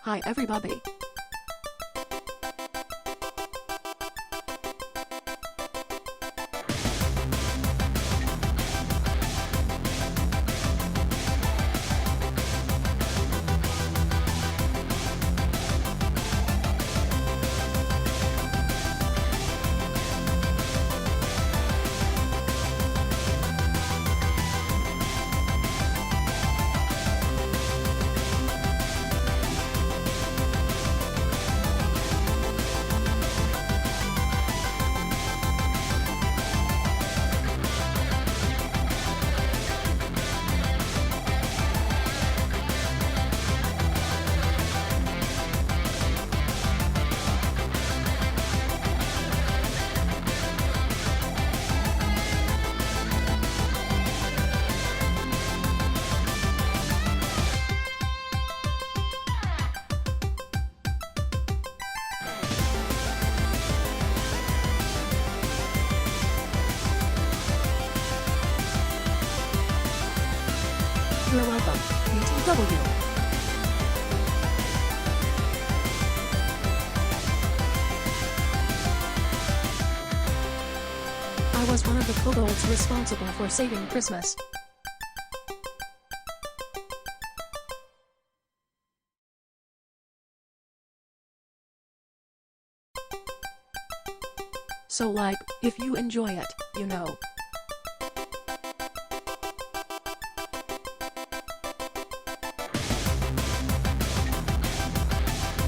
Hi everybody. You're welcome, BTW. I was one of the kobolds responsible for saving Christmas. So like, if you enjoy it, you know.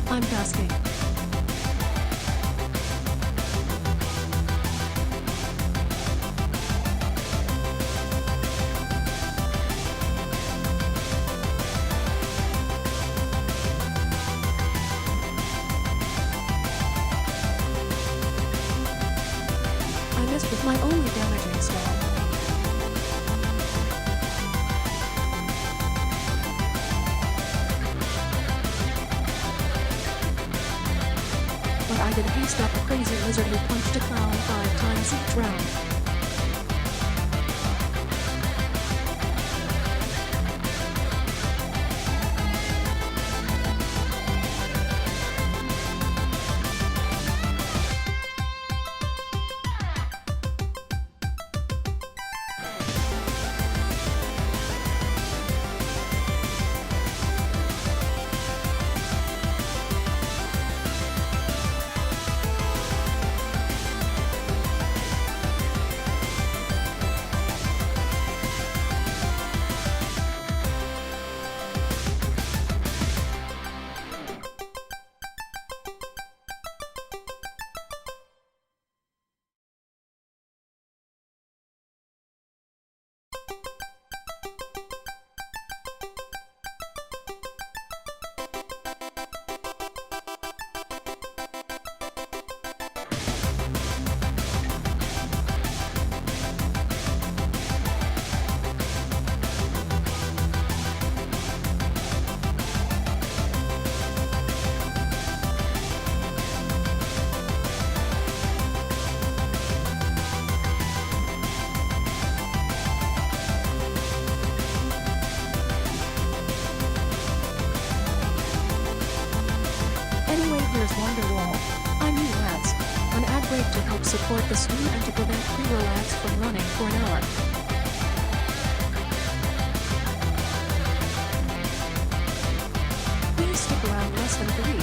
I'm basking. I missed with my only damaging spell. But I did haste up a crazy lizard who punched a clown 5 times each round. Anyway, here's Wonderwall. I'm new lads. An ad break to help support the stream and to prevent pre-roll ads from running for an hour. Please stick around less than 3.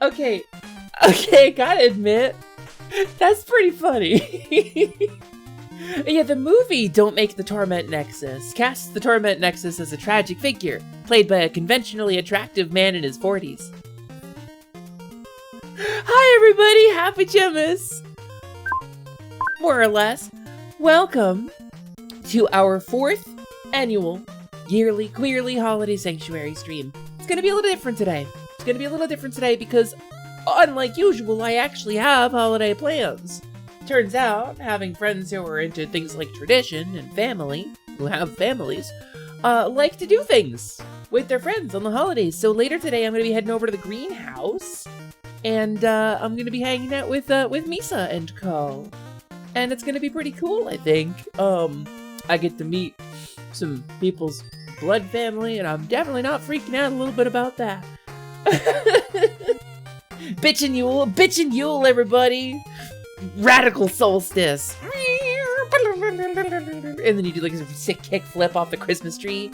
Okay, gotta admit, that's pretty funny. Yeah, the movie Don't Make the Torment Nexus casts the Torment Nexus as a tragic figure, played by a conventionally attractive man in his 40s. Hi everybody, happy Gemmas! More or less, welcome to our 4th annual yearly Queerly Holiday Sanctuary stream. It's gonna be a little different today. Because, unlike usual, I actually have holiday plans. Turns out, having friends who are into things like tradition and family, who have families, like to do things with their friends on the holidays. So later today, I'm going to be heading over to the greenhouse, and I'm going to be hanging out with Misa and co. And it's going to be pretty cool, I think. I get to meet some people's blood family, and I'm definitely not freaking out a little bit about that. Bitchin' Yule, everybody! Radical solstice! And then you do like a sick kick flip off the Christmas tree.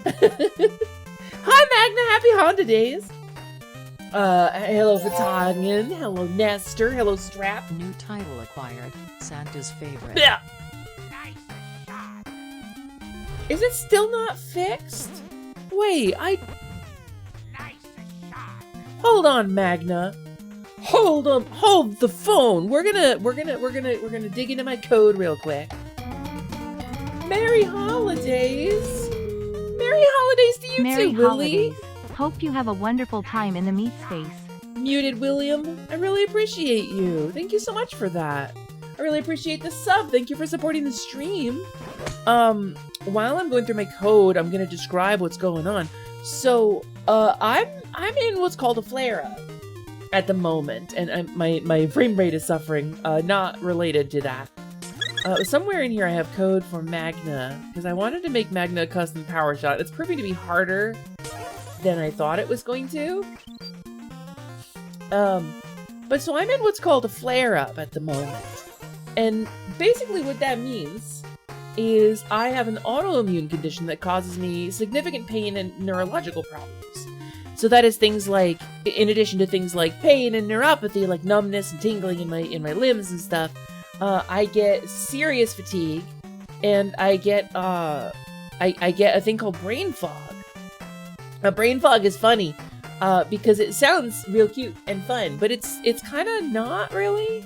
Hi Magna, happy Honda days! Hello Vitanian, hello Nestor, hello Strap. New title acquired, Santa's favorite. Yeah. Is it still not fixed? Wait, Hold on, Magna. Hold the phone. We're gonna dig into my code real quick. Merry holidays. Merry holidays to you Merry too, Willie. holidays. Hope you have a wonderful time in the meat space. Muted William, I really appreciate you. Thank you so much for that. I really appreciate the sub. Thank you for supporting the stream. While I'm going through my code, I'm gonna describe what's going on. So, I'm in what's called a flare-up at the moment, and my frame rate is suffering, not related to that. Somewhere in here I have code for Magna, because I wanted to make Magna a custom power shot. It's proving to be harder than I thought it was going to. But so I'm in what's called a flare-up at the moment. And basically what that means is I have an autoimmune condition that causes me significant pain and neurological problems. So that is things like, in addition to things like pain and neuropathy, like numbness and tingling in my limbs and stuff, I get serious fatigue, and I get a thing called brain fog. Brain fog is funny, because it sounds real cute and fun, but it's kind of not really.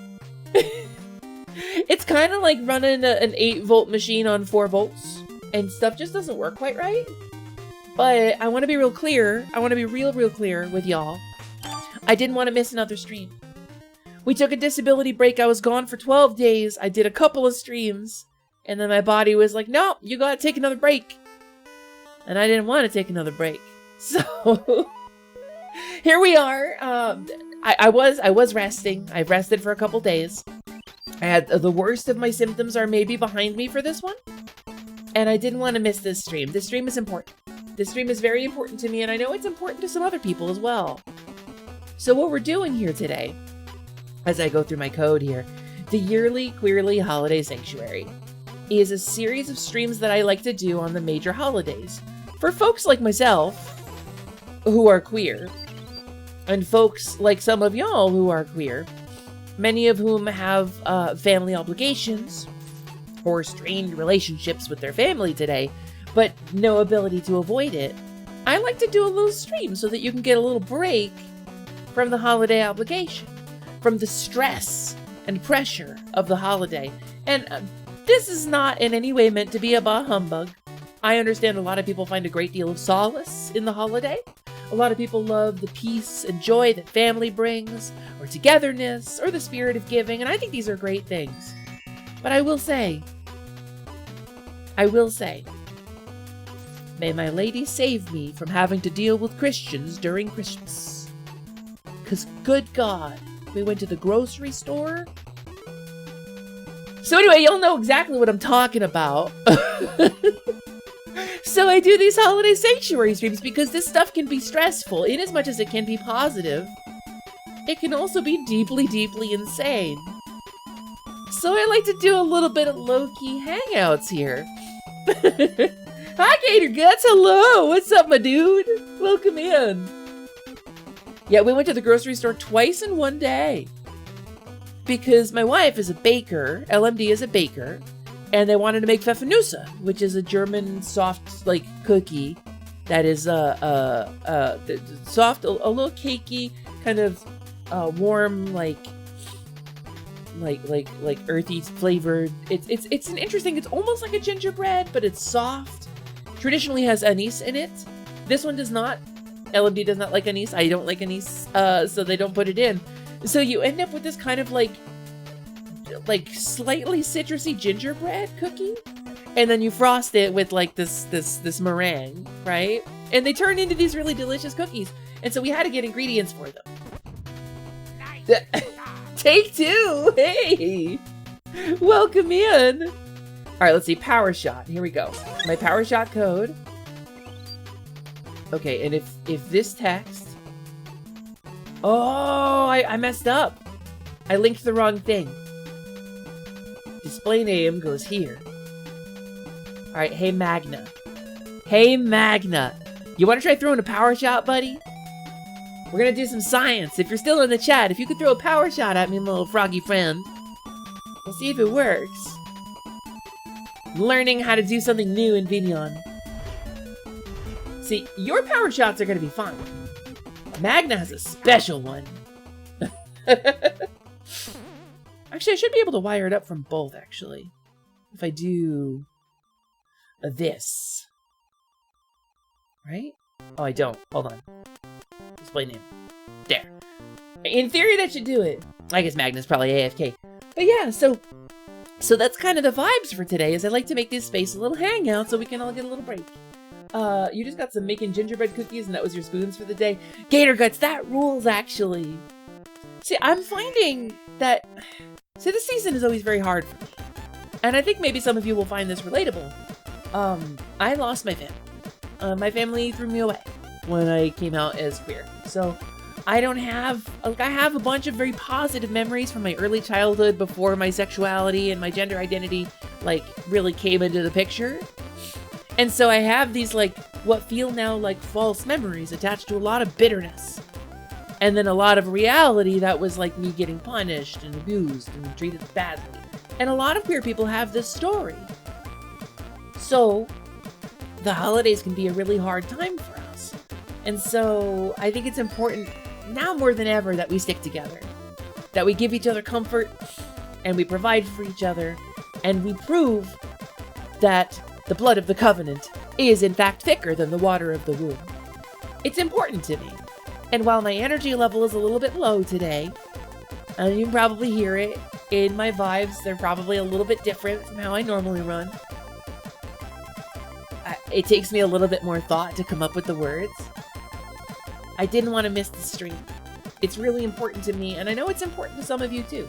It's kind of like running an 8-volt machine on 4 volts, and stuff just doesn't work quite right. But I want to be real clear. I want to be real clear with y'all. I didn't want to miss another stream. We took a disability break. I was gone for 12 days. I did a couple of streams, and then my body was like, no, you gotta take another break. And I didn't want to take another break. So here we are. I was resting. I've rested for a couple days. I had the worst of my symptoms are maybe behind me for this one. And I didn't want to miss this stream. This stream is important. This stream is very important to me, and I know it's important to some other people as well. So what we're doing here today, as I go through my code here, the yearly Queerly Holiday Sanctuary is a series of streams that I like to do on the major holidays. For folks like myself, who are queer, and folks like some of y'all who are queer, many of whom have family obligations or strained relationships with their family today, but no ability to avoid it. I like to do a little stream so that you can get a little break from the holiday obligation, from the stress and pressure of the holiday. And this is not in any way meant to be a bah humbug. I understand a lot of people find a great deal of solace in the holiday. A lot of people love the peace and joy that family brings, or togetherness, or the spirit of giving, and I think these are great things. But I will say, may my lady save me from having to deal with Christians during Christmas. 'Cause good God, we went to the grocery store. So anyway, you'll know exactly what I'm talking about. So I do these holiday sanctuary streams because this stuff can be stressful. In as much as it can be positive, it can also be deeply, deeply insane. So I like to do a little bit of low-key hangouts here. Hi, Gator Guts. Hello. What's up, my dude? Welcome in. Yeah, we went to the grocery store twice in one day. Because my wife is a baker, LMD is a baker, and they wanted to make Pfeffernusse, which is a German soft, like, cookie that is soft, a little cakey, kind of warm, like earthy flavored. It's an interesting. It's almost like a gingerbread, but it's soft. Traditionally has anise in it. This one does not. LMD does not like anise. I don't like anise, so they don't put it in. So you end up with this kind of like slightly citrusy gingerbread cookie, and then you frost it with like this meringue, right? And they turn into these really delicious cookies. And so we had to get ingredients for them. Take two. Hey, welcome in. All right, let's see. Power shot. Here we go. My power shot code. Okay, and if this text. Oh, I messed up. I linked the wrong thing. Display name goes here. All right, hey Magna. Hey Magna. You want to try throwing a power shot, buddy? We're gonna do some science. If you're still in the chat, if you could throw a power shot at me, little froggy friend. We'll see if it works. Learning how to do something new in Vignon. See, your power shots are gonna be fun. Magna has a special one. Actually, I should be able to wire it up from both, actually. If I do this. Right? Oh, I don't. Hold on. Display name. There. In theory, that should do it. I guess Magna's probably AFK. But yeah, so that's kind of the vibes for today, is I like to make this space a little hangout so we can all get a little break. You just got some making gingerbread cookies and that was your spoons for the day. Gator Guts, that rules, actually. See, I'm finding that... See, this season is always very hard for me. And I think maybe some of you will find this relatable. I lost my family. My family threw me away when I came out as queer. So I don't have... Like, I have a bunch of very positive memories from my early childhood before my sexuality and my gender identity, like, really came into the picture. And so I have these, like, what feel now like false memories attached to a lot of bitterness. And then a lot of reality that was like me getting punished and abused and treated badly. And a lot of queer people have this story. So the holidays can be a really hard time for us. And so I think it's important now more than ever that we stick together. That we give each other comfort and we provide for each other. And we prove that the blood of the covenant is in fact thicker than the water of the womb. It's important to me. And while my energy level is a little bit low today, and you can probably hear it in my vibes, they're probably a little bit different from how I normally run. It takes me a little bit more thought to come up with the words. I didn't want to miss the stream. It's really important to me, and I know it's important to some of you too.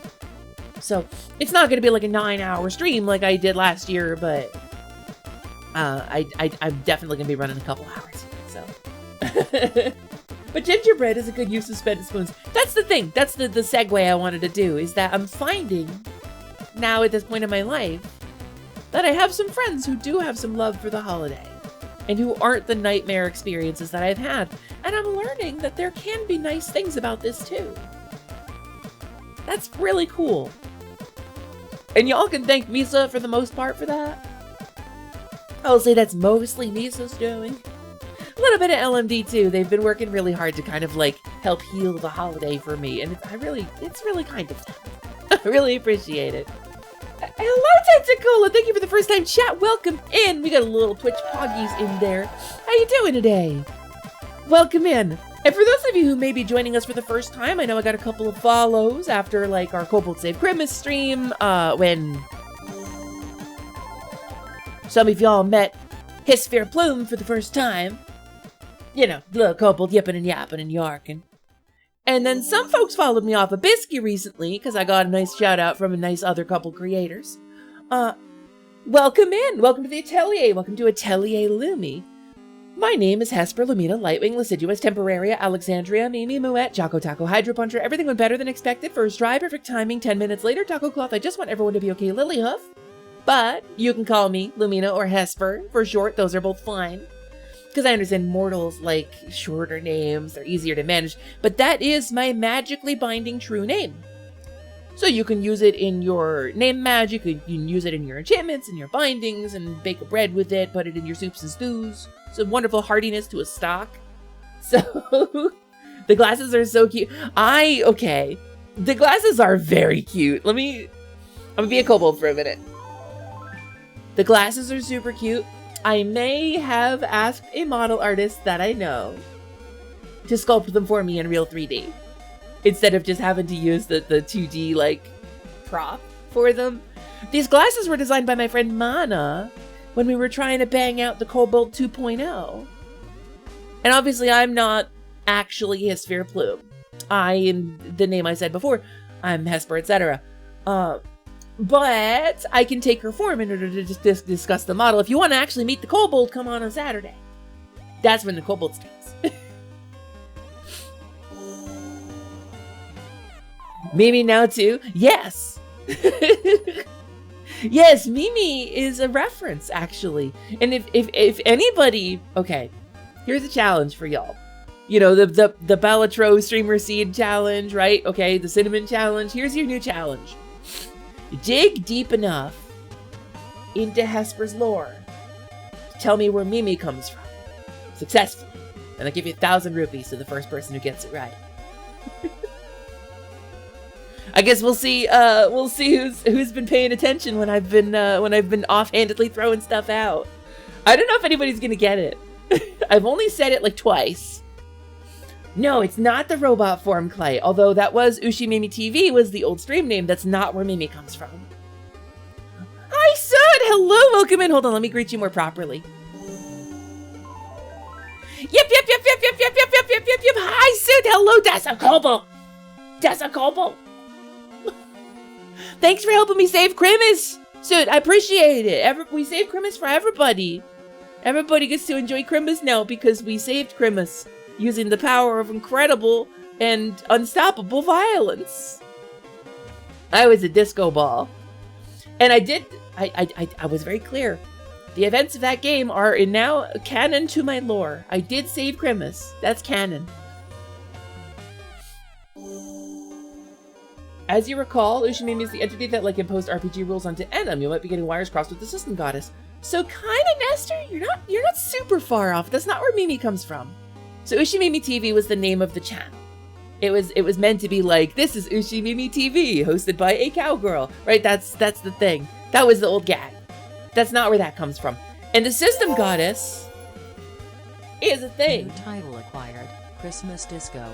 So, it's not going to be like a 9-hour stream like I did last year, but I'm definitely going to be running a couple hours. So... But gingerbread is a good use of spent spoons. That's the thing. That's the segue I wanted to do, is that I'm finding now at this point in my life that I have some friends who do have some love for the holiday and who aren't the nightmare experiences that I've had. And I'm learning that there can be nice things about this too. That's really cool. And y'all can thank Misa for the most part for that. I'll say that's mostly Misa's doing. A little bit of LMD too. They've been working really hard to kind of like help heal the holiday for me, and it's really kind of them. I really appreciate it. Hello, Tentacola. Thank you for the first time chat. Welcome in. We got a little Twitch Poggies in there. How you doing today? Welcome in. And for those of you who may be joining us for the first time, I know I got a couple of follows after like our Kobold Save Christmas stream, when some of y'all met His Fair Plume for the first time. You know, the little kobold yipping and yapping and yarking. And then some folks followed me off a Bisky recently, because I got a nice shout out from a nice other couple creators. Welcome in. Welcome to the Atelier. Welcome to Atelier Lumi. My name is Hesper, Lumina, Lightwing, Lasiduous, Temporaria, Alexandria, Mimi, Muet, Jocko Taco, Hydro Puncher. Everything went better than expected. First try, perfect timing. 10 minutes later, Taco Cloth. I just want everyone to be okay. Lilyhoof. But you can call me Lumina or Hesper for short. Those are both fine. Because I understand mortals like shorter names, they're easier to manage, but that is my magically binding true name. So you can use it in your name magic, you can use it in your enchantments and your bindings, and bake a bread with it, put it in your soups and stews. Some wonderful hardiness to a stock. So the glasses are so cute. Okay. The glasses are very cute. I'm gonna be a kobold for a minute. The glasses are super cute. I may have asked a model artist that I know to sculpt them for me in real 3D. Instead of just having to use the 2D, like, prop for them. These glasses were designed by my friend Mana when we were trying to bang out the Kobold 2.0. And obviously I'm not actually his Sphere Plume. I am the name I said before. I'm Hesper, etc. But I can take her form in order to just discuss the model. If you want to actually meet the kobold, come on Saturday. That's when the kobold starts. Mimi now too? Yes! Yes, Mimi is a reference, actually. And if anybody... Okay, here's a challenge for y'all. You know, the Balatro Streamer Seed Challenge, right? Okay, the Cinnamon Challenge. Here's your new challenge. Dig deep enough into Hesper's lore to tell me where Mimi comes from. Successfully. And I'll give you 1,000 rupees to the first person who gets it right. I guess we'll see who's been paying attention when I've been offhandedly throwing stuff out. I don't know if anybody's gonna get it. I've only said it like twice. No, it's not the robot form Clay, although that was Ushimimi TV was the old stream name. That's not where Mimi comes from. Hi, Sud! Hello, welcome in. Hold on, let me greet you more properly. Yep. Hi, Sud! Hello, Dasa Kobo! Thanks for helping me save Christmas! Sud, I appreciate it. We saved Christmas for everybody. Everybody gets to enjoy Christmas now because we saved Christmas. Using the power of incredible and unstoppable violence. I was a disco ball. And I was very clear. The events of that game are now canon to my lore. I did save Christmas. That's canon. As you recall, Ushimimi is the entity that imposed RPG rules onto Enum. You might be getting wires crossed with the system goddess. So kinda, Nestor, you're not super far off. That's not where Mimi comes from. So Ushimimi TV was the name of the channel. It was meant to be like, this is Ushimimi TV, hosted by a cowgirl, right? That's the thing. That was the old gag. That's not where that comes from. And the system goddess is a thing. New title acquired. Christmas Disco.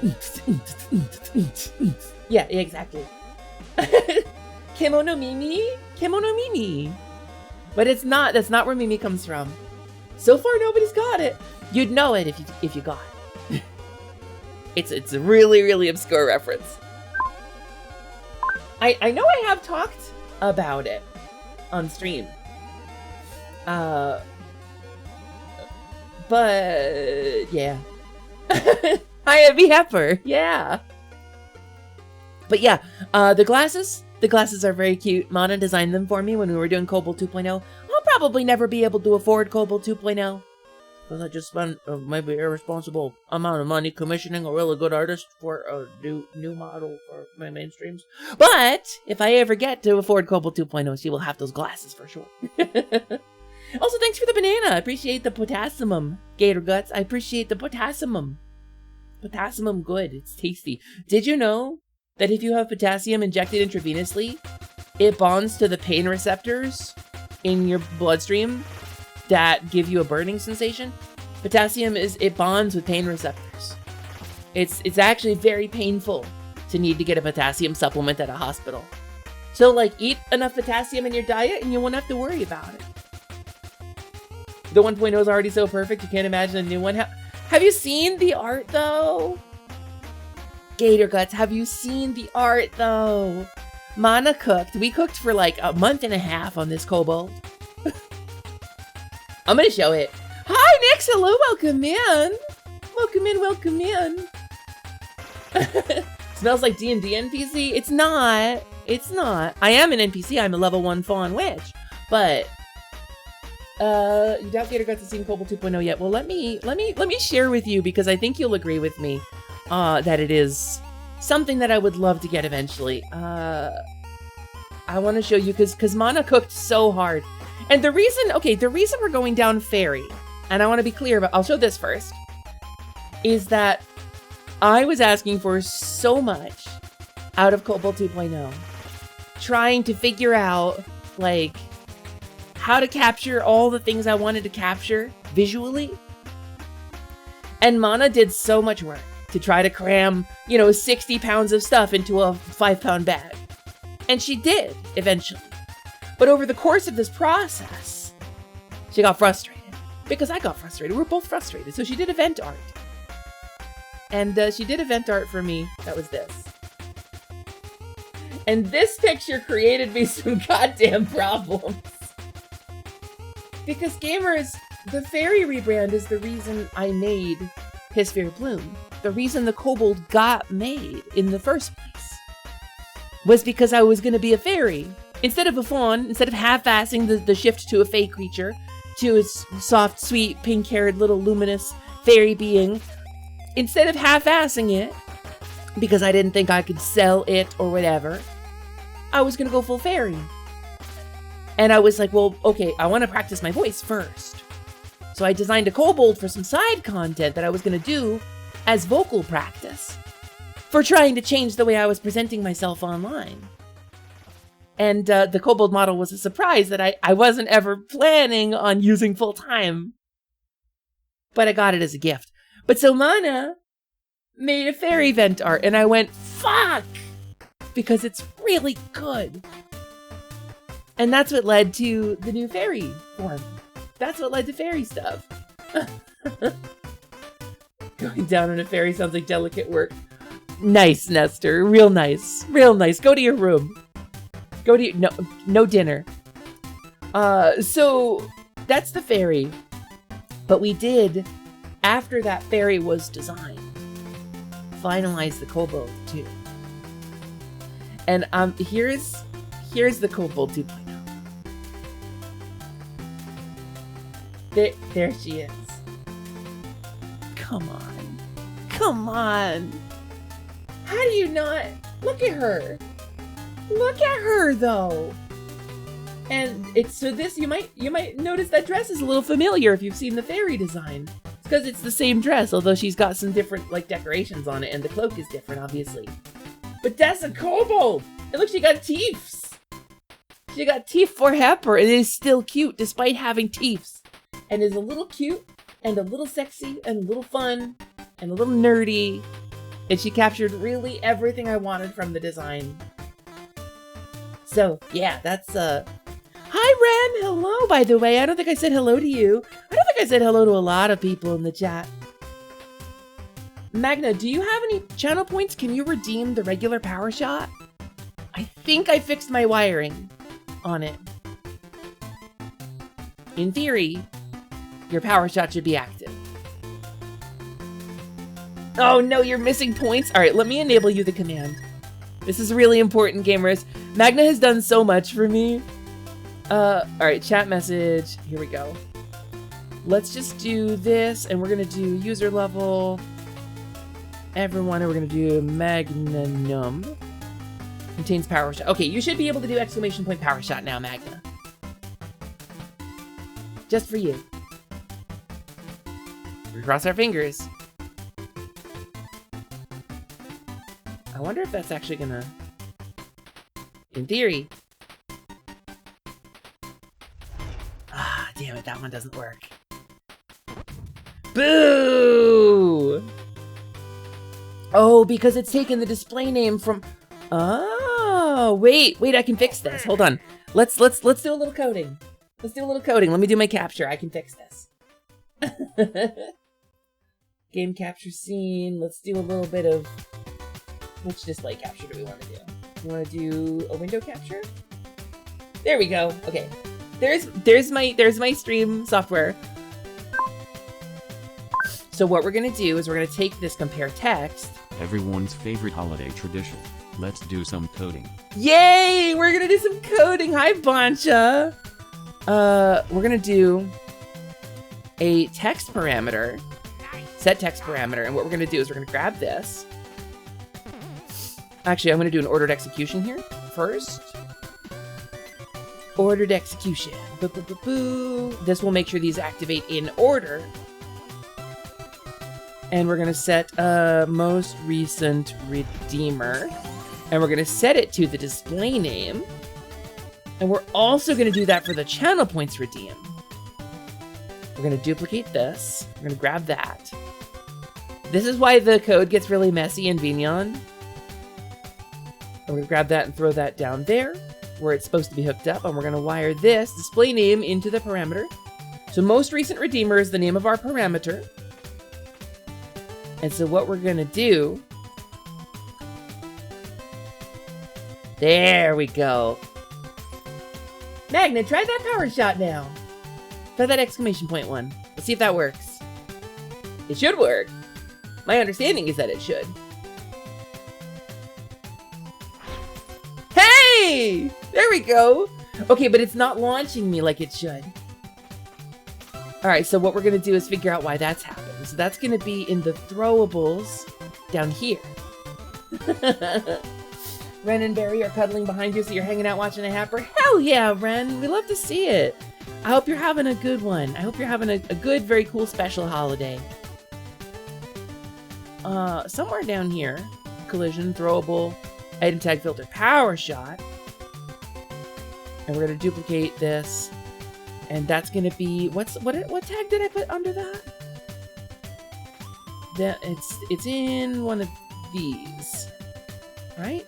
Yeah, exactly. Kimono Mimi. But it's not. That's not where Mimi comes from. So far, nobody's got it. You'd know it if you got it. It's a really, really obscure reference. I know I have talked about it on stream. But yeah. Hi, Abby Hepper. Yeah. But yeah, the glasses are very cute. Mana designed them for me when we were doing Kobold 2.0. I'll probably never be able to afford Kobold 2.0. Because I just spent a maybe irresponsible amount of money commissioning a really good artist for a new model for my mainstreams. But if I ever get to afford Kobold 2.0, she will have those glasses for sure. Also, thanks for the banana. I appreciate the potassium, Gator Guts. I appreciate the potassium. Potassium good. It's tasty. Did you know that if you have potassium injected intravenously, it bonds to the pain receptors in your bloodstream that give you a burning sensation? Potassium it bonds with pain receptors. It's actually very painful to need to get a potassium supplement at a hospital. So eat enough potassium in your diet and you won't have to worry about it. The 1.0 is already so perfect, you can't imagine a new one. Have you seen the art though? Gator Guts, have you seen the art though? Mana cooked. We cooked for a month and a half on this kobold. I'm gonna show it. Hi, Nix. Hello, welcome in. Welcome in. Smells like D&D NPC. It's not. I am an NPC. I'm a level 1 Faun witch. But You doubt Gator got to see Cobalt 2.0 yet. Well, let me share with you, because I think you'll agree with me that it is something that I would love to get eventually. I want to show you because Mana cooked so hard. And the reason we're going down fairy, and I want to be clear about, I'll show this first, is that I was asking for so much out of Cobalt 2.0, trying to figure out, like, how to capture all the things I wanted to capture visually. And Mana did so much work to try to cram, 60 pounds of stuff into a 5-pound bag. And she did, eventually. But over the course of this process, she got frustrated. Because I got frustrated. We're both frustrated. So she did event art. And she did event art for me. That was this. And this picture created me some goddamn problems. Because gamers, the fairy rebrand is the reason I made His Fair Bloom. The reason the kobold got made in the first place was because I was going to be a fairy. Instead of a faun, instead of half-assing the shift to a fae creature, to a soft, sweet, pink-haired, little luminous fairy being, instead of half-assing it, because I didn't think I could sell it or whatever, I was going to go full fairy. And I was like, well, okay, I want to practice my voice first. So I designed a kobold for some side content that I was going to do as vocal practice for trying to change the way I was presenting myself online. And the kobold model was a surprise that I wasn't ever planning on using full time. But I got it as a gift. But so Mana made a fairy event art, and I went, fuck! Because it's really good. And that's what led to the new fairy form. That's what led to fairy stuff. Going down on a fairy sounds like delicate work. Nice, Nestor. Real nice. Real nice. Go to your room. Go to your... No dinner. So that's the fairy. But we did, after that fairy was designed, finalize the kobold too. And here's the kobold 2.0. There she is. Come on. Come on. How do you not? Look at her. Look at her though. And it's so this you might notice that dress is a little familiar if you've seen the fairy design. It's because it's the same dress, although she's got some different like decorations on it, and the cloak is different, obviously. But that's a kobold. And look, she got teeth. She got teeth for Hepper. It is still cute despite having teeth. And is a little cute, and a little sexy, and a little fun, and a little nerdy. And she captured really everything I wanted from the design. So, yeah, that's, Hi, Ren! Hello, by the way. I don't think I said hello to you. I don't think I said hello to a lot of people in the chat. Magna, do you have any channel points? Can you redeem the regular power shot? I think I fixed my wiring on it. In theory, your power shot should be active. Oh no, you're missing points? Alright, let me enable you the command. This is really important, gamers. Magna has done so much for me. Alright, chat message. Here we go. Let's just do this, and we're gonna do user level. Everyone, and we're gonna do Magnum. Contains power shot. Okay, you should be able to do exclamation point power shot now, Magna. Just for you. We cross our fingers. I wonder if that's actually gonna... In theory. Ah, damn it, that one doesn't work. Boo! Oh, because it's taken the display name from... Oh, wait, I can fix this. Hold on. Let's do a little coding. Let's do a little coding. Let me do my capture. I can fix this. Game capture scene. Let's do a little bit of... Which display capture do we want to do? You want to do a window capture? There we go. Okay. There's my stream software. So what we're gonna do is we're gonna take this compare text. Everyone's favorite holiday tradition. Let's do some coding. Yay! We're gonna do some coding. Hi, Bancha. We're gonna do a text parameter, set text parameter, and what we're gonna do is we're gonna grab this. Actually, I'm gonna do an ordered execution here first. Ordered execution. Boo, boo, boo, boo. This will make sure these activate in order. And we're gonna set most recent redeemer. And we're gonna set it to the display name. And we're also gonna do that for the channel points redeem. We're gonna duplicate this. We're gonna grab that. This is why the code gets really messy in Vignon. We're gonna grab that and throw that down there where it's supposed to be hooked up, and we're gonna wire this display name into the parameter. So most recent redeemer is the name of our parameter. And so what we're gonna do, there we go. Magna, try that power shot now. Try that exclamation point one. Let's see if that works. It should work. My understanding is that it should. Hey! There we go. Okay, but it's not launching me like it should. All right, so what we're gonna do is figure out why that's happened. So that's gonna be in the throwables down here. Ren and Barry are cuddling behind you, so you're hanging out watching a happer. Hell yeah, Ren, we love to see it. I hope you're having a good one. I hope you're having a good, very cool special holiday. Somewhere down here, collision, throwable, item tag filter, power shot. And we're gonna duplicate this. And that's gonna be, what tag did I put under that? It's in one of these, right?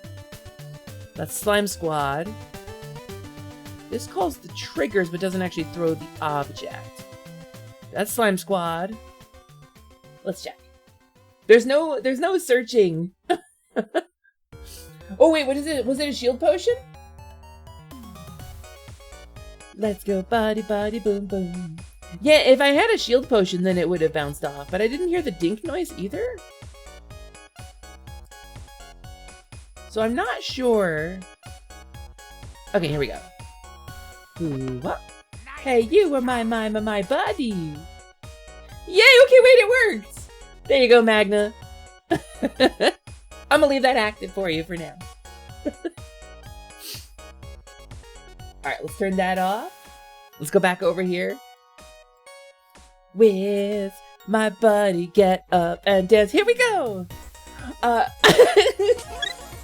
That's Slime Squad. This calls the triggers, but doesn't actually throw the object. That's Slime Squad. Let's check. There's no searching. Oh wait, what is it? Was it a shield potion? Let's go body body boom boom. Yeah, if I had a shield potion, then it would have bounced off, but I didn't hear the dink noise either. So I'm not sure. Okay, here we go. Ooh, what? Hey, you are my buddy. Yay, okay, wait, it worked. There you go, Magna. I'm gonna leave that active for you for now. Alright, let's turn that off. Let's go back over here. With my buddy, get up and dance. Here we go.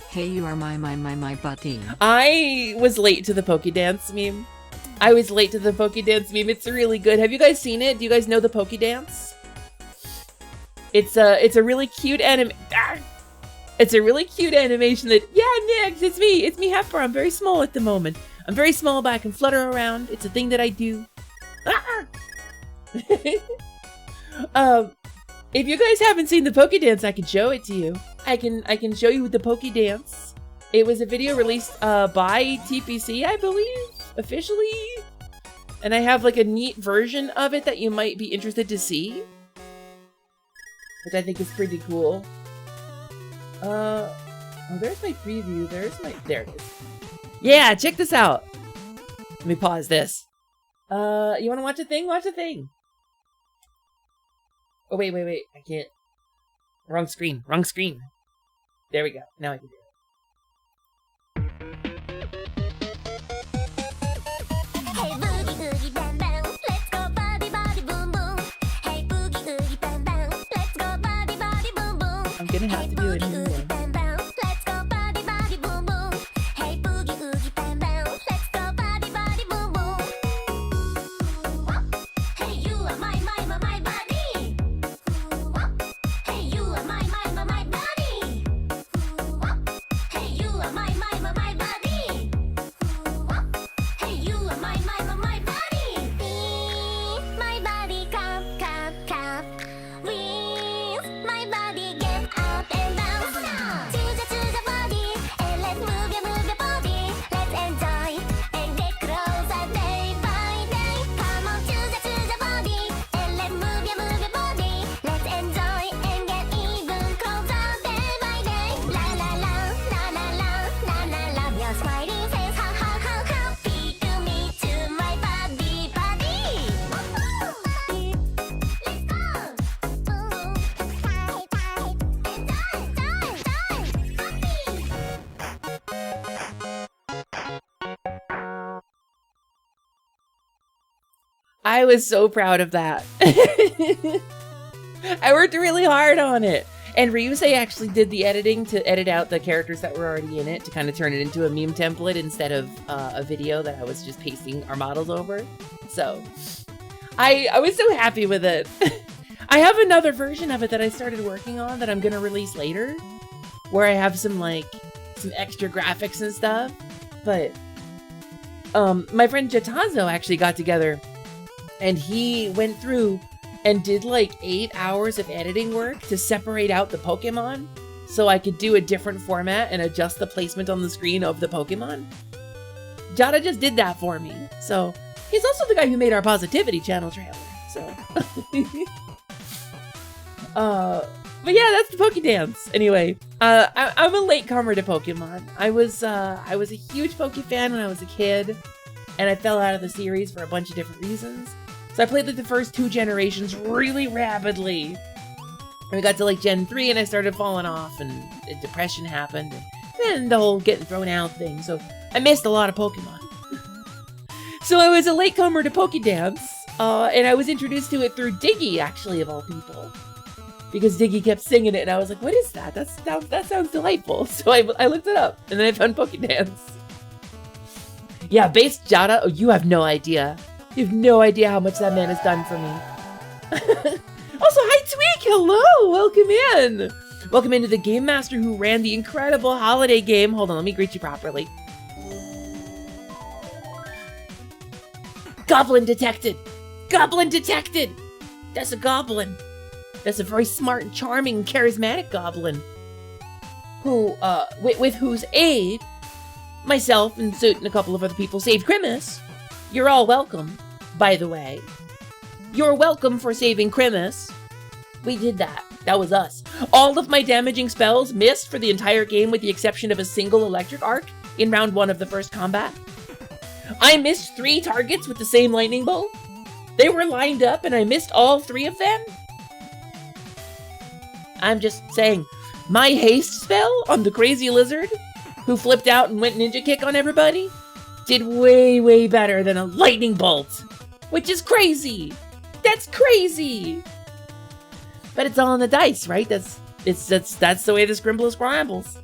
Hey, you are my buddy. I was late to the Pokédance meme. It's really good. Have you guys seen it? Do you guys know the Pokédance? It's a really cute It's a really cute animation that, yeah, Nix, it's me, Heifer. I'm very small at the moment. I'm very small, but I can flutter around. It's a thing that I do. If you guys haven't seen the Pokédance, I can show it to you. I can show you the Pokédance. It was a video released by TPC, I believe, officially. And I have like a neat version of it that you might be interested to see, which I think is pretty cool. Oh, there's my preview. There it is. Yeah, check this out. Let me pause this. You want to watch a thing? Watch a thing. Oh, wait. I can't. Wrong screen. There we go. Now I can do it. Hey boogie oogie bang bang, let's go body body boom boom. Hey boogie oogie bang bang, let's go body body boom boom. I'm gonna have to do a new one. Bang bang, let's go body body boom boom. Hey boogie oogie bang bang, let's go body body boom boom. Hey, you are my buddy. Hey, you are my buddy. I was so proud of that. I worked really hard on it. And Ryusei actually did the editing to edit out the characters that were already in it to kind of turn it into a meme template instead of a video that I was just pasting our models over. So I was so happy with it. I have another version of it that I started working on that I'm going to release later, where I have some extra graphics and stuff. But my friend Jatazo actually got together and he went through and did like 8 hours of editing work to separate out the Pokemon so I could do a different format and adjust the placement on the screen of the Pokemon. Jada just did that for me. So he's also the guy who made our Positivity channel trailer. So but yeah, that's the Pokedance. Anyway, I'm a latecomer to Pokemon. I was a huge Poke fan when I was a kid, and I fell out of the series for a bunch of different reasons. So I played like the first 2 generations really rapidly. And we got to like Gen 3 and I started falling off and depression happened and the whole getting thrown out thing. So I missed a lot of Pokemon. So I was a latecomer to Pokedance, and I was introduced to it through Diggy, actually, of all people. Because Diggy kept singing it and I was like, what is that? That sounds delightful. So I looked it up and then I found Pokedance. Yeah, Base Jada, oh, you have no idea. You have no idea how much that man has done for me. Also, hi Tweak! Hello! Welcome in! Welcome into the Game Master who ran the incredible holiday game. Hold on, let me greet you properly. Goblin detected! Goblin detected! That's a goblin. That's a very smart and charming and charismatic goblin. Who, with whose aid, myself and Zoot and a couple of other people saved Grimace. You're all welcome, by the way. You're welcome for saving Grimace. We did that. That was us. All of my damaging spells missed for the entire game with the exception of a single electric arc in round 1 of the first combat. I missed 3 targets with the same lightning bolt. They were lined up and I missed all 3 of them. I'm just saying, my haste spell on the crazy lizard, who flipped out and went ninja kick on everybody, did way, way better than a lightning bolt, which is crazy. That's crazy. But it's all on the dice, right? That's the way the Scrimble scrambles.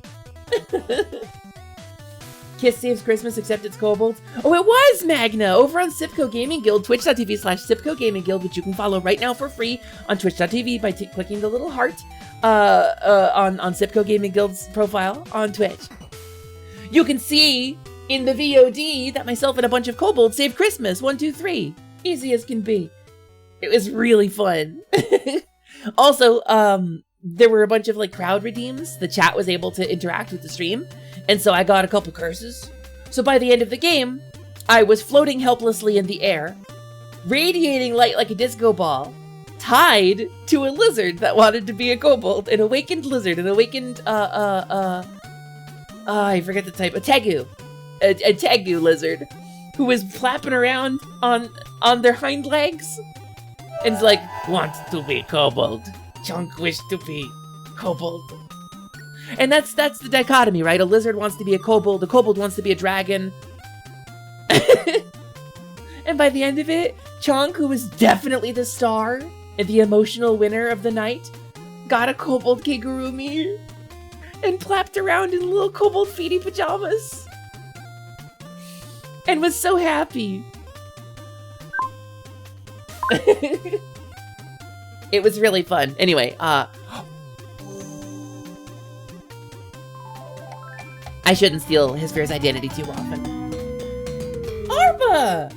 Kiss saves Christmas, except it's Kobold. Oh, it was Magna over on Sipco Gaming Guild, twitch.tv/Sipco Gaming Guild, which you can follow right now for free on twitch.tv by clicking the little heart on Sipco Gaming Guild's profile on Twitch. You can see in the VOD that myself and a bunch of kobolds saved Christmas. 1, 2, 3. Easy as can be. It was really fun. Also, there were a bunch of like crowd redeems. The chat was able to interact with the stream. And so I got a couple curses. So by the end of the game, I was floating helplessly in the air, radiating light like a disco ball, tied to a lizard that wanted to be a kobold, an awakened lizard, an awakened, I forget the type, a tegu lizard, who was flapping around on their hind legs, and it's like, wants to be kobold, Chunk wish to be kobold. And that's the dichotomy, right? A lizard wants to be a kobold wants to be a dragon. And by the end of it, Chunk, who was definitely the star and the emotional winner of the night, got a kobold kigurumi and flapped around in little kobold feety pajamas. And was so happy. It was really fun. Anyway, I shouldn't steal his fear's identity too often. Arba!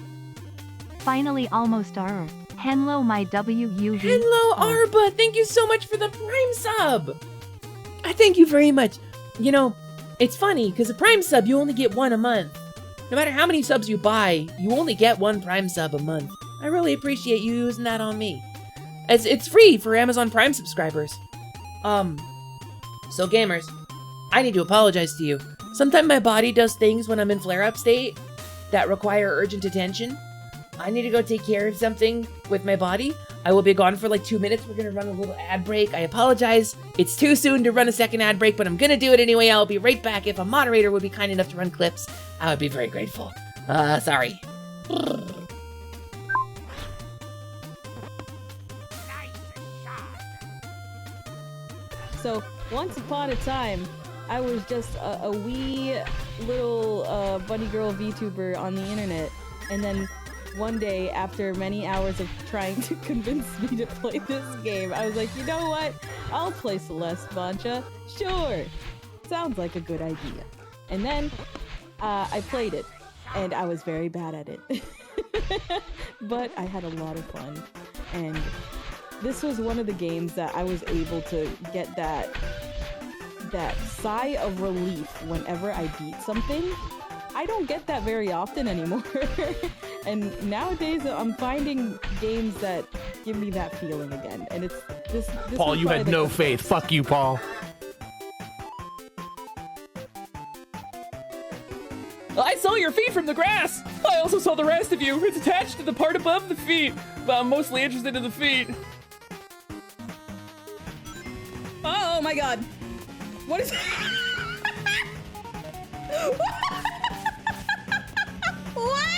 Finally almost are. Hello my WUV. Hello, Arba! Thank you so much for the Prime sub! I thank you very much. You know, it's funny, because a Prime sub, you only get 1 a month. No matter how many subs you buy, you only get 1 Prime sub a month. I really appreciate you using that on me. It's free for Amazon Prime subscribers. So gamers, I need to apologize to you. Sometimes my body does things when I'm in flare-up state that require urgent attention. I need to go take care of something with my body. I will be gone for like 2 minutes. We're gonna run a little ad break. I apologize. It's too soon to run a second ad break, but I'm gonna do it anyway. I'll be right back. If a moderator would be kind enough to run clips, I would be very grateful. Sorry. So once upon a time, I was just a wee little bunny girl VTuber on the internet, and then one day, after many hours of trying to convince me to play this game, I was like, you know what? I'll play Celeste Bancha. Sure. Sounds like a good idea. And then I played it, and I was very bad at it. But I had a lot of fun. And this was one of the games that I was able to get that sigh of relief whenever I beat something. I don't get that very often anymore. And nowadays I'm finding games that give me that feeling again. And it's this Paul, you had no faith. Fuck you, Paul. I saw your feet from the grass! I also saw the rest of you. It's attached to the part above the feet. But I'm mostly interested in the feet. Oh my god. What is What?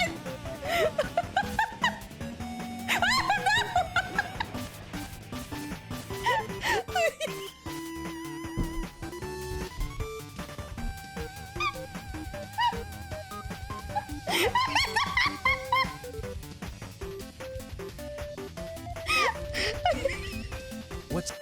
What's...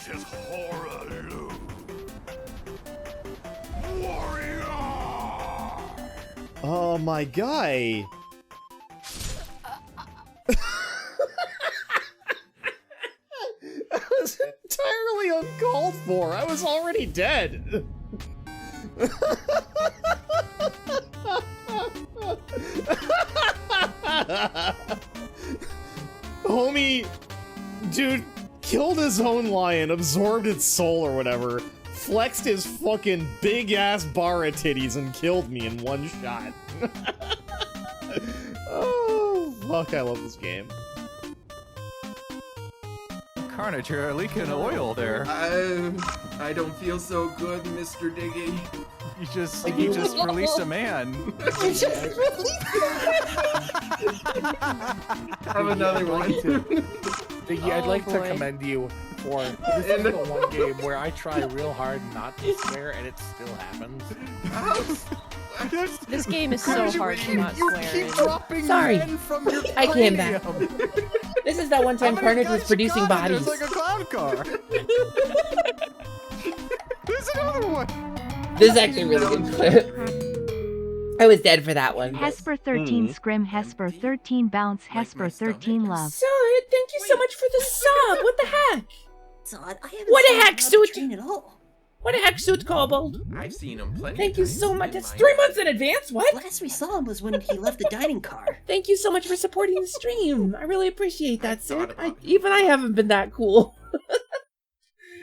His horror warrior. Oh, my guy. That was entirely uncalled for. I was already dead. Homie, dude, killed his own lion, absorbed its soul or whatever, flexed his fucking big-ass bar of titties and killed me in one shot. Oh, fuck, I love this game. Carnage, you're leaking oil there. I don't feel so good, Mr. Diggy. You just released a man. You just have another one. Diggy, I'd like to commend you for this is the one game where I try real hard not to swear and it still happens. This game is so hard to not swear in. Sorry, I came back. This is that one time Carnage was producing bodies. It's like a clown car. There's another one. This is actually a really good clip. I was dead for that one. Hesper 13 Scrim, Hesper 13 Bounce, Hesper 13 Love. Sod, thank you so much for the sub. What the heck? Sod, I haven't What seen a heck, him suit? train at all. What a heck, suit, Kobold? I've seen him plenty. Thank you so much. That's 3 months in advance. What? Last we saw him was when he left the dining car. Thank you so much for supporting the stream. I really appreciate that, Sid. Even I haven't been that cool.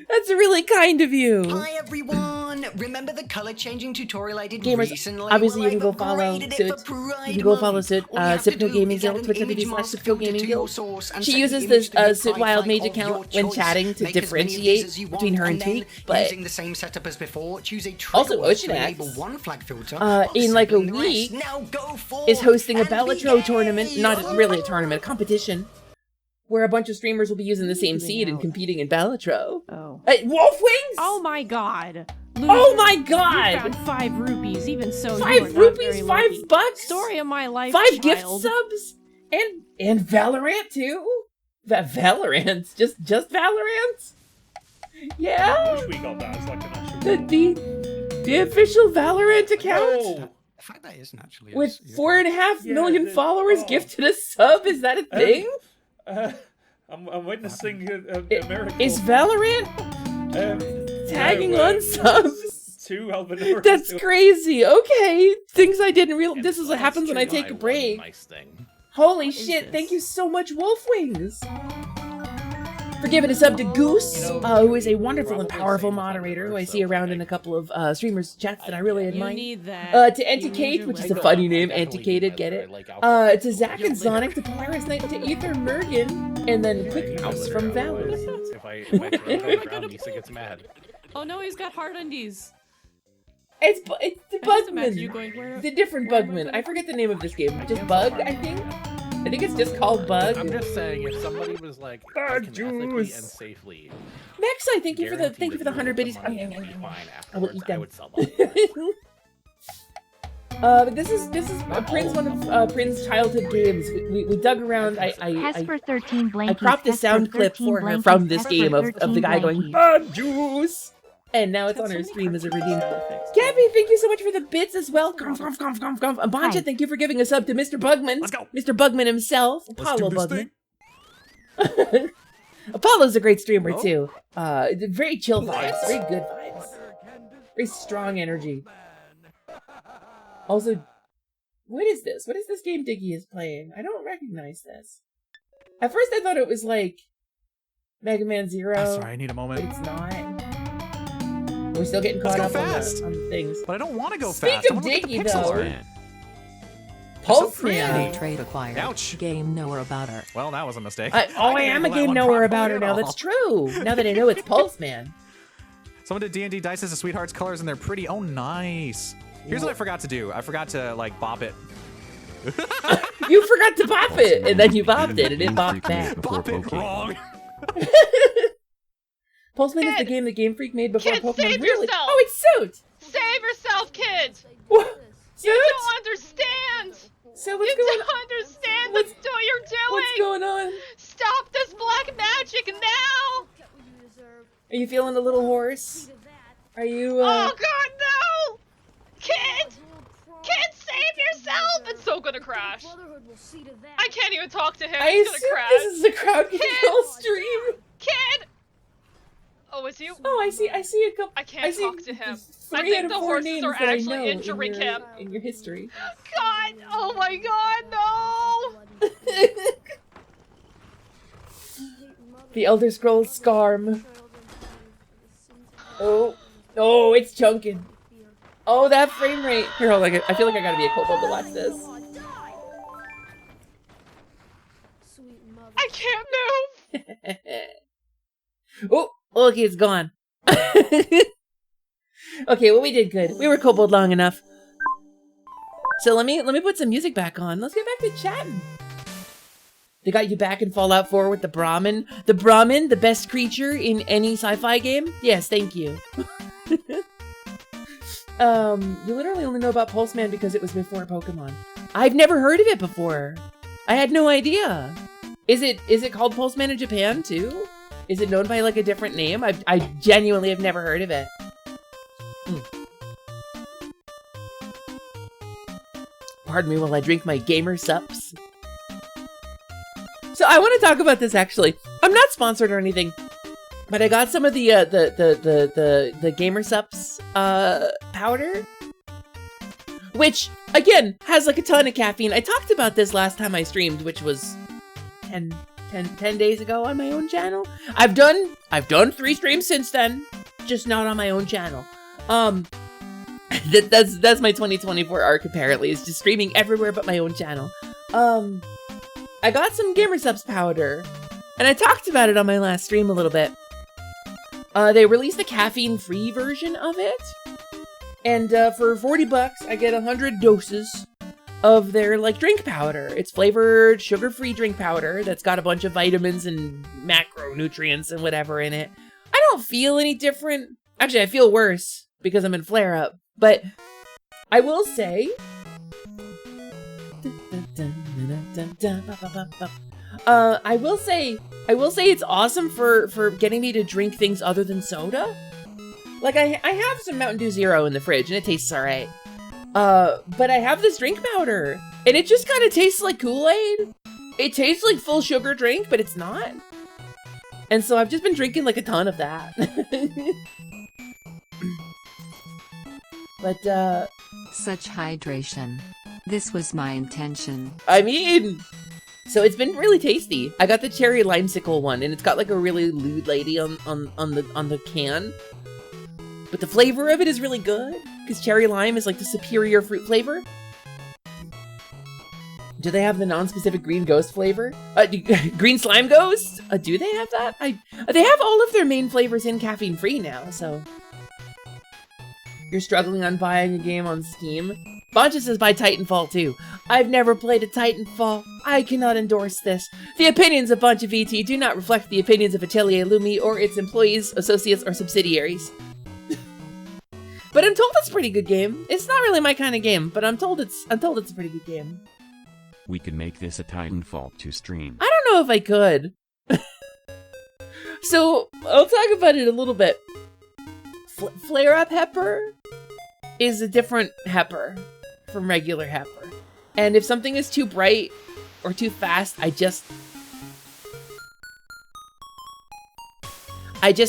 That's really kind of you. Hi everyone! Remember the color changing tutorial I did Gamers, recently? obviously Well, you can go I've follow upgraded it Sid. for Pride You can go follow Month. Sid, All you have to Sipno do Gaming is add Guild, an twitch.tv image slash mask Sipno filter Gaming to your Guild. source and She set the uses image this to be a Sid pride Wild flag Mage of your account when choice. chatting to Make as many of these differentiate as you between want, her and then, Tweak, but using the same setup as before, choose a also trigger word to Ocean enable X, one flag filter, in like a disabling the rest. week, Now go is hosting a forth and Bellatro tournament, not really a tournament, a competition, where a bunch of streamers will be using the same seed and competing in Bellatro. Oh. Wolf Wings? Oh my god. Loser, Oh my god! You found 5 rupees, even so 5 you are not rupees, very 5 lucky. bucks? Story of my life, 5 gift child. subs? And Valorant too? Valorant? Just Valorant? Yeah? I wish we got that as like an actual... The official Valorant account? Oh. The fact that isn't actually With 4.5 million followers gifted a sub? Is that a thing? I'm witnessing America. Is Valorant tagging on subs? 2 Albanoras. That's crazy. Okay, things I didn't realize. This is what happens when I take a break. Nice thing. Holy shit! Thank you so much, Wolfwings, for giving us up to Goose, who is a wonderful and powerful moderator who I see around in a couple of streamers' chats that I really admire. You need that. To Anticade, which is a funny name, Anticated, get it? To Zach and Sonic, to Polaris Knight, to Ether Mergen, and then Quick Mouse from Valley. If I throw it around, Lisa gets mad. Oh no, he's got hard undies. It's the I just imagine you Bugman. going, where- The different Bugman. I forget the name of this game. Just Bug, I think? I think it's just called Bug. I'm just saying, if somebody was like, I can ethically and safely Maxi, thank you for the 100 biddies. fine I will afterwards, eat I them. would sell them. But this is Prince, one of Prince's childhood games. We dug around. I Hesper 13 blankies. cropped a Hesper sound clip 13 for her blankies, from this Hesper game of 13 the guy going, blankies. Bug juice! And now it's on her stream as a redeem. Gabby, thank you so much for the bits as well. And Boncha, thank you for giving us up to Mr. Bugman. Let's go. Mr. Bugman himself. Apollo Bugman. Apollo's a great streamer too. Very chill vibes. Very good vibes. Very strong energy. Also, what is this? What is this game Diggy is playing? I don't recognize this. At first I thought it was like Mega Man Zero. Sorry, I need a moment. But it's not. We're still getting caught up on the things. But I don't want to go Speak fast. I of wanna look at the Diggy, pixel though. art. Pulseman. Trade acquired. Ouch. Game knower about her. Well, that was a mistake. I am a game knower about her now. That's true. Now that I know it's Pulseman. Someone did D&D Dice as a Sweetheart's colors, and they're pretty. Oh, nice. Here's what I forgot to do. I forgot to, like, bop it. You forgot to bop it, and then you bopped it, and it bopped back. Bop it wrong. Pulseman is the game that Game Freak made before Kids, Pokemon. save Really? yourself! Oh, it's Suit! Save yourself, kids! What? You Suit? don't understand! So what's you going don't understand what you're doing! What's going on? Stop this black magic now! Are you feeling a little hoarse? Are you, Oh god, no! Kid! Kid, save yourself! It's so gonna crash. I can't even talk to him. I It's gonna assume crash. this is a crowd control stream. Kid! Oh, is you? Oh, I see a couple. I can't talk to him. I 3 think out of the 4 horses names are that I actually know injuring him. in your history. God! Oh my god, no! The Elder Scrolls Scarm. Oh, it's chunking. Oh, that frame rate. Here, hold on. I feel like I gotta be a kobold to watch this. I can't move! Oh, look, it's gone. Okay, well, we did good. We were kobold long enough. So let me put some music back on. Let's get back to chatting. They got you back in Fallout 4 with the Brahmin. The Brahmin, the best creature in any sci-fi game? Yes, thank you. You literally only know about Pulseman because it was before Pokemon. I've never heard of it before. I had no idea. Is it called Pulseman in Japan too? Is it known by like a different name? I genuinely have never heard of it. Pardon me while I drink my gamer sups. So I want to talk about this actually. I'm not sponsored or anything, but I got some of the gamer sups powder, which again has like a ton of caffeine. I talked about this last time I streamed, which was 10 days ago on my own channel. I've done 3 streams since then, just not on my own channel. That's my 2024 arc apparently, is just streaming everywhere but my own channel. I got some Gamer Subs powder, and I talked about it on my last stream a little bit. They released the caffeine-free version of it, and for $40 I get 100 doses of their like drink powder. It's flavored sugar-free drink powder that's got a bunch of vitamins and macronutrients and whatever in it. I don't feel any different. Actually, I feel worse because I'm in flare-up. But I will say, I will say it's awesome for getting me to drink things other than soda. Like I have some Mountain Dew Zero in the fridge and it tastes alright. But I have this drink powder and it just kind of tastes like Kool-Aid. It tastes like full sugar drink, but it's not. And so I've just been drinking like a ton of that. But, Such hydration. This was my intention. I mean, so it's been really tasty. I got the cherry limesicle one, and it's got like a really lewd lady on the can. But the flavor of it is really good, because cherry lime is like the superior fruit flavor. Do they have the non-specific green ghost flavor? Green slime ghost? Do they have that? They have all of their main flavors in caffeine-free now, so... You're struggling on buying a game on Steam? Boncha says buy Titanfall 2. I've never played a Titanfall. I cannot endorse this. The opinions of Boncha VT do not reflect the opinions of Atelier Lumi or its employees, associates, or subsidiaries. But I'm told it's a pretty good game. It's not really my kind of game, but I'm told it's a pretty good game. We could make this a Titanfall 2 stream. I don't know if I could. So, I'll talk about it a little bit. Flare-up Heifer is a different Heifer from regular Heifer. And if something is too bright or too fast, I just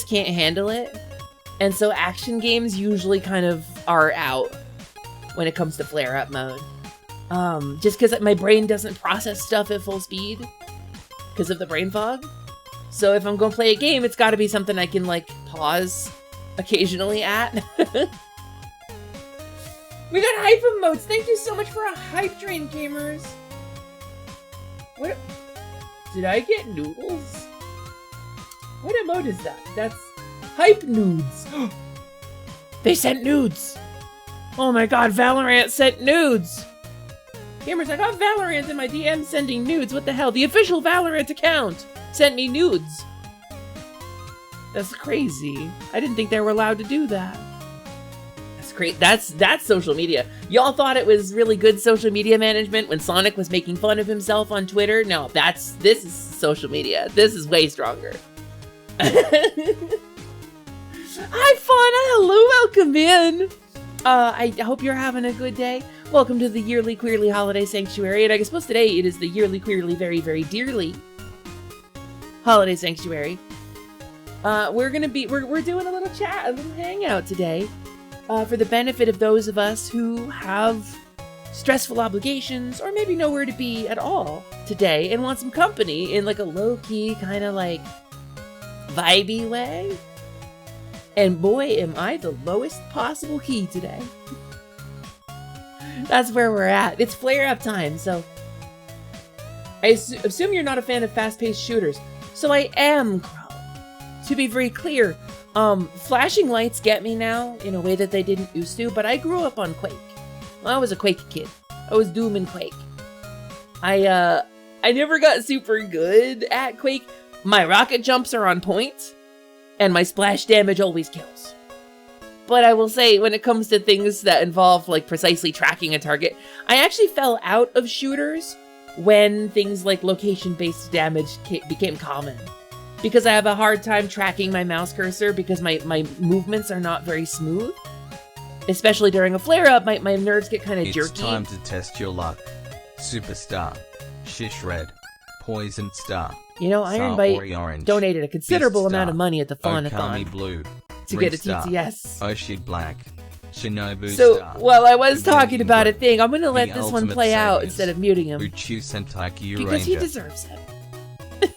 can't handle it. And so action games usually kind of are out when it comes to flare-up mode. Just because my brain doesn't process stuff at full speed because of the brain fog. So if I'm going to play a game, it's got to be something I can, like, pause occasionally at. We got hype emotes. Thank you so much for a hype train, gamers. What? Did I get noodles? What emote is that? That's hype nudes. They sent nudes. Oh my god, Valorant sent nudes. Gamers, I got Valorant in my DM sending nudes. What the hell? The official Valorant account sent me nudes. That's crazy. I didn't think they were allowed to do that. That's great. That's social media. Y'all thought it was really good social media management when Sonic was making fun of himself on Twitter? No, this is social media. This is way stronger. Hi, Fauna. Hello, welcome in. I hope you're having a good day. Welcome to the yearly Queerly Holiday Sanctuary, and I suppose today it is the yearly Queerly Very, Very Dearly Holiday Sanctuary. We're doing a little chat, a little hangout today, for the benefit of those of us who have stressful obligations, or maybe nowhere to be at all today, and want some company in like a low-key, kind of like vibey way. And boy, am I the lowest possible key today. That's where we're at. It's flare-up time, so... I assume you're not a fan of fast-paced shooters. So I am, Crow. To be very clear, flashing lights get me now in a way that they didn't used to, but I grew up on Quake. Well, I was a Quake kid. I was Doom and Quake. I never got super good at Quake. My rocket jumps are on point, and my splash damage always kills. But I will say, when it comes to things that involve, like, precisely tracking a target, I actually fell out of shooters when things like location-based damage became common. Because I have a hard time tracking my mouse cursor because my movements are not very smooth. Especially during a flare-up, my nerves get kind of jerky. It's time to test your luck. Superstar, Shish Red, Poison Star. You know, Ironbite donated a considerable amount of money at the Faunathon Blue, to get a TTS. Oshid Black, Shinobu So, Star, while I was talking about a thing, I'm gonna let this one play out instead of muting him. Uchu Sentai Kyu Because he Ranger. deserves it.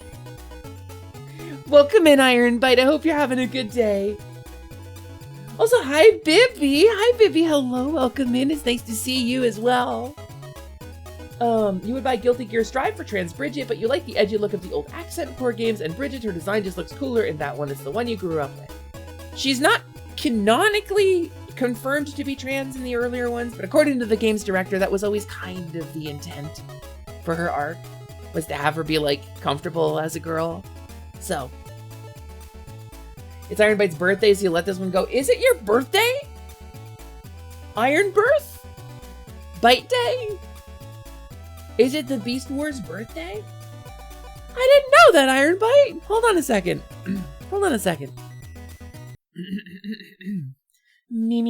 Welcome in, Ironbite. I hope you're having a good day. Also, hi, Bibby. Hi, Bibby. Hello. Welcome in. It's nice to see you as well. You would buy Guilty Gear Strive for Trans Bridget, but you like the edgy look of the old accent core games, and Bridget, her design just looks cooler, and that one is the one you grew up with. She's not canonically confirmed to be trans in the earlier ones, but according to the game's director, that was always kind of the intent for her arc, was to have her be, like, comfortable as a girl. So, it's Ironbite's birthday, so you let this one go. Is it your birthday? Iron Birth? Bite Day? Is it the Beast Wars birthday? I didn't know that, Ironbite. Hold on a second. Hold on a second. Me.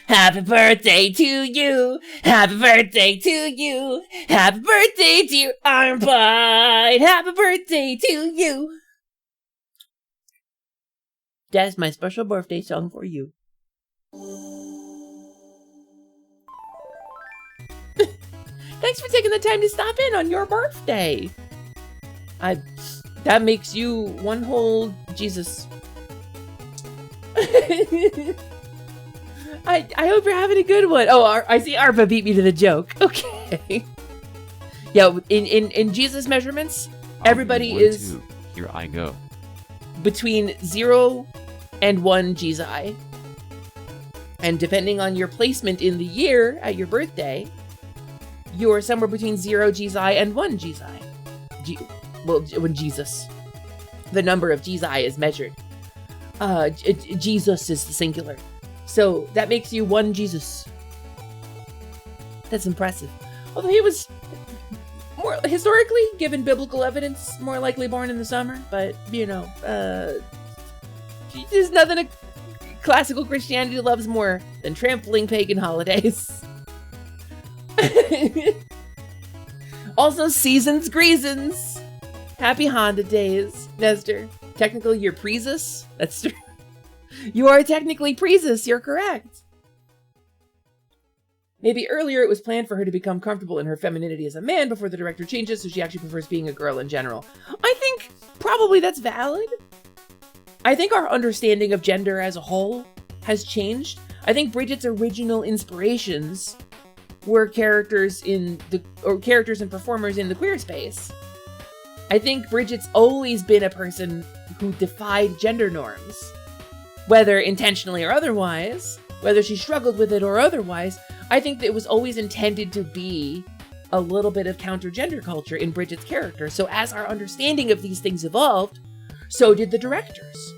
Happy birthday to you. Happy birthday to you. Happy birthday, dear Armbite. Happy birthday to you. That's my special birthday song for you. Thanks for taking the time to stop in on your birthday. That makes you one whole Jesus. I hope you're having a good one. Oh, I see Arpa beat me to the joke. Okay. Yeah, in Jesus measurements, everybody is... 2. Here I go. Between 0 and 1 Gzi. And depending on your placement in the year at your birthday, you're somewhere between 0 Gzi and 1 Gzi. When Jesus. The number of Gzi is measured. Jesus is the singular. So that makes you 1 Jesus. That's impressive. Although he was more historically, given biblical evidence, more likely born in the summer. But, you know, there's nothing a classical Christianity loves more than trampling pagan holidays. Also, seasons, greasons. Happy Honda days, Nestor. Technically, you're Prezus. That's true. You are technically Prezus. You're correct. Maybe earlier it was planned for her to become comfortable in her femininity as a man before the director changes, so she actually prefers being a girl in general. I think probably that's valid. I think our understanding of gender as a whole has changed. I think Bridget's original inspirations were characters and performers in the queer space. I think Bridget's always been a person who defied gender norms, whether intentionally or otherwise, whether she struggled with it or otherwise. I think that it was always intended to be a little bit of counter-gender culture in Bridget's character. So as our understanding of these things evolved, so did the directors.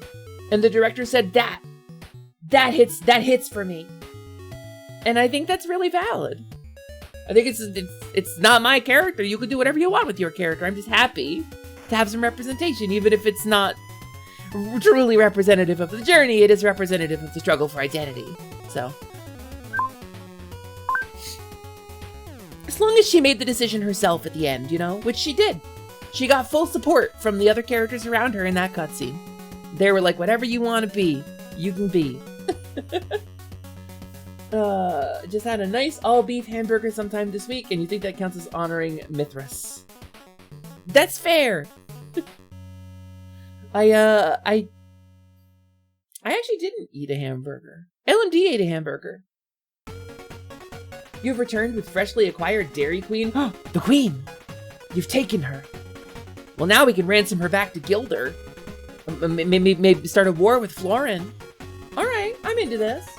And the director said that hits for me. And I think that's really valid. I think it's not my character. You can do whatever you want with your character. I'm just happy to have some representation, even if it's not truly representative of the journey. It is representative of the struggle for identity. So, as long as she made the decision herself at the end, you know, which she did. She got full support from the other characters around her in that cutscene. They were like, whatever you want to be, you can be. Just had a nice all-beef hamburger sometime this week, and you think that counts as honoring Mithras. That's fair! I actually didn't eat a hamburger. LMD ate a hamburger. You've returned with freshly acquired Dairy Queen. The Queen! You've taken her. Well, now we can ransom her back to Gilder. Maybe start a war with Florin. Alright, I'm into this.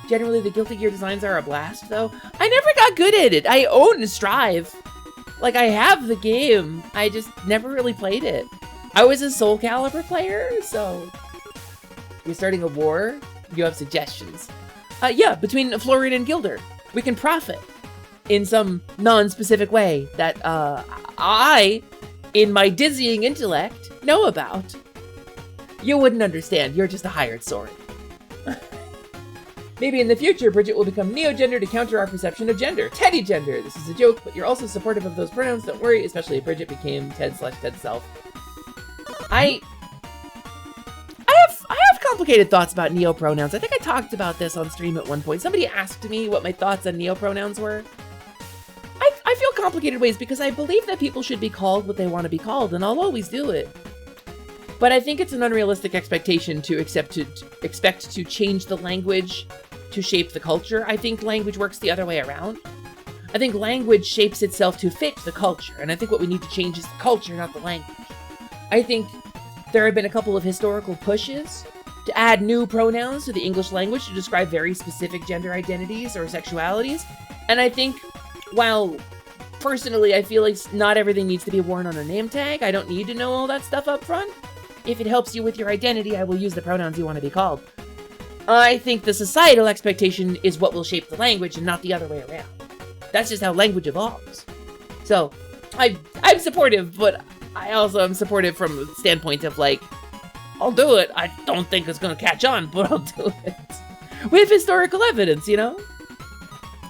Generally, the Guilty Gear designs are a blast, though. I never got good at it. I own Strive. Like, I have the game. I just never really played it. I was a Soul Calibur player, so... You're starting a war? You have suggestions. Yeah, between Florin and Gilder. We can profit in some non-specific way that, I, in my dizzying intellect, know about. You wouldn't understand. You're just a hired sword. Maybe in the future, Bridget will become neo-gender to counter our perception of gender. Teddy gender! This is a joke, but you're also supportive of those pronouns, don't worry, especially if Bridget became Ted/Ted's self. I have complicated thoughts about neo-pronouns. I think I talked about this on stream at one point. Somebody asked me what my thoughts on neo-pronouns were. I feel complicated ways because I believe that people should be called what they want to be called, and I'll always do it. But I think it's an unrealistic expectation to expect to change the language to shape the culture. I think language works the other way around. I think language shapes itself to fit the culture, and I think what we need to change is the culture, not the language. I think there have been a couple of historical pushes to add new pronouns to the English language to describe very specific gender identities or sexualities, and I think, while personally I feel like not everything needs to be worn on a name tag, I don't need to know all that stuff up front. If it helps you with your identity, I will use the pronouns you want to be called. I think the societal expectation is what will shape the language and not the other way around. That's just how language evolves. So, I'm supportive, but I also am supportive from the standpoint of like, I'll do it. I don't think it's going to catch on, but I'll do it. with historical evidence, you know?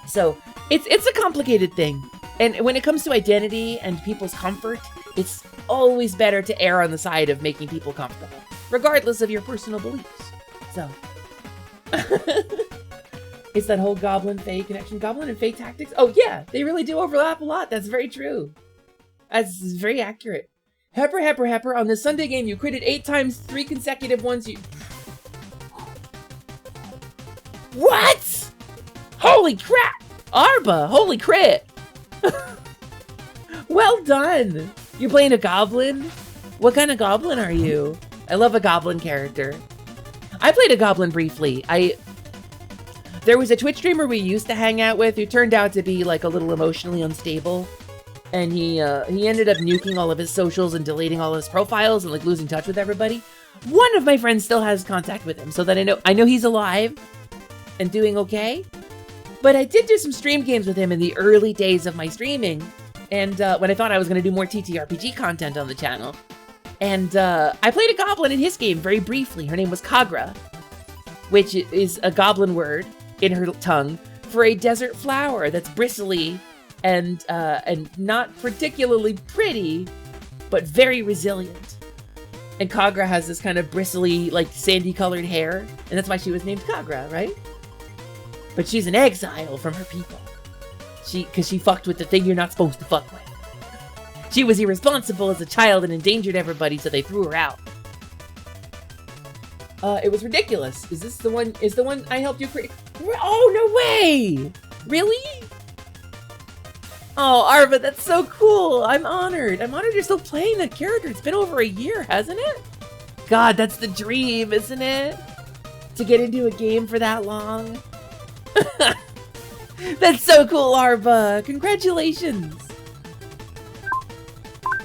So it's a complicated thing. And when it comes to identity and people's comfort, it's always better to err on the side of making people comfortable, regardless of your personal beliefs. So, it's that whole Goblin Fae connection. Goblin and Fae tactics? Oh yeah, they really do overlap a lot. That's very true. That's very accurate. Hepper, on this Sunday game, you critted 8 times, 3 consecutive ones. What? Holy crap! Arba, holy crit! Well done! You're playing a goblin? What kind of goblin are you? I love a goblin character. I played a goblin briefly. There was a Twitch streamer we used to hang out with who turned out to be like a little emotionally unstable. And he ended up nuking all of his socials and deleting all his profiles and like losing touch with everybody. One of my friends still has contact with him, so that I know he's alive and doing okay. But I did do some stream games with him in the early days of my streaming. And when I thought I was going to do more TTRPG content on the channel. And I played a goblin in his game very briefly. Her name was Kagra, which is a goblin word in her tongue for a desert flower that's bristly and not particularly pretty, but very resilient. And Kagra has this kind of bristly, like sandy colored hair, and that's why she was named Kagra, right? But she's an exile from her people. Because she fucked with the thing you're not supposed to fuck with. She was irresponsible as a child and endangered everybody, so they threw her out. It was ridiculous. Is this the one? Is the one I helped you create? Oh, no way! Really? Oh, Arva, that's so cool. I'm honored. I'm honored you're still playing that character. It's been over a year, hasn't it? God, that's the dream, isn't it? To get into a game for that long. That's so cool, Arva. Congratulations.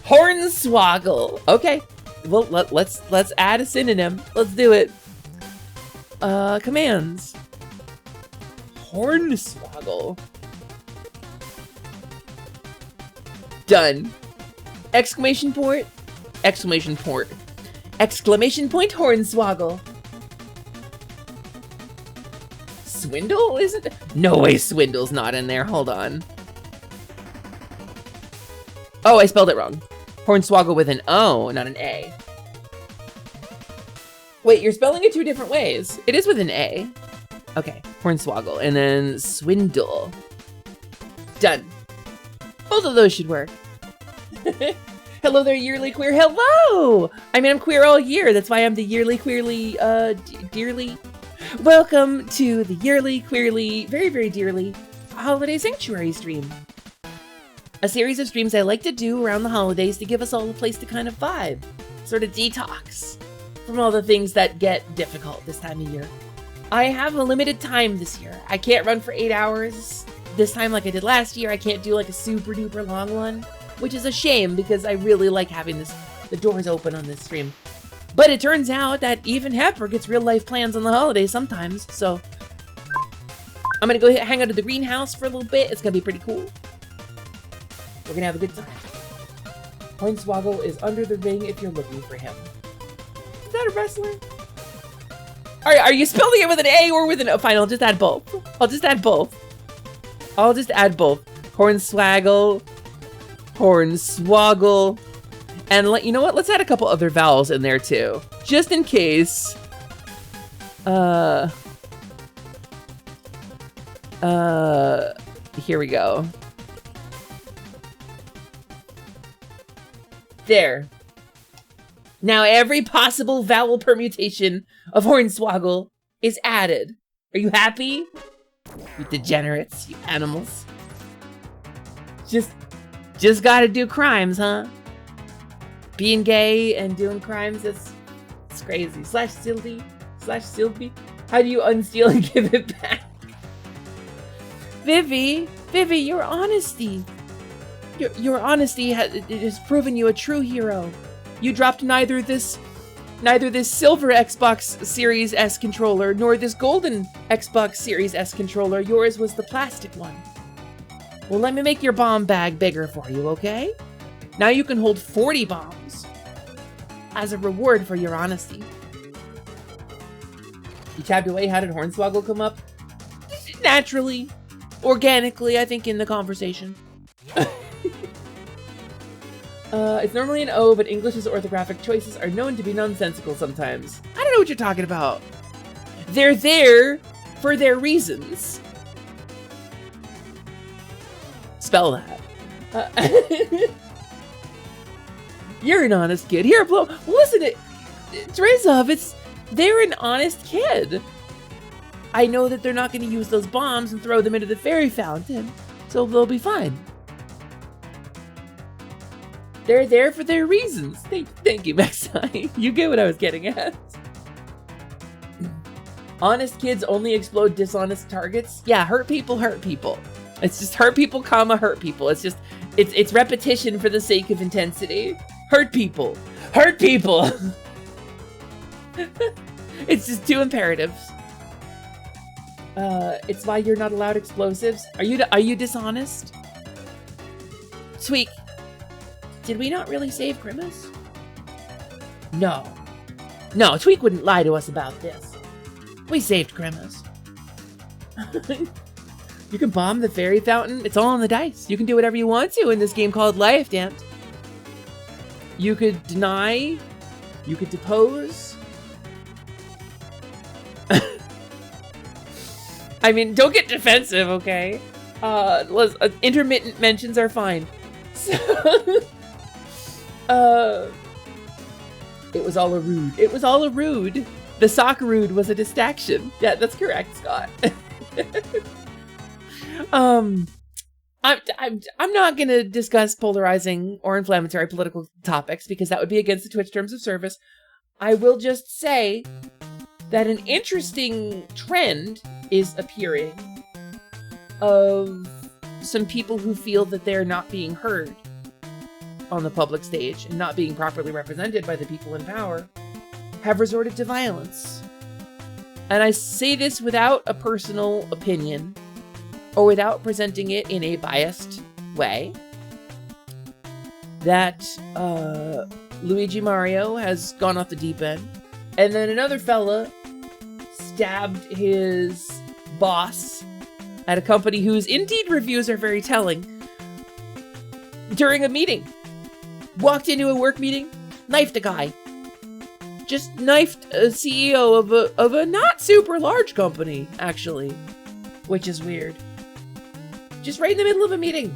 Hornswoggle. Okay. Well, let's add a synonym. Let's do it. Commands. Hornswoggle. Done. Exclamation point. Exclamation point. Exclamation point Hornswoggle. Swindle, isn't it? No way Swindle's not in there. Hold on. Oh, I spelled it wrong. Hornswoggle with an O, not an A. Wait, you're spelling it 2 different ways. It is with an A. Okay, Hornswoggle, and then Swindle. Done. Both of those should work. Hello there, yearly queer. Hello! I mean, I'm queer all year. That's why I'm the yearly queerly, dearly. Welcome to the yearly queerly, very, very dearly Holiday Sanctuary stream. A series of streams I like to do around the holidays to give us all a place to kind of vibe, sort of detox from all the things that get difficult this time of year. I have a limited time this year. I can't run for 8 hours this time like I did last year. I can't do like a super duper long one, which is a shame because I really like having the doors open on this stream. But it turns out that even Hepper gets real life plans on the holidays sometimes, so I'm gonna go hang out at the greenhouse for a little bit. It's gonna be pretty cool. We're gonna have a good time. Hornswoggle is under the ring if you're looking for him. Is that a wrestler? Are you spelling it with an A or with an O? Fine, I'll just add both. I'll just add both. Hornswaggle. Hornswoggle. And you know what? Let's add a couple other vowels in there too. Just in case. Here we go. There. Now every possible vowel permutation of Hornswoggle is added. Are you happy? You degenerates, you animals. Just gotta do crimes, huh? Being gay and doing crimes, it's crazy. /Sylvie. How do you unsteal and give it back? Vivi, your honesty. Your honesty has proven you a true hero. You dropped neither this silver Xbox Series S controller nor this golden Xbox Series S controller. Yours was the plastic one. Well, let me make your bomb bag bigger for you, okay? Now you can hold 40 bombs as a reward for your honesty. You tapped away. How did Hornswoggle come up? Naturally. Organically, I think, in the conversation. It's normally an O, but English's orthographic choices are known to be nonsensical sometimes. I don't know what you're talking about. They're there for their reasons. Spell that. You're an honest kid. Here, blow. Listen, Drezov, they're an honest kid. I know that they're not going to use those bombs and throw them into the fairy fountain, so they'll be fine. They're there for their reasons. Thank you, Maxine. You get what I was getting at. Honest kids only explode dishonest targets. Yeah, hurt people hurt people. It's just hurt people, comma, hurt people. It's just, it's repetition for the sake of intensity. Hurt people. Hurt people. It's just two imperatives. It's why you're not allowed explosives. Are you dishonest? Tweak. Did we not really save Grimace? No. No, Tweak wouldn't lie to us about this. We saved Grimace. You can bomb the fairy fountain. It's all on the dice. You can do whatever you want to in this game called Life Dance. You could deny. You could depose. I mean, don't get defensive, okay? Intermittent mentions are fine. So, it was all a rude. It was all a rude. The Soccerood was a distraction. Yeah, that's correct, Scott. I'm not gonna discuss polarizing or inflammatory political topics because that would be against the Twitch terms of service. I will just say that an interesting trend is appearing of some people who feel that they're not being heard on the public stage and not being properly represented by the people in power have resorted to violence. And I say this without a personal opinion or without presenting it in a biased way. That Luigi Mario has gone off the deep end, and then another fella stabbed his boss at a company whose Indeed reviews are very telling during a meeting. Walked into a work meeting, knifed a guy. Just knifed a CEO of a not super large company, actually. Which is weird. Just right in the middle of a meeting.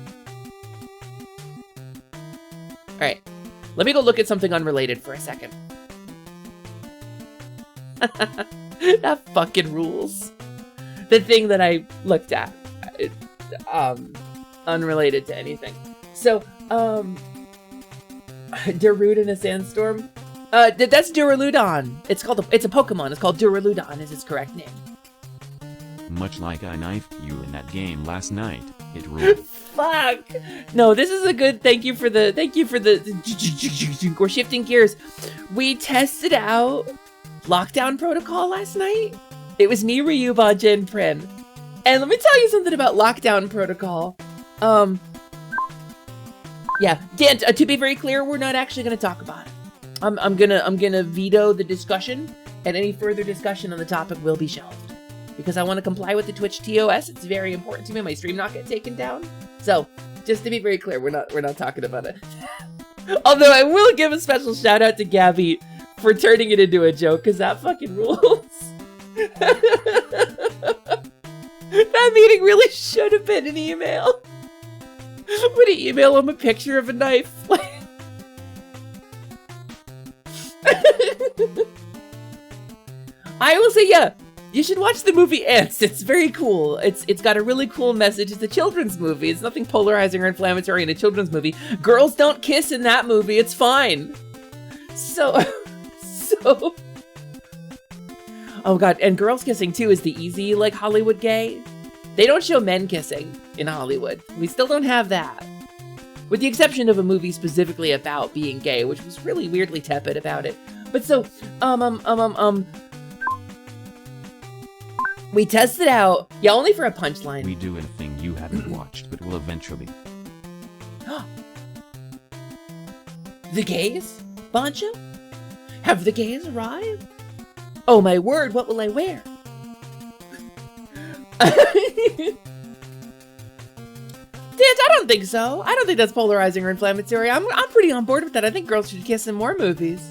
Alright, let me go look at something unrelated for a second. That fucking rules. The thing that I looked at. Unrelated to anything. So, Darude in a sandstorm. That's Duraludon. It's a Pokemon. It's called Duraludon is its correct name. Much like I knifed you in that game last night, it ruled. Fuck. No, this is a good thank you for the we're shifting gears. We tested out Lockdown Protocol last night. It was me, Ryu, Banja, and Prim. And let me tell you something about Lockdown Protocol. Yeah, Dan, to be very clear, we're not actually going to talk about it. I'm gonna veto the discussion, and any further discussion on the topic will be shelved. Because I want to comply with the Twitch TOS. It's very important to me. My stream not get taken down. So, just to be very clear, we're not talking about it. Although I will give a special shout out to Gabby for turning it into a joke, because that fucking rules. That meeting really should have been an email. Would he email him a picture of a knife? I will say, yeah, you should watch the movie Ants. It's very cool. It's got a really cool message. It's a children's movie. It's nothing polarizing or inflammatory in a children's movie. Girls don't kiss in that movie. It's fine. So, oh god, and girls kissing too is the easy, like, Hollywood gay. They don't show men kissing in Hollywood. We still don't have that. With the exception of a movie specifically about being gay, which was really weirdly tepid about it. But so, we tested out, yeah, only for a punchline. We do a thing you haven't watched, but will eventually. The gays? Banja? Have the gays arrived? Oh my word, what will I wear? I don't think so. I don't think that's polarizing or inflammatory. I'm pretty on board with that. I think girls should kiss in more movies.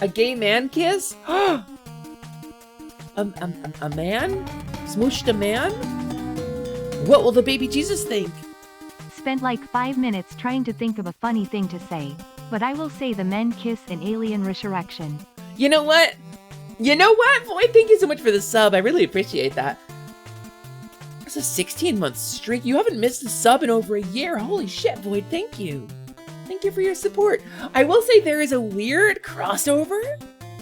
A gay man kiss? a man? Smooshed a man? What will the baby Jesus think? Spent like 5 minutes trying to think of a funny thing to say, but I will say the men kiss in Alien Resurrection. You know what? You know what, Void? Thank you so much for the sub. I really appreciate that. That's a 16-month streak. You haven't missed a sub in over a year. Holy shit, Void. Thank you. Thank you for your support. I will say there is a weird crossover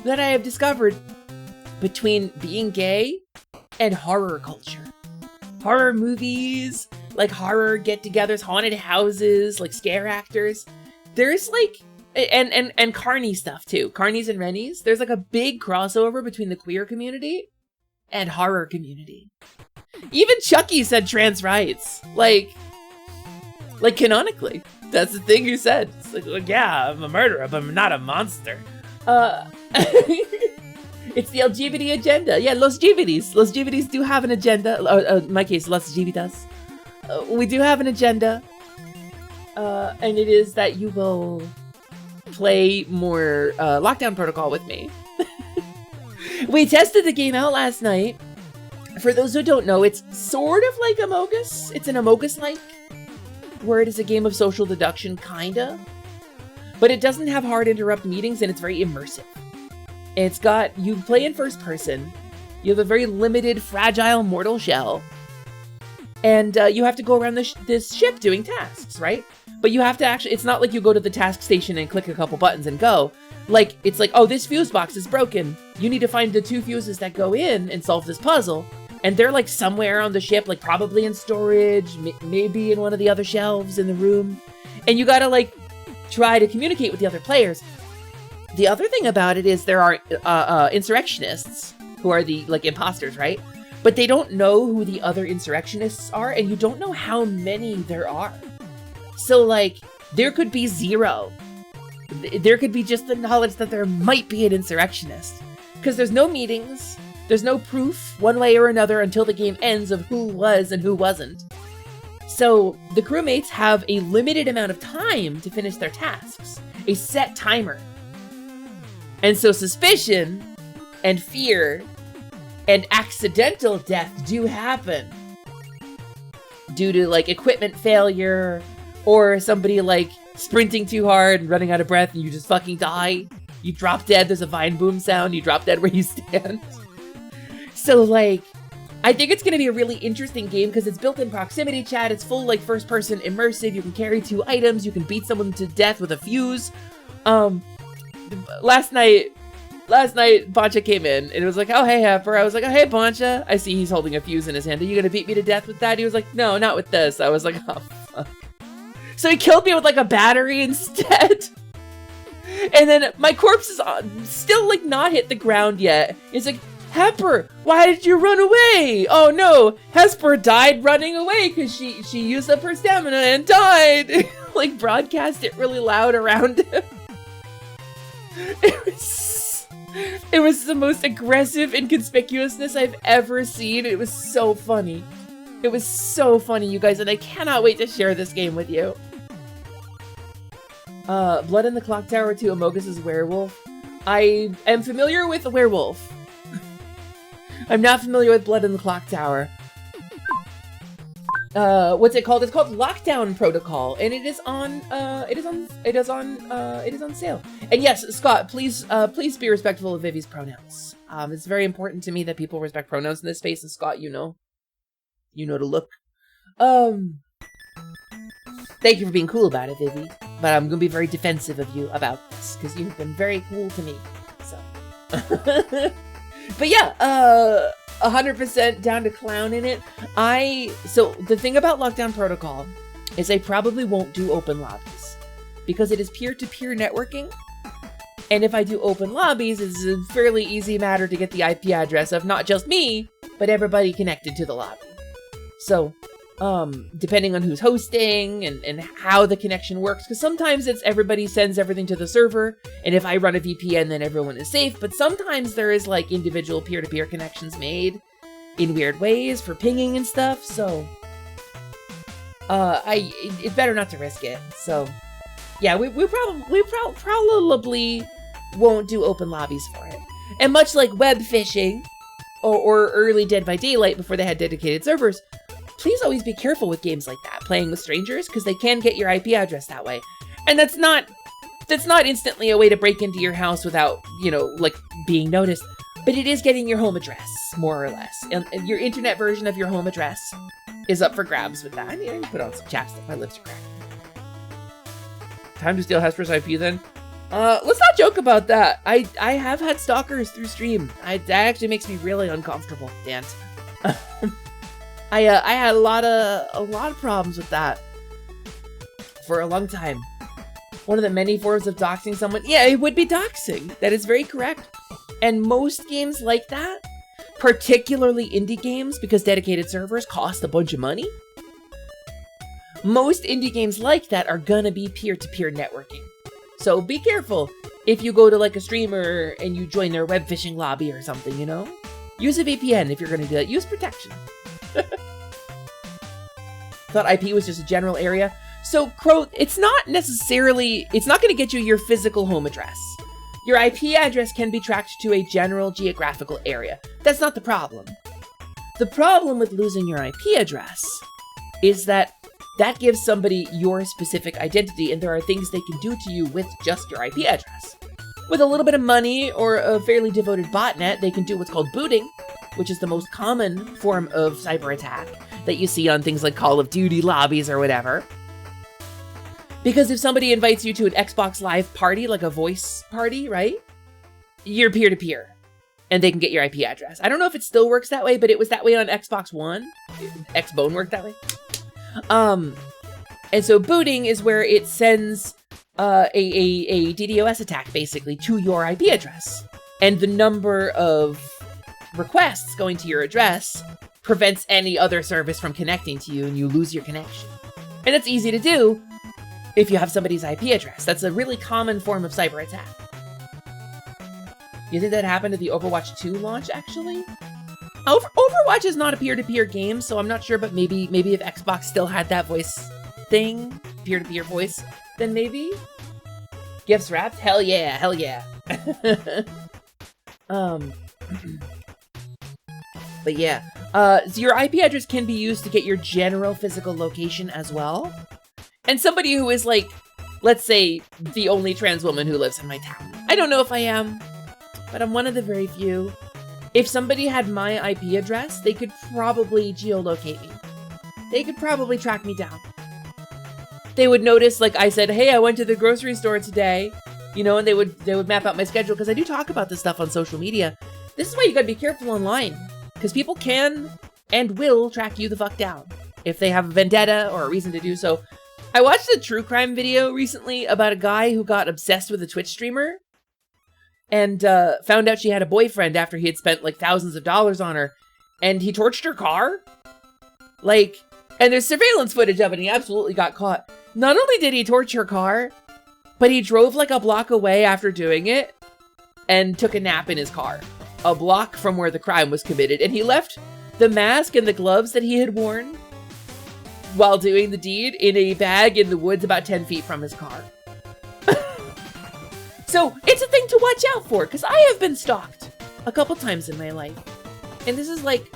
that I have discovered between being gay and horror culture. Horror movies, like horror get-togethers, haunted houses, like scare actors. There's like, and carny stuff too. Carnies and Rennies. There's like a big crossover between the queer community and horror community. Even Chucky said trans rights. Like canonically. That's the thing you said. It's like, yeah, I'm a murderer, but I'm not a monster. It's the LGBT agenda. Yeah, Los GBDs. Los GBDs do have an agenda. In my case, Los GBDas. We do have an agenda. And it is that you will play more Lockdown Protocol with me. We tested the game out last night. For those who don't know, it's sort of like Among Us. It's an Among Us-like, where it is a game of social deduction, kinda. But it doesn't have hard interrupt meetings, and it's very immersive. It's got, you play in first person, you have a very limited, fragile mortal shell, and you have to go around this ship doing tasks, right? But you have to actually, it's not like you go to the task station and click a couple buttons and go. Like, it's like, oh, this fuse box is broken. You need to find the 2 fuses that go in and solve this puzzle. And they're like somewhere on the ship, like probably in storage, maybe in one of the other shelves in the room. And you gotta like try to communicate with the other players. The other thing about it is there are insurrectionists who are the like imposters, right? But they don't know who the other insurrectionists are, and you don't know how many there are. So like, there could be 0. There could be just the knowledge that there might be an insurrectionist. Because there's no meetings, there's no proof one way or another until the game ends of who was and who wasn't. So the crewmates have a limited amount of time to finish their tasks, a set timer. And so suspicion and fear and accidental death do happen due to like equipment failure or somebody like sprinting too hard and running out of breath and you just fucking die. You drop dead, there's a vine boom sound, you drop dead where you stand. So like, I think it's gonna be a really interesting game because it's built in proximity chat, it's full like first person immersive, you can carry 2 items, you can beat someone to death with a fuse. Last night, Boncha came in and it was like, oh, hey, Hepper. I was like, oh, hey, Boncha. I see he's holding a fuse in his hand. Are you gonna beat me to death with that? He was like, no, not with this. I was like, oh, fuck. So he killed me with like a battery instead. And then my corpse is still like not hit the ground yet. He's like, Hepper, why did you run away? Oh no, Hesper died running away because she used up her stamina and died. Like broadcast it really loud around him. It was the most aggressive inconspicuousness I've ever seen. It was so funny. It was so funny, you guys, and I cannot wait to share this game with you. Blood in the Clock Tower 2 Amogus' Werewolf. I am familiar with Werewolf. I'm not familiar with Blood in the Clock Tower. What's it called? It's called Lockdown Protocol, and it is on sale. And yes, Scott, please be respectful of Vivi's pronouns. It's very important to me that people respect pronouns in this space, and Scott, you know to look. Thank you for being cool about it, Vivi, but I'm gonna be very defensive of you about this, because you've been very cool to me, so. But yeah, 100% down to clown in it. So the thing about Lockdown Protocol is I probably won't do open lobbies because it is peer-to-peer networking. And if I do open lobbies, it's a fairly easy matter to get the IP address of not just me, but everybody connected to the lobby. So, depending on who's hosting and how the connection works, because sometimes it's everybody sends everything to the server, and if I run a VPN, then everyone is safe, but sometimes there is like individual peer-to-peer connections made, in weird ways for pinging and stuff. So it's better not to risk it. So yeah, we probably won't do open lobbies for it. And much like web phishing or early Dead by Daylight before they had dedicated servers, please always be careful with games like that, playing with strangers, because they can get your IP address that way. And that's not instantly a way to break into your house without, you know, like being noticed, but it is getting your home address, more or less. And your internet version of your home address is up for grabs with that. I mean, I can put on some chapstick, my lips are cracked. Time to steal Hesper's IP then? Let's not joke about that. I have had stalkers through stream. That actually makes me really uncomfortable, Dan. I had a lot of problems with that for a long time. One of the many forms of doxing someone, yeah, it would be doxing. That is very correct. And most games like that, particularly indie games, because dedicated servers cost a bunch of money, most indie games like that are gonna be peer-to-peer networking. So be careful if you go to like a streamer and you join their web phishing lobby or something, you know? Use a VPN if you're gonna do that. Use protection. Thought IP was just a general area. So Crow, it's not going to get you your physical home address. Your IP address can be tracked to a general geographical area. That's not the problem. The problem with losing your IP address is that gives somebody your specific identity, and there are things they can do to you with just your IP address. With a little bit of money or a fairly devoted botnet, they can do what's called booting, which is the most common form of cyber attack that you see on things like Call of Duty lobbies or whatever. Because if somebody invites you to an Xbox Live party, like a voice party, right? You're peer-to-peer, and they can get your IP address. I don't know if it still works that way, but it was that way on Xbox One. Xbone worked that way. And so booting is where it sends a DDoS attack, basically, to your IP address. And the number of requests going to your address prevents any other service from connecting to you, and you lose your connection. And it's easy to do if you have somebody's IP address. That's a really common form of cyber attack. You think that happened at the Overwatch 2 launch, actually? Overwatch is not a peer-to-peer game, so I'm not sure, but maybe if Xbox still had that voice thing, peer-to-peer voice, then maybe? Gifts wrapped? Hell yeah, hell yeah. But yeah, so your IP address can be used to get your general physical location as well. And somebody who is like, let's say, the only trans woman who lives in my town. I don't know if I am, but I'm one of the very few. If somebody had my IP address, they could probably geolocate me. They could probably track me down. They would notice, like I said, hey, I went to the grocery store today, you know, and they would map out my schedule, because I do talk about this stuff on social media. This is why you gotta be careful online, because people can and will track you the fuck down if they have a vendetta or a reason to do so. I watched a true crime video recently about a guy who got obsessed with a Twitch streamer and found out she had a boyfriend after he had spent like thousands of dollars on her, and he torched her car. Like, and there's surveillance footage of it, and he absolutely got caught. Not only did he torch her car, but he drove like a block away after doing it and took a nap in his car, a block from where the crime was committed. And he left the mask and the gloves that he had worn while doing the deed in a bag in the woods about 10 feet from his car. So it's a thing to watch out for, because I have been stalked a couple times in my life. And this is like,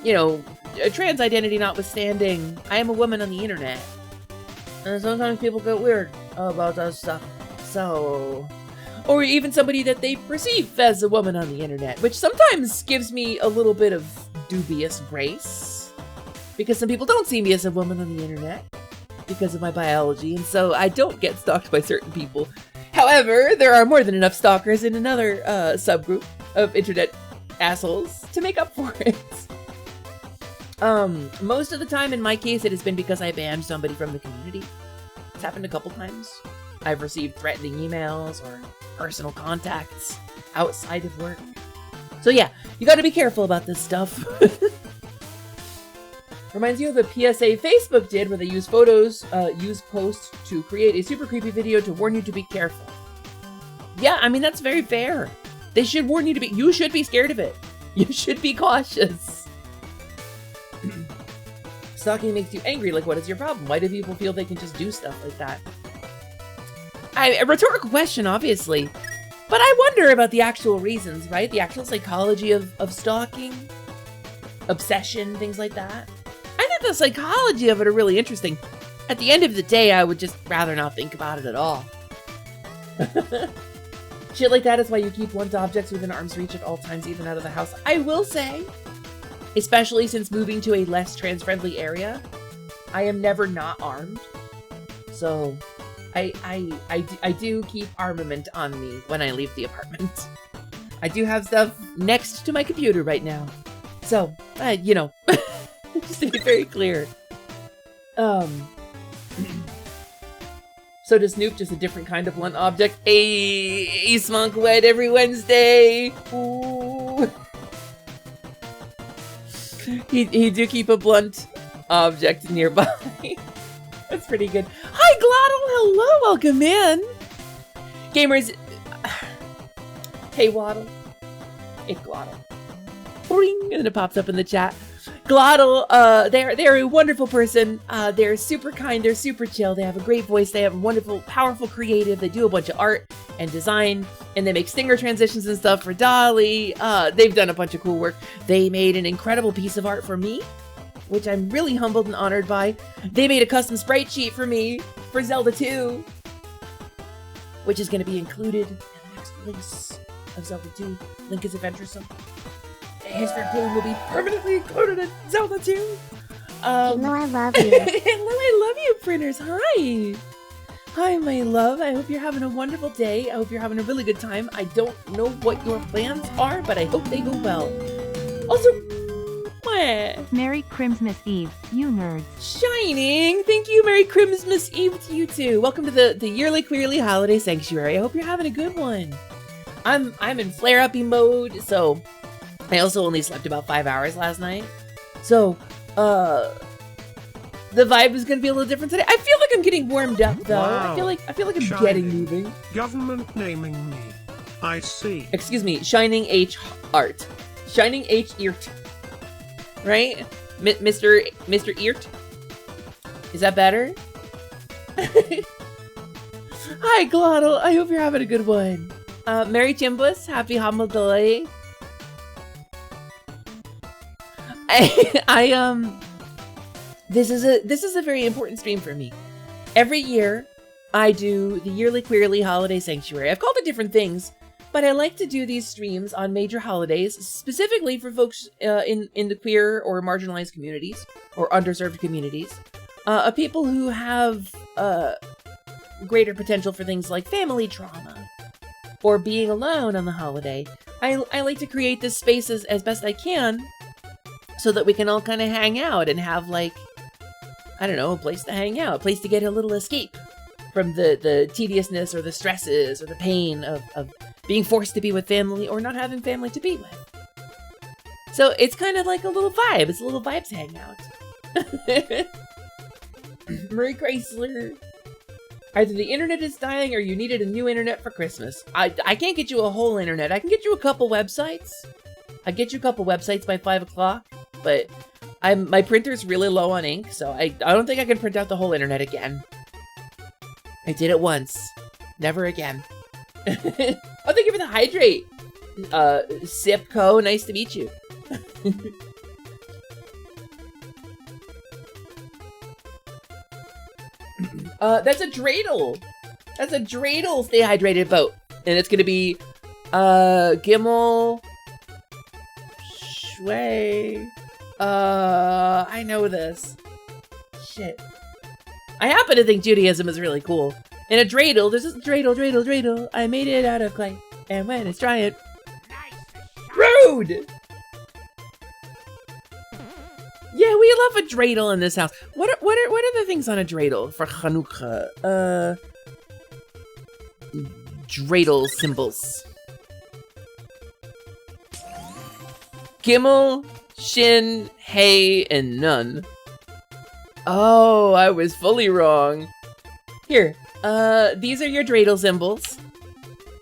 you know, a trans identity notwithstanding, I am a woman on the internet. And sometimes people get weird about that stuff. So, or even somebody that they perceive as a woman on the internet, which sometimes gives me a little bit of dubious grace, because some people don't see me as a woman on the internet because of my biology, and so I don't get stalked by certain people. However, there are more than enough stalkers in another subgroup of internet assholes to make up for it. Most of the time, in my case, it has been because I banned somebody from the community. It's happened a couple times. I've received threatening emails or personal contacts outside of work. So yeah, you gotta be careful about this stuff. Reminds you of a PSA Facebook did where they use posts to create a super creepy video to warn you to be careful. Yeah, I mean, that's very fair. They should warn you you should be scared of it. You should be cautious. Stalking makes you angry. Like, what is your problem? Why do people feel they can just do stuff like that? A rhetorical question, obviously. But I wonder about the actual reasons, right? The actual psychology of stalking, obsession, things like that. I think the psychology of it are really interesting. At the end of the day, I would just rather not think about it at all. Shit like that is why you keep blunt objects within arm's reach at all times, even out of the house. I will say, especially since moving to a less trans-friendly area, I am never not armed. So, I do keep armament on me when I leave the apartment. I do have stuff next to my computer right now. So, you know, just to be very clear. So does Snoop, just a different kind of blunt object. Hey, Smunk Wed every Wednesday. Ooh. He do keep a blunt object nearby. That's pretty good. Hi, Glottal. Hello, welcome in. Gamers. Hey, Waddle. It's Glottal. Boing, and then it pops up in the chat. Glottal, they're a wonderful person. They're super kind, they're super chill, they have a great voice, they have a wonderful, powerful creative, they do a bunch of art and design, and they make stinger transitions and stuff for Dolly. They've done a bunch of cool work. They made an incredible piece of art for me, which I'm really humbled and honored by. They made a custom sprite sheet for me for Zelda 2, which is going to be included in the next release of Zelda 2, Link is Adventuresome. His plume will be permanently included in Zelda 2. I love you. Hello, I love you, printers. Hi. Hi, my love. I hope you're having a wonderful day. I hope you're having a really good time. I don't know what your plans are, but I hope they go well. Also, what? Merry Christmas Eve, you nerds. Shining. Thank you. Merry Christmas Eve to you too. Welcome to the yearly queerly holiday sanctuary. I hope you're having a good one. I'm in flare-uppy mode, so I also only slept about 5 hours last night. So, the vibe is gonna be a little different today. I feel like I'm getting warmed up though. Wow. I feel like I'm Shining. getting moving. Government naming me. I see. Excuse me, Shining H Art. Shining H Eart. Right? Mr. Eart? Is that better? Hi, Glottal. I hope you're having a good one. Merry Chimbus. Happy Holiday. This is a very important stream for me. Every year, I do the yearly queerly holiday sanctuary. I've called it different things, but I like to do these streams on major holidays, specifically for folks in the queer or marginalized communities or underserved communities, people who have greater potential for things like family trauma or being alone on the holiday. I like to create this space as best I can, so that we can all kind of hang out and have, like, I don't know, a place to hang out, a place to get a little escape from the tediousness or the stresses or the pain of being forced to be with family or not having family to be with. So it's kind of like a little vibe. It's a little vibes hangout. Marie Chrysler. Either the internet is dying or you needed a new internet for Christmas. I can't get you a whole internet. I can get you a couple websites. I get you a couple websites by 5 o'clock, but my printer's really low on ink, so I don't think I can print out the whole internet again. I did it once. Never again. Oh, thank you for the hydrate. Sipco, nice to meet you. That's a dreidel. That's a dreidel stay hydrated boat. And it's gonna be, Gimmel... Shui... I know this. Shit. I happen to think Judaism is really cool. In a dreidel, there's this dreidel. I made it out of clay. And when it's drying... Rude! Yeah, we love a dreidel in this house. What are the things on a dreidel for Hanukkah? Dreidel symbols. Gimel, Shin, Hey, and Nun. Oh, I was fully wrong. Here, these are your dreidel symbols.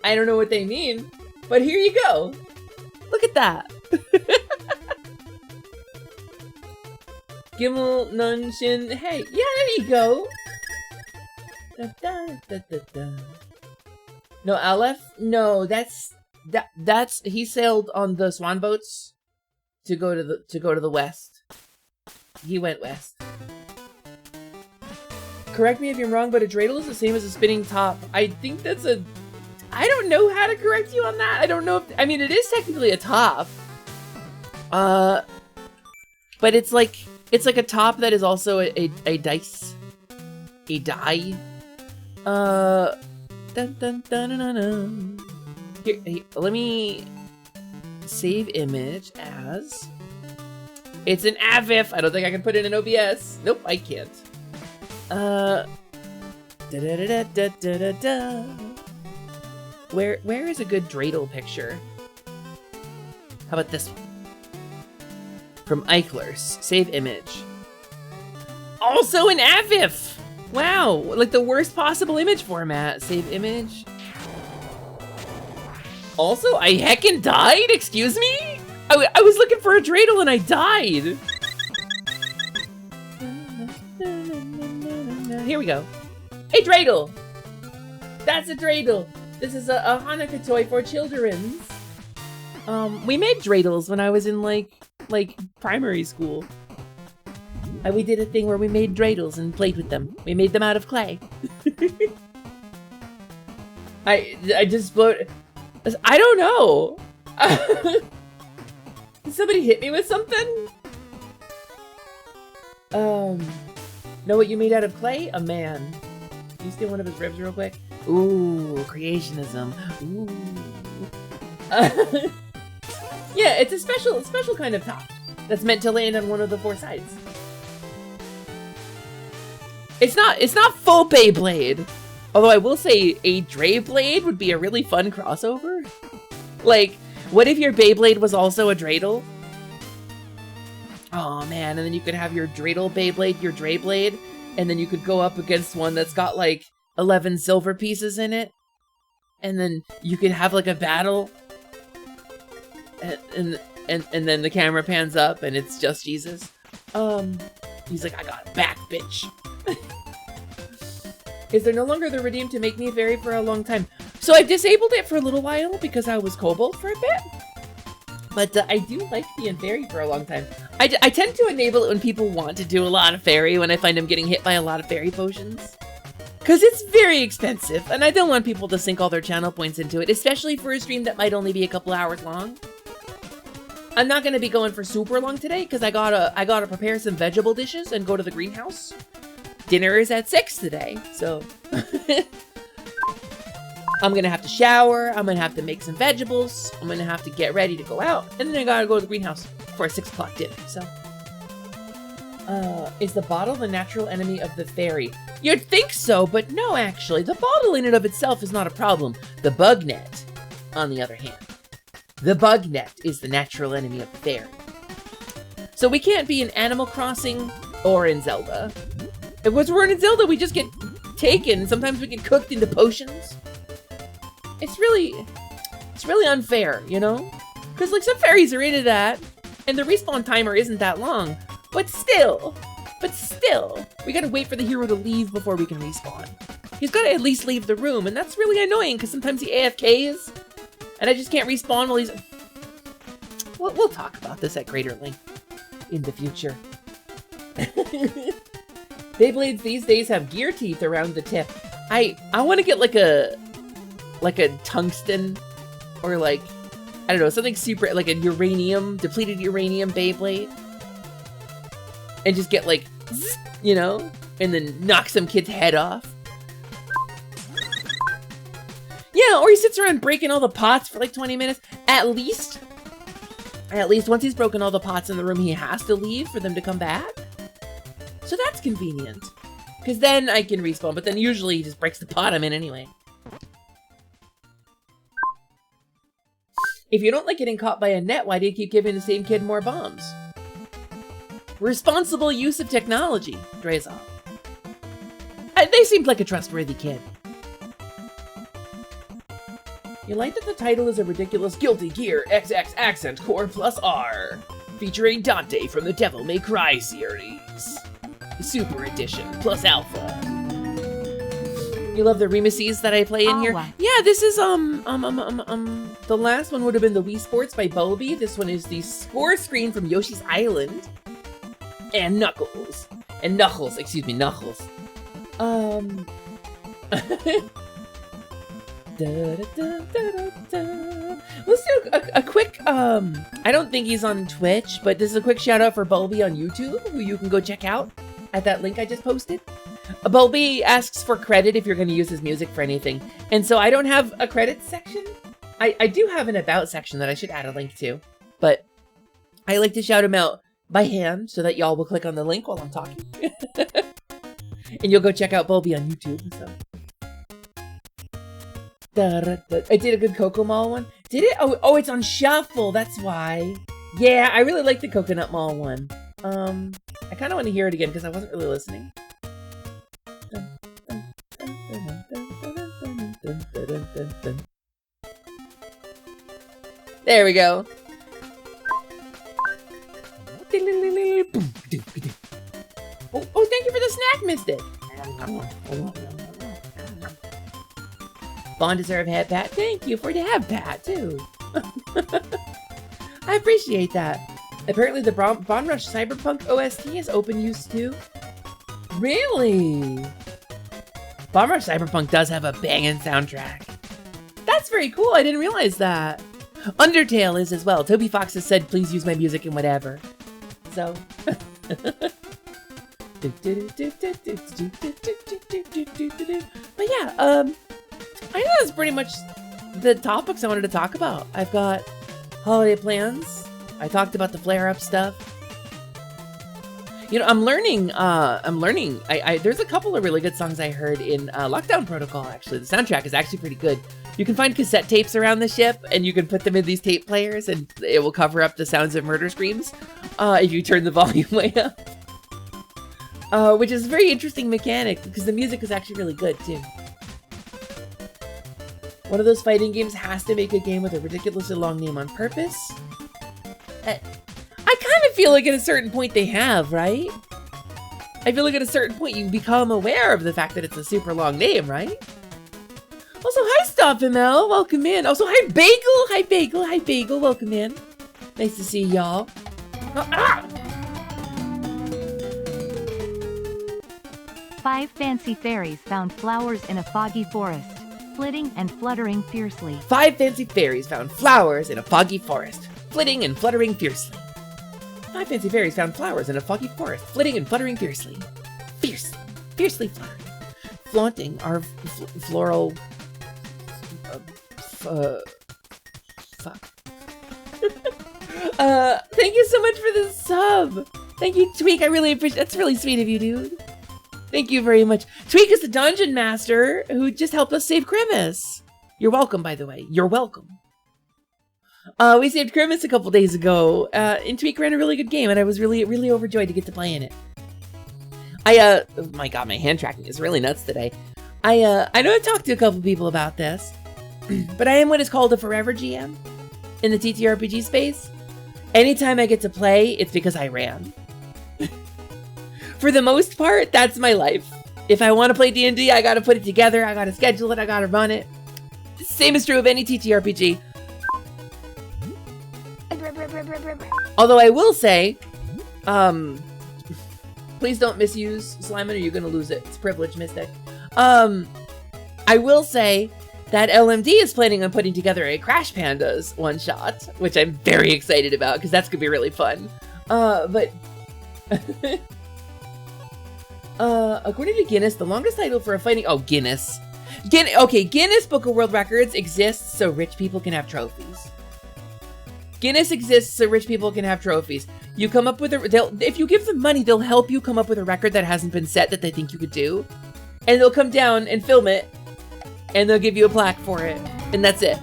I don't know what they mean, but here you go. Look at that. Gimel Nunshin. Hey, yeah, there you go. Da, da, da, da, da. No, Aleph? No, that's he sailed on the swan boats to go to the west. He went west. Correct me if I'm wrong, but a dreidel is the same as a spinning top. I think that's a... I don't know how to correct you on that. I don't know if... I mean, it is technically a top. But it's like a top that is also a dice. A die. Dun, dun, dun, dun, dun, dun. Here, let me save image as... It's an AVIF. I don't think I can put it in OBS. Nope, I can't. Da da da da da da da. Where is a good dreidel picture? How about this one? From Eichlers. Save image. Also an AVIF! Wow, like the worst possible image format. Save image. Also, I heckin' died? Excuse me? I was looking for a dreidel and I died. Here we go. A dreidel! That's a dreidel! This is a Hanukkah toy for children. We made dreidels when I was in like primary school. We did a thing where we made dreidels and played with them. We made them out of clay. I just blowed... I don't know. Did somebody hit me with something? Know what you made out of clay? A man. Can you steal one of his ribs real quick? Ooh, creationism. Ooh. Yeah, it's a special kind of top that's meant to land on one of the four sides. It's not full Beyblade. Although I will say a Dre Blade would be a really fun crossover. Like, what if your Beyblade was also a dreidel? Oh man, and then you could have your dreidel Beyblade, your Dre Blade, and then you could go up against one that's got like 11 silver pieces in it. And then you could have like a battle. And then the camera pans up and it's just Jesus. He's like, I got it back, bitch. Is there no longer the redeem to make me a fairy for a long time? So I've disabled it for a little while because I was kobold for a bit. But I do like being fairy for a long time. I tend to enable it when people want to do a lot of fairy, when I find I'm getting hit by a lot of fairy potions. Because it's very expensive, and I don't want people to sink all their channel points into it, especially for a stream that might only be a couple hours long. I'm not going to be going for super long today, because I gotta prepare some vegetable dishes and go to the greenhouse. Dinner is at 6 today, so... I'm gonna have to shower, I'm gonna have to make some vegetables, I'm gonna have to get ready to go out, and then I gotta go to the greenhouse for a 6 o'clock dinner, so... is the bottle the natural enemy of the fairy? You'd think so, but no, actually. The bottle in and of itself is not a problem. The bug net, on the other hand. The bug net is the natural enemy of the fairy. So we can't be in Animal Crossing or in Zelda. If we're in Zelda, we just get taken. Sometimes we get cooked into potions. It's really unfair, you know? Because, like, some fairies are into that, and the respawn timer isn't that long. But still, we gotta wait for the hero to leave before we can respawn. He's gotta at least leave the room, and that's really annoying, because sometimes he AFKs, and I just can't respawn while he's... We'll talk about this at greater length in the future. Beyblades these days have gear teeth around the tip. I want to get like a tungsten, or like, I don't know, something super, like a depleted uranium Beyblade. And just get like, zzz, you know, and then knock some kid's head off. Yeah, or he sits around breaking all the pots for like 20 minutes. At least once he's broken all the pots in the room, he has to leave for them to come back. So that's convenient. Because then I can respawn, but then usually he just breaks the pot I'm in anyway. If you don't like getting caught by a net, why do you keep giving the same kid more bombs? Responsible use of technology, Drezal. They seemed like a trustworthy kid. You like that the title is a ridiculous Guilty Gear XX accent core plus R. featuring Dante from the Devil May Cry series. Super Edition plus Alpha. You love the remises that I play in here? Yeah, this is the last one would have been the Wii Sports by Bobby. This one is the score screen from Yoshi's Island. And Knuckles. And Knuckles, excuse me, Knuckles. Let's do a quick, I don't think he's on Twitch, but this is a quick shout out for Bulby on YouTube, who you can go check out at that link I just posted. Bulby asks for credit if you're going to use his music for anything. And so I don't have a credits section. I do have an about section that I should add a link to, but I like to shout him out by hand so that y'all will click on the link while I'm talking. And you'll go check out Bulby on YouTube and stuff. I did a good Coco Mall one. Did it? Oh, it's on shuffle. That's why. Yeah, I really like the Coconut Mall one. I kind of want to hear it again because I wasn't really listening. There we go. Oh, thank you for the snack, Mystic. Faun deserve head pat. Thank you for the head pat too. I appreciate that. Apparently the Bon Rush Cyberpunk OST is open use too. Really? Bon Rush Cyberpunk does have a banging soundtrack. That's very cool. I didn't realize that. Undertale is as well. Toby Fox has said, please use my music in whatever. So. But yeah, I know that's pretty much the topics I wanted to talk about. I've got holiday plans. I talked about the flare-up stuff. You know, I'm learning. There's a couple of really good songs I heard in Lockdown Protocol, actually. The soundtrack is actually pretty good. You can find cassette tapes around the ship, and you can put them in these tape players, and it will cover up the sounds of murder screams if you turn the volume way up. Which is a very interesting mechanic, because the music is actually really good, too. One of those fighting games has to make a game with a ridiculously long name on purpose. I kind of feel like at a certain point they have, right? I feel like at a certain point you become aware of the fact that it's a super long name, right? Also, hi Stop ML, welcome in. Also, hi Bagel, hi Bagel, welcome in. Nice to see y'all. Five fancy fairies found flowers in a foggy forest, flitting and fluttering fiercely. 5 fancy fairies found flowers in a foggy forest, flitting and fluttering fiercely. 5 fancy fairies found flowers in a foggy forest, flitting and fluttering fiercely. Fiercely fluttering. Flaunting our floral... fuck. Thank you so much for the sub! Thank you, Tweak, I really appreciate... That's really sweet of you, dude. Thank you very much. Tweak is the dungeon master who just helped us save Grimace. You're welcome, by the way. You're welcome. We saved Grimace a couple days ago, and Tweak ran a really good game, and I was really, really overjoyed to get to play in it. Oh my god, my hand tracking is really nuts today. I know I talked to a couple people about this, but I am what is called a forever GM in the TTRPG space. Anytime I get to play, it's because I ran. For the most part, that's my life. If I want to play D&D, I gotta put it together, I gotta schedule it, I gotta run it. Same is true of any TTRPG. Although I will say, please don't misuse Slimin' or you're gonna lose it. It's privilege, Mystic. I will say that LMD is planning on putting together a Crash Pandas one-shot, which I'm very excited about, because that's gonna be really fun. But... according to Guinness, the longest title for a fighting... Oh, Guinness. Okay, Guinness Book of World Records exists so rich people can have trophies. Guinness exists so rich people can have trophies. You come up with if you give them money, they'll help you come up with a record that hasn't been set that they think you could do. And they'll come down and film it. And they'll give you a plaque for it. And that's it.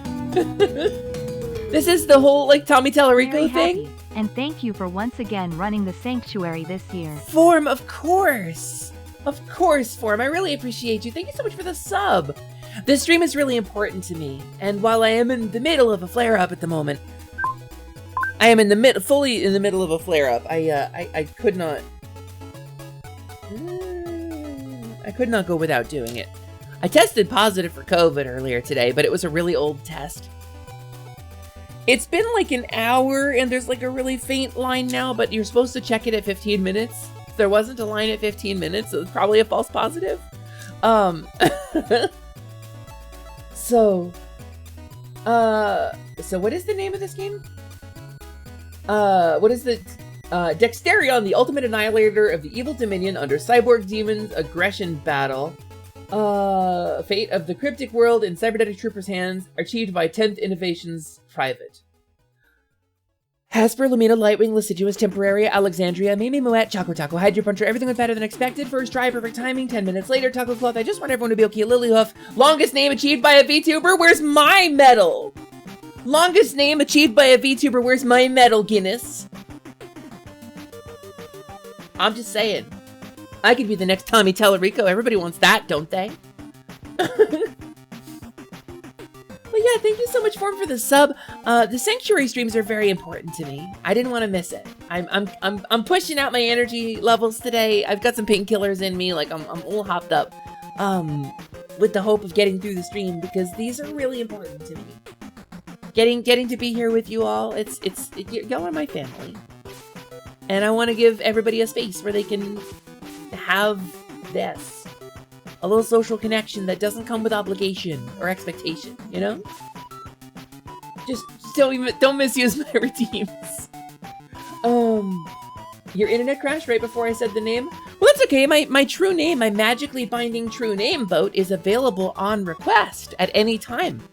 This is the whole, like, Tommy Tallarico thing. And thank you for once again running the sanctuary this year. Form, of course. Of course, Form. I really appreciate you. Thank you so much for the sub. This stream is really important to me. And while I am in the middle of a flare-up at the moment, I am fully in the middle of a flare-up. I could not... I could not go without doing it. I tested positive for COVID earlier today, but it was a really old test. It's been like an hour and there's like a really faint line now, but you're supposed to check it at 15 minutes. If there wasn't a line at 15 minutes, so it's probably a false positive. So what is the name of this game? What is the Dexterion, the ultimate annihilator of the evil dominion under cyborg demons aggression battle. Fate of the cryptic world in cybernetic troopers' hands, achieved by 10th Innovations Private. Hasper, Lumina, Lightwing, Liciduous, Temporaria, Alexandria, Mimi, Moet, Choco Taco, Hydro Puncher, everything went better than expected. First try, perfect timing, 10 minutes later, Taco Cloth, I just want everyone to be okay, Lilyhoof, longest name achieved by a VTuber, where's my medal? Longest name achieved by a VTuber, where's my medal, Guinness? I'm just saying. I could be the next Tommy Tellerico. Everybody wants that, don't they? But yeah, thank you so much, Faun, for the sub. The Sanctuary streams are very important to me. I didn't want to miss it. I'm pushing out my energy levels today. I've got some painkillers in me. Like I'm all hopped up. With the hope of getting through the stream because these are really important to me. Getting to be here with you all. Y'all are my family. And I want to give everybody a space where they can have this. A little social connection that doesn't come with obligation or expectation, you know? Just don't misuse my redeems. Your internet crashed right before I said the name? Well, that's okay. My true name, my magically binding true name vote is available on request at any time.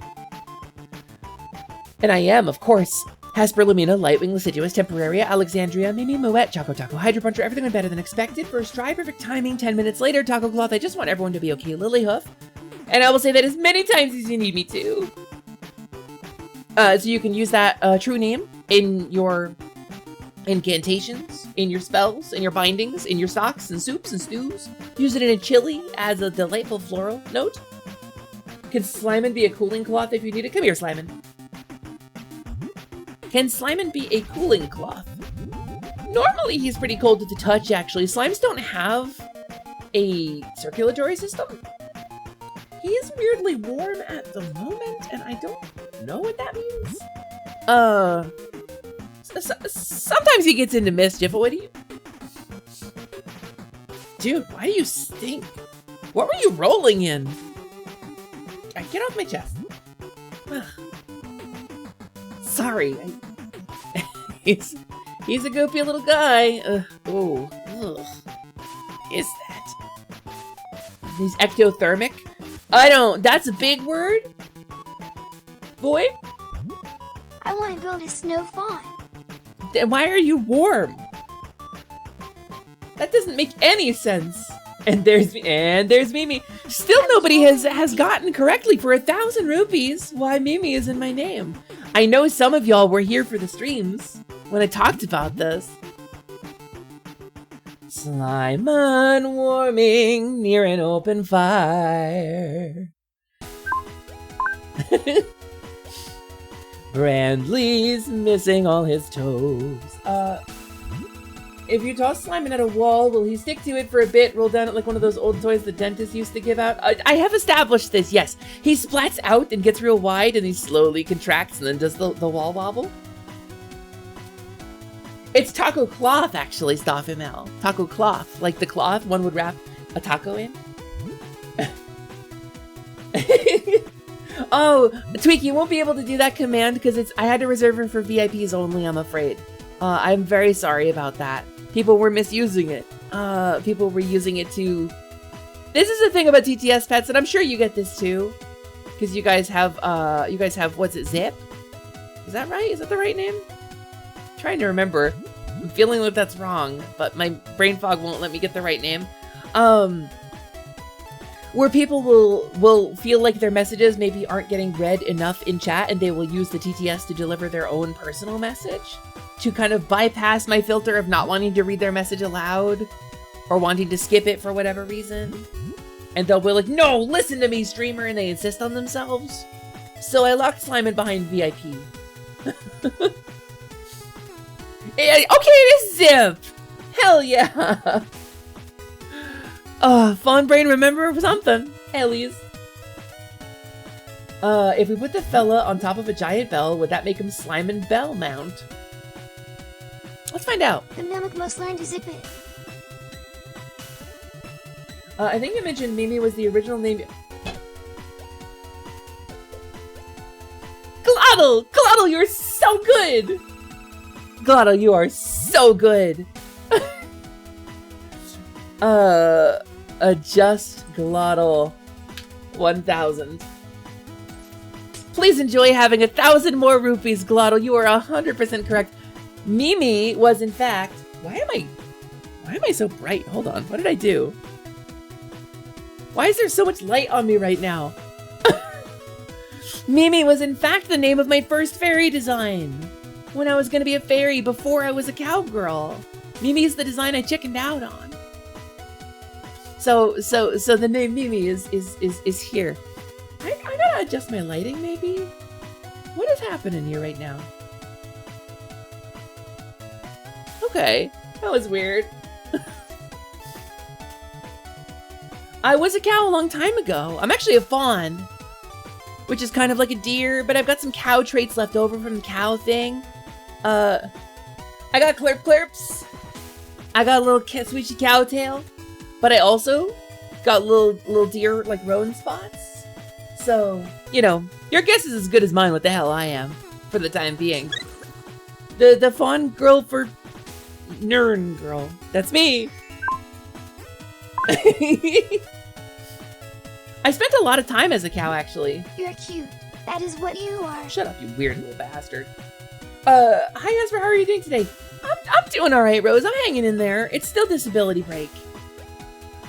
And I am, of course, Hasper, Lumina, Lightwing, Liciduous, Temporaria, Alexandria, Mimi, Moet, Choco Taco, Hydro Puncher, everything went better than expected. First try, perfect timing, 10 minutes later, Taco Cloth, I just want everyone to be okay, Lilyhoof. And I will say that as many times as you need me to. So you can use that true name in your incantations, in your spells, in your bindings, in your stocks and soups and stews. Use it in a chili as a delightful floral note. Can Slimon be a cooling cloth if you need it? Come here, Slimon. Can Slimon be a cooling cloth? Normally he's pretty cold to the touch, actually. Slimes don't have a circulatory system. He is weirdly warm at the moment, and I don't know what that means. Sometimes he gets into mischief. What do you... Dude, why do you stink? What were you rolling in? Get off my chest. Sorry. He's a goofy little guy. Is that? He's ectothermic? That's a big word? Boy? I want to build a snow fawn. Then why are you warm? That doesn't make any sense. And there's Mimi. Still nobody has gotten correctly for 1,000 rupees why Mimi is in my name. I know some of y'all were here for the streams when I talked about this. Slimon warming near an open fire. Brandley's missing all his toes. If you toss Slimon at a wall, will he stick to it for a bit, roll down it like one of those old toys the dentist used to give out? I have established this, yes. He splats out and gets real wide and he slowly contracts and then does the wall wobble. It's taco cloth, actually, Staffimel. Taco cloth, like the cloth one would wrap a taco in. Oh, Tweak, you won't be able to do that command because I had to reserve it for VIPs only, I'm afraid. I'm very sorry about that. People were misusing it. People were using it to... This is the thing about TTS pets, and I'm sure you get this too. Because you guys have, what's it, Zip? Is that right? Is that the right name? I'm trying to remember. I'm feeling like that's wrong, but my brain fog won't let me get the right name. Where people will feel like their messages maybe aren't getting read enough in chat, and they will use the TTS to deliver their own personal message to kind of bypass my filter of not wanting to read their message aloud or wanting to skip it for whatever reason. And they'll be like, no, listen to me, streamer, and they insist on themselves. So I locked Slimon behind VIP. Okay, it is Zip! Hell yeah! Faun Brain remember something. Hellies. If we put the fella on top of a giant bell, would that make him Slime and Bell mount? Let's find out. The mammoth must learn to zip it. I think you mentioned Mimi was the original name. Glottal! Glottal, you're so good! Glottal, you are so good! Adjust Glottal 1000. Please enjoy having 1,000 more rupees, Glottal. You are 100% correct. Mimi was in fact... Why am I so bright? Hold on, what did I do? Why is there so much light on me right now? Mimi was in fact the name of my first fairy design. When I was gonna be a fairy before I was a cowgirl. Mimi is the design I chickened out on. So the name Mimi is here. I gotta adjust my lighting maybe? What is happening here right now? Okay, that was weird. I was a cow a long time ago. I'm actually a fawn, which is kind of like a deer, but I've got some cow traits left over from the cow thing. I got clirps. I got a little swishy cow tail, but I also got little deer like roan spots. So, you know, your guess is as good as mine what the hell I am for the time being. The fawn girl for Nern girl. That's me. I spent a lot of time as a cow, actually. You're cute. That is what you are. Shut up, you weird little bastard. Hi, Esper. How are you doing today? I'm doing all right, Rose. I'm hanging in there. It's still disability break.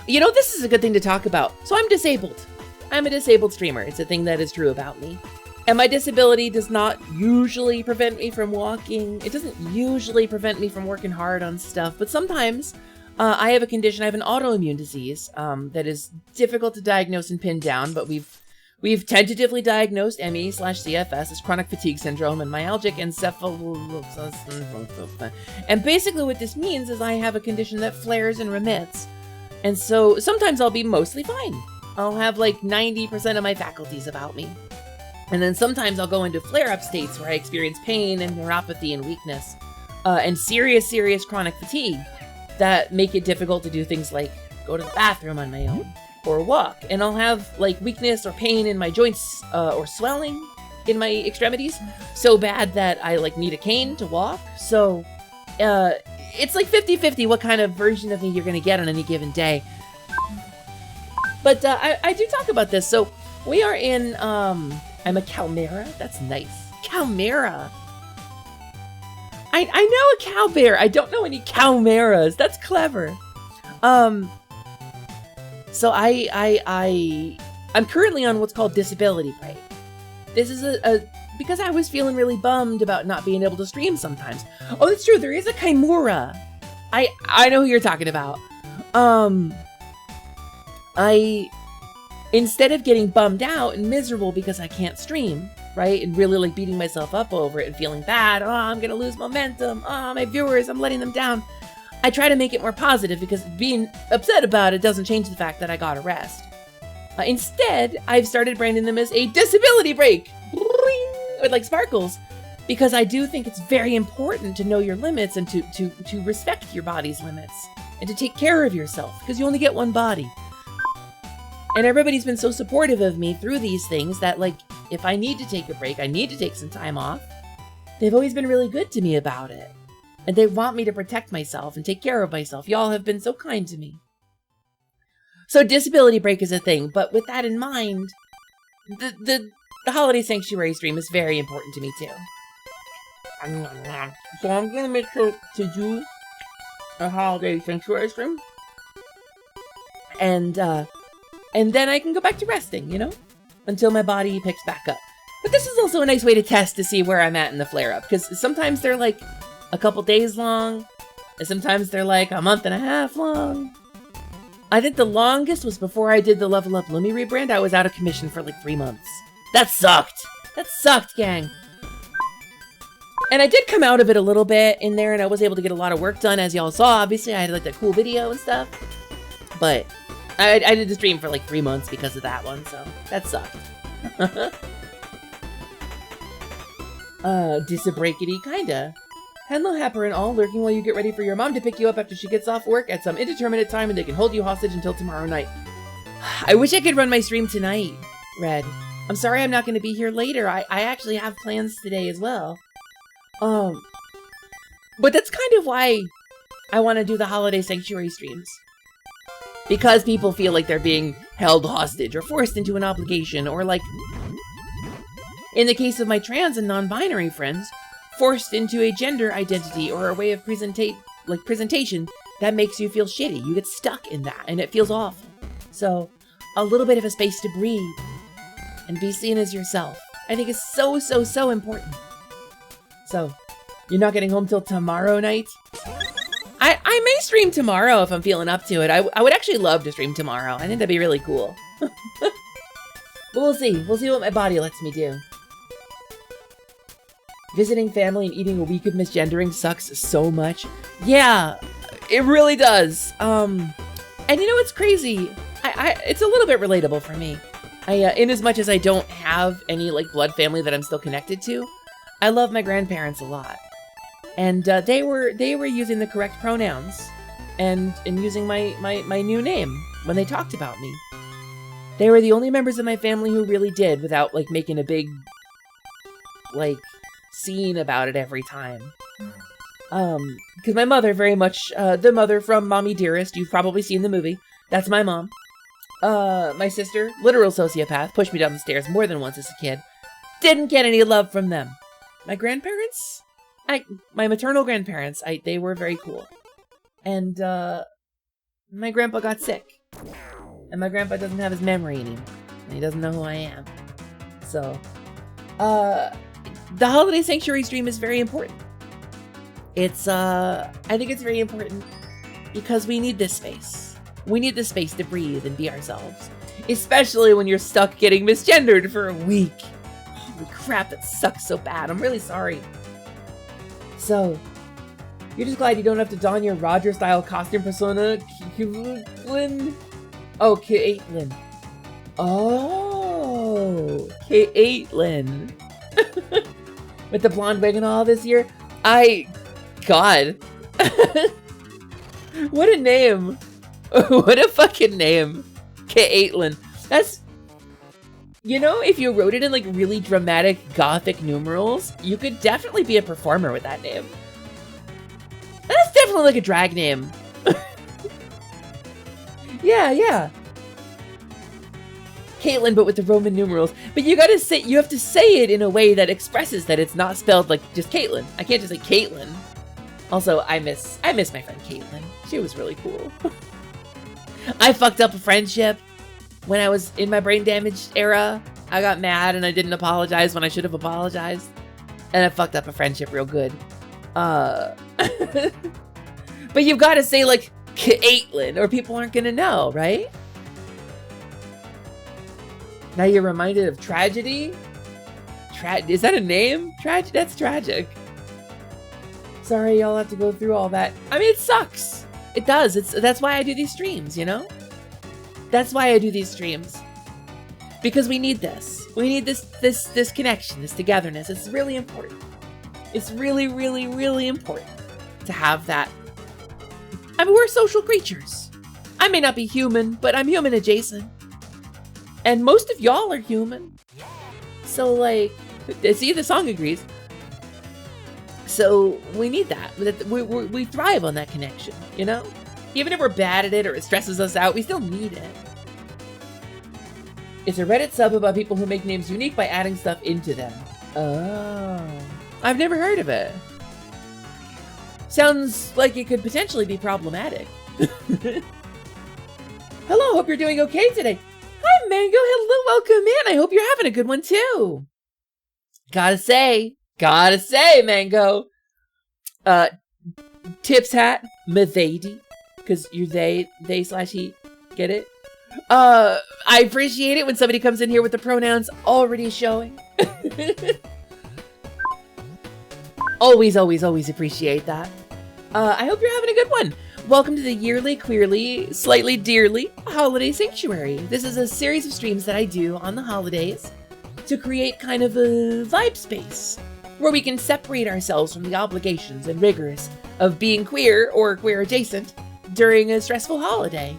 You know, this is a good thing to talk about. So I'm disabled. I'm a disabled streamer. It's a thing that is true about me. And my disability does not usually prevent me from walking. It doesn't usually prevent me from working hard on stuff. But sometimes I have a condition. I have an autoimmune disease that is difficult to diagnose and pin down. But we've tentatively diagnosed ME/CFS as chronic fatigue syndrome and myalgic encephalitis. And basically what this means is I have a condition that flares and remits. And so sometimes I'll be mostly fine. I'll have like 90% of my faculties about me. And then sometimes I'll go into flare-up states where I experience pain and neuropathy and weakness and serious chronic fatigue that make it difficult to do things like go to the bathroom on my own or walk. And I'll have like weakness or pain in my joints or swelling in my extremities so bad that I like need a cane to walk. So it's like 50-50 what kind of version of me you're going to get on any given day. But I do talk about this. So we are in... I'm a Calmera. That's nice. Calmera. I know a cow bear. I don't know any Calmeras. That's clever. So I'm currently on what's called disability break. This is because I was feeling really bummed about not being able to stream sometimes. Oh, that's true. There is a Chimera. I know who you're talking about. Instead of getting bummed out and miserable because I can't stream, right? And really like beating myself up over it and feeling bad. Oh, I'm going to lose momentum. Oh, my viewers, I'm letting them down. I try to make it more positive because being upset about it doesn't change the fact that I got a rest. Instead, I've started branding them as a disability break. With like sparkles. Because I do think it's very important to know your limits and to respect your body's limits. And to take care of yourself. Because you only get one body. And everybody's been so supportive of me through these things that, like, if I need to take a break, I need to take some time off. They've always been really good to me about it. And they want me to protect myself and take care of myself. Y'all have been so kind to me. So disability break is a thing, but with that in mind, the Holiday Sanctuary stream is very important to me too. So I'm gonna make sure to do a Holiday Sanctuary stream. And then I can go back to resting, you know? Until my body picks back up. But this is also a nice way to test to see where I'm at in the flare-up. Because sometimes they're like a couple days long. And sometimes they're like a month and a half long. I think the longest was before I did the Level Up Lumi rebrand. I was out of commission for like 3 months. That sucked. That sucked, gang. And I did come out of it a little bit in there, and I was able to get a lot of work done, as y'all saw. Obviously, I had like that cool video and stuff. But I did the stream for like 3 months because of that one, so that sucked. Disabreakity, kinda. Hello, Happer and all, lurking while you get ready for your mom to pick you up after she gets off work at some indeterminate time, and they can hold you hostage until tomorrow night. I wish I could run my stream tonight, Red. I'm sorry I'm not going to be here later. I actually have plans today as well. But that's kind of why I want to do the Holiday Sanctuary streams. Because people feel like they're being held hostage or forced into an obligation, or like, in the case of my trans and non-binary friends, forced into a gender identity or a way of presentation that makes you feel shitty. You get stuck in that, and it feels awful. So, a little bit of a space to breathe and be seen as yourself, I think is so, so, so important. So, you're not getting home till tomorrow night? I may stream tomorrow if I'm feeling up to it. I would actually love to stream tomorrow. I think that'd be really cool. But we'll see. We'll see what my body lets me do. Visiting family and eating a week of misgendering sucks so much. Yeah, it really does. And you know what's crazy? It's a little bit relatable for me. In as much as I don't have any like blood family that I'm still connected to, I love my grandparents a lot, and they were using the correct pronouns, and using my new name when they talked about me. They were the only members of my family who really did, without like making a big like scene about it every time. Because my mother, very much the mother from Mommy Dearest, you've probably seen the movie. That's my mom. My sister, literal sociopath, pushed me down the stairs more than once as a kid. Didn't get any love from them. My grandparents? My maternal grandparents, they were very cool. And, my grandpa got sick. And my grandpa doesn't have his memory anymore. And he doesn't know who I am. So, the Holiday Sanctuary stream is very important. It's, I think it's very important because we need this space. We need this space to breathe and be ourselves. Especially when you're stuck getting misgendered for a week. Holy crap, that sucks so bad. I'm really sorry. So, you're just glad you don't have to don your Roger-style costume persona, Caitlin? Oh, Caitlin. Oh, Caitlin. With the blonde wig and all this year? God. What a name. What a fucking name. Caitlin. That's... You know, if you wrote it in like really dramatic gothic numerals, you could definitely be a performer with that name. That's definitely like a drag name. Yeah. Caitlin, but with the Roman numerals. But you gotta say, you have to say it in a way that expresses that it's not spelled like just Caitlin. I can't just say Caitlin. Also, I miss my friend Caitlin. She was really cool. I fucked up a friendship when I was in my brain damage era. I got mad and I didn't apologize when I should have apologized. And I fucked up a friendship real good. But you've got to say like Caitlin or people aren't gonna know, right? Now you're reminded of tragedy? Is that a name? That's tragic. Sorry y'all have to go through all that. I mean, it sucks. It does. That's why I do these streams, you know? That's why I do these streams. Because we need this. We need this connection, this togetherness. It's really important. It's really, really, really important to have that. I mean, we're social creatures. I may not be human, but I'm human adjacent. And most of y'all are human. So, like, see, the song agrees. So, we need that. We thrive on that connection, you know? Even if we're bad at it or it stresses us out, we still need it. It's a Reddit sub about people who make names unique by adding stuff into them. Oh. I've never heard of it. Sounds like it could potentially be problematic. Hello, hope you're doing okay today. Hi, Mango. Hello, welcome in. I hope you're having a good one, too. Gotta say, Mango. Tips hat, Mavady. Because you're they/he. Get it? I appreciate it when somebody comes in here with the pronouns already showing. Always, always, always appreciate that. I hope you're having a good one. Welcome to the yearly, queerly, slightly dearly Holiday Sanctuary. This is a series of streams that I do on the holidays to create kind of a vibe space where we can separate ourselves from the obligations and rigors of being queer or queer adjacent during a stressful holiday.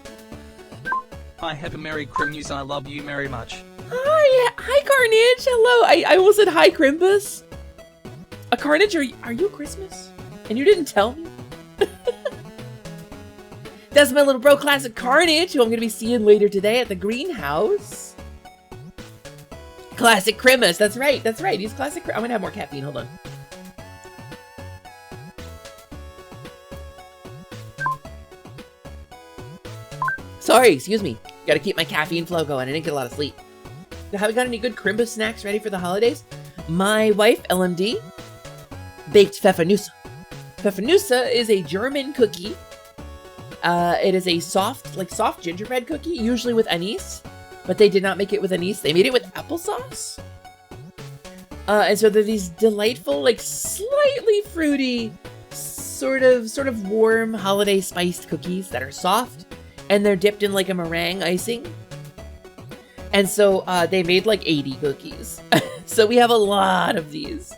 Hi, Happy Merry Christmas. I love you very much. Hi Carnage, hello. I almost said hi Crimbus. A Carnage, are you Christmas? And you didn't tell me? That's my little bro classic Carnage, who I'm gonna be seeing later today at the greenhouse. Classic Crimus, that's right, he's classic. I'm gonna have more caffeine, hold on. Sorry, excuse me. Gotta keep my caffeine flow going, I didn't get a lot of sleep. Have we got any good Crimbus snacks ready for the holidays? My wife, LMD, baked Pfeffernusse. Pfeffernusse is a German cookie. It is a soft gingerbread cookie, usually with anise, but they did not make it with anise. They made it with applesauce. And so they're these delightful, like slightly fruity, sort of warm holiday spiced cookies that are soft, and they're dipped in like a meringue icing. And so they made like 80 cookies. So we have a lot of these.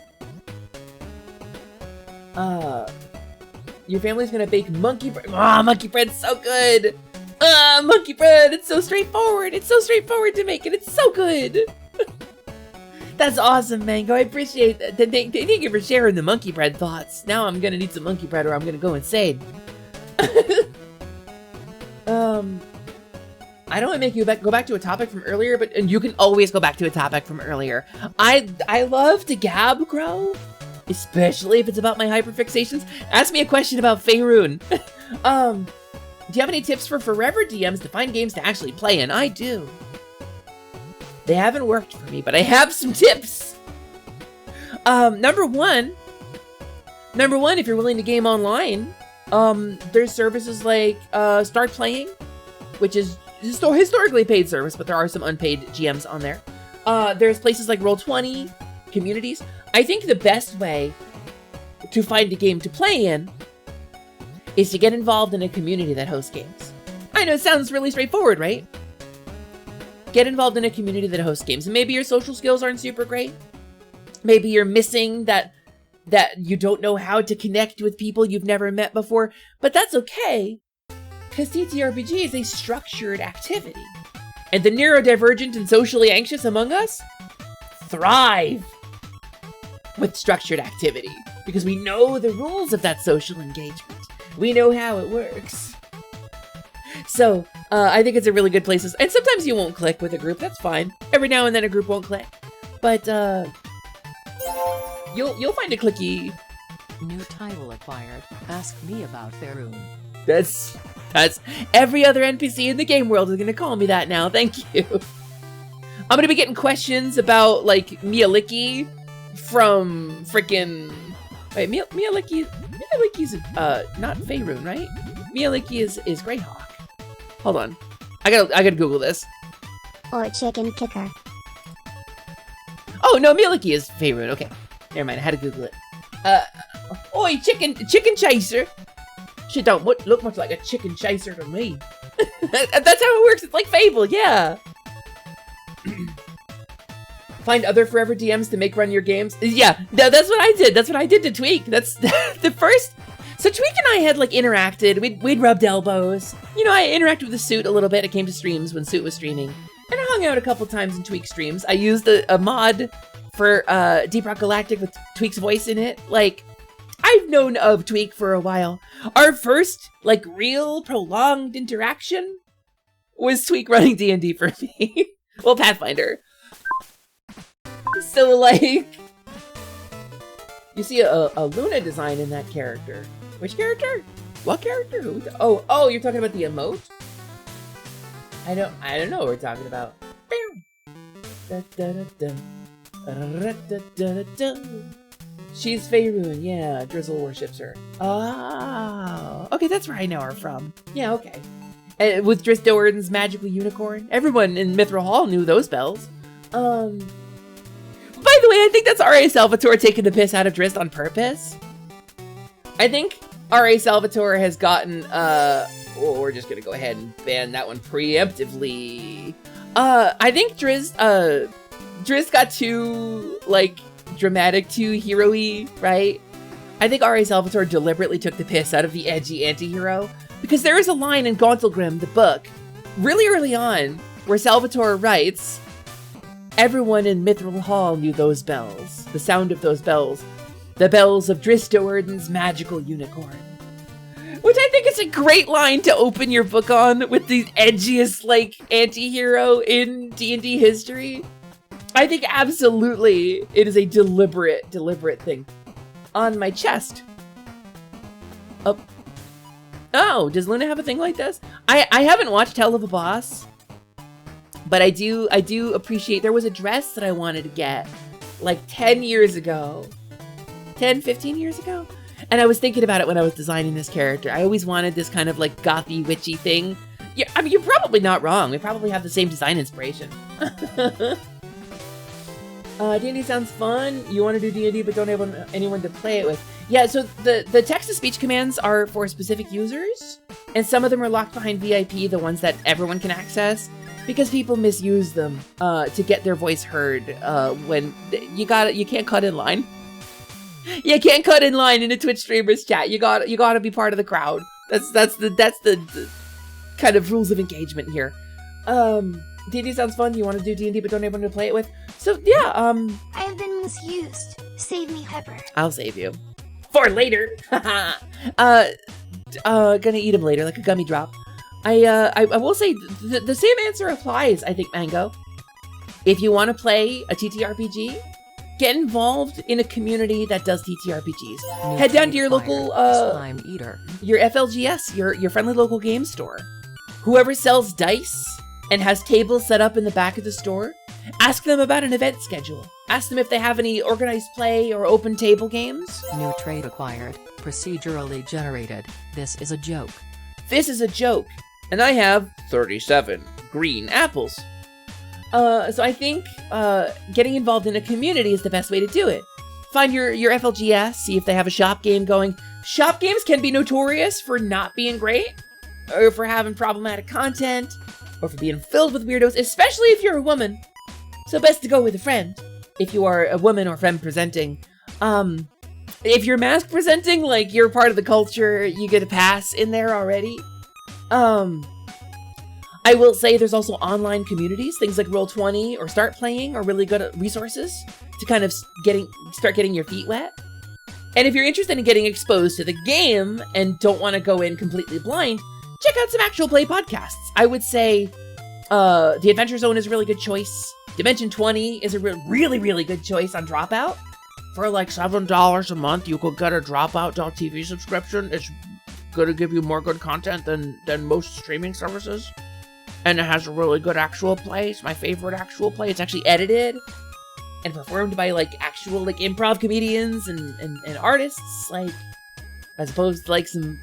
Your family's gonna bake monkey bread. Ah, monkey bread's so good. Monkey bread, it's so straightforward. It's so straightforward to make it. It's so good. That's awesome, Mango. I appreciate that. Thank you for sharing the monkey bread thoughts. Now I'm gonna need some monkey bread or I'm gonna go insane. I don't want to make you go back to a topic from earlier, but you can always go back to a topic from earlier. I love to gab, Crow. Especially if it's about my hyperfixations. Ask me a question about Faerun. Do you have any tips for forever DMs to find games to actually play in? I do. They haven't worked for me, but I have some tips. Number one, if you're willing to game online, there's services like Start Playing, which is historically paid service, but there are some unpaid GMs on there. There's places like Roll20, communities. I think the best way to find a game to play in is to get involved in a community that hosts games. I know it sounds really straightforward, right? Get involved in a community that hosts games. And maybe your social skills aren't super great. Maybe you're missing that you don't know how to connect with people you've never met before, but that's okay, because TTRPG is a structured activity. And the neurodivergent and socially anxious among us thrive with structured activity, because we know the rules of that social engagement. We know how it works. So, I think it's a really good place. And sometimes you won't click with a group, that's fine. Every now and then a group won't click. But, you'll find a clicky. New title acquired. Ask me about Faerun. That's every other NPC in the game world is gonna call me that now, thank you. I'm gonna be getting questions about, like, Mialicki from frickin'... Wait, Mialicki's not Faerun, right? Mialicki is Greyhawk. Hold on. I gotta Google this. Or chicken kicker. Oh, no, Mialicki is Faerun. Okay. Never mind, I had to Google it. Oi, chicken chaser. Shit don't look much like a chicken chaser to me. That's how it works. It's like Fable, yeah. Find other forever DMs to make run your games. Yeah, that's what I did. That's what I did to Tweak. That's the first. So Tweak and I had like interacted. We'd rubbed elbows. You know, I interacted with the Suit a little bit. I came to streams when Suit was streaming, and I hung out a couple times in Tweak streams. I used a mod for Deep Rock Galactic with Tweak's voice in it. Like, I've known of Tweak for a while. Our first like real prolonged interaction was Tweak running D&D for me. Well, Pathfinder. So, like, you see a Luna design in that character. Which character? What character? Who? Oh, you're talking about the emote? I don't know what we're talking about. She's Faerun, yeah. Drizzle worships her. Oh, okay, that's where I know her from. Yeah, okay. And with Driss Doran's magical unicorn. Everyone in Mithril Hall knew those bells. By the way, I think that's R.A. Salvatore taking the piss out of Drizzt on purpose. I think R.A. Salvatore has gotten, we're just gonna go ahead and ban that one preemptively. I think Drizzt got too, like, dramatic, too hero-y, right? I think R.A. Salvatore deliberately took the piss out of the edgy anti-hero, because there is a line in Gauntlgrim, the book, really early on, where Salvatore writes, "Everyone in Mithril Hall knew those bells, the sound of those bells, the bells of Drizzt Do'Urden's magical unicorn." Which I think is a great line to open your book on with the edgiest, like, anti-hero in D&D history. I think absolutely it is a deliberate thing. On my chest. Oh, does Luna have a thing like this? I haven't watched Hell of a Boss, but I do appreciate, there was a dress that I wanted to get like 10 years ago. 10, 15 years ago? And I was thinking about it when I was designing this character. I always wanted this kind of like gothy, witchy thing. Yeah, I mean, you're probably not wrong. We probably have the same design inspiration. D&D sounds fun. You want to do D&D but don't have anyone to play it with. Yeah, so the text-to-speech commands are for specific users, and some of them are locked behind VIP, the ones that everyone can access, because people misuse them to get their voice heard when you can't cut in line. You can't cut in line in a Twitch streamer's chat. You gotta be part of the crowd. That's the kind of rules of engagement here. D&D sounds fun. You want to do D&D but don't have anyone to play it with. So yeah, I have been misused. Save me, Pepper. I'll save you. For later. Gonna eat him later, like a gummy drop. I will say the same answer applies, I think, Mango. If you want to play a TTRPG, get involved in a community that does TTRPGs. Head down to your local slime eater, your FLGS, your friendly local game store. Whoever sells dice and has tables set up in the back of the store, ask them about an event schedule. Ask them if they have any organized play or open table games. New trait acquired, procedurally generated. This is a joke. This is a joke. And I have 37 green apples. So I think getting involved in a community is the best way to do it. Find your FLGS, see if they have a shop game going. Shop games can be notorious for not being great, or for having problematic content, or for being filled with weirdos, especially if you're a woman. So best to go with a friend, if you are a woman or femme presenting. If you're mask presenting, like you're part of the culture, you get a pass in there already. I will say there's also online communities, things like Roll20 or Start Playing are really good resources to kind of start getting your feet wet. And if you're interested in getting exposed to the game and don't want to go in completely blind, check out some actual play podcasts. I would say The Adventure Zone is a really good choice. Dimension 20 is a really, really good choice on Dropout. For like $7 a month, you could get a Dropout.tv subscription. It's going to give you more good content than most streaming services. And it has a really good actual play. It's my favorite actual play. It's actually edited and performed by like actual like improv comedians and artists, like, as opposed to like some,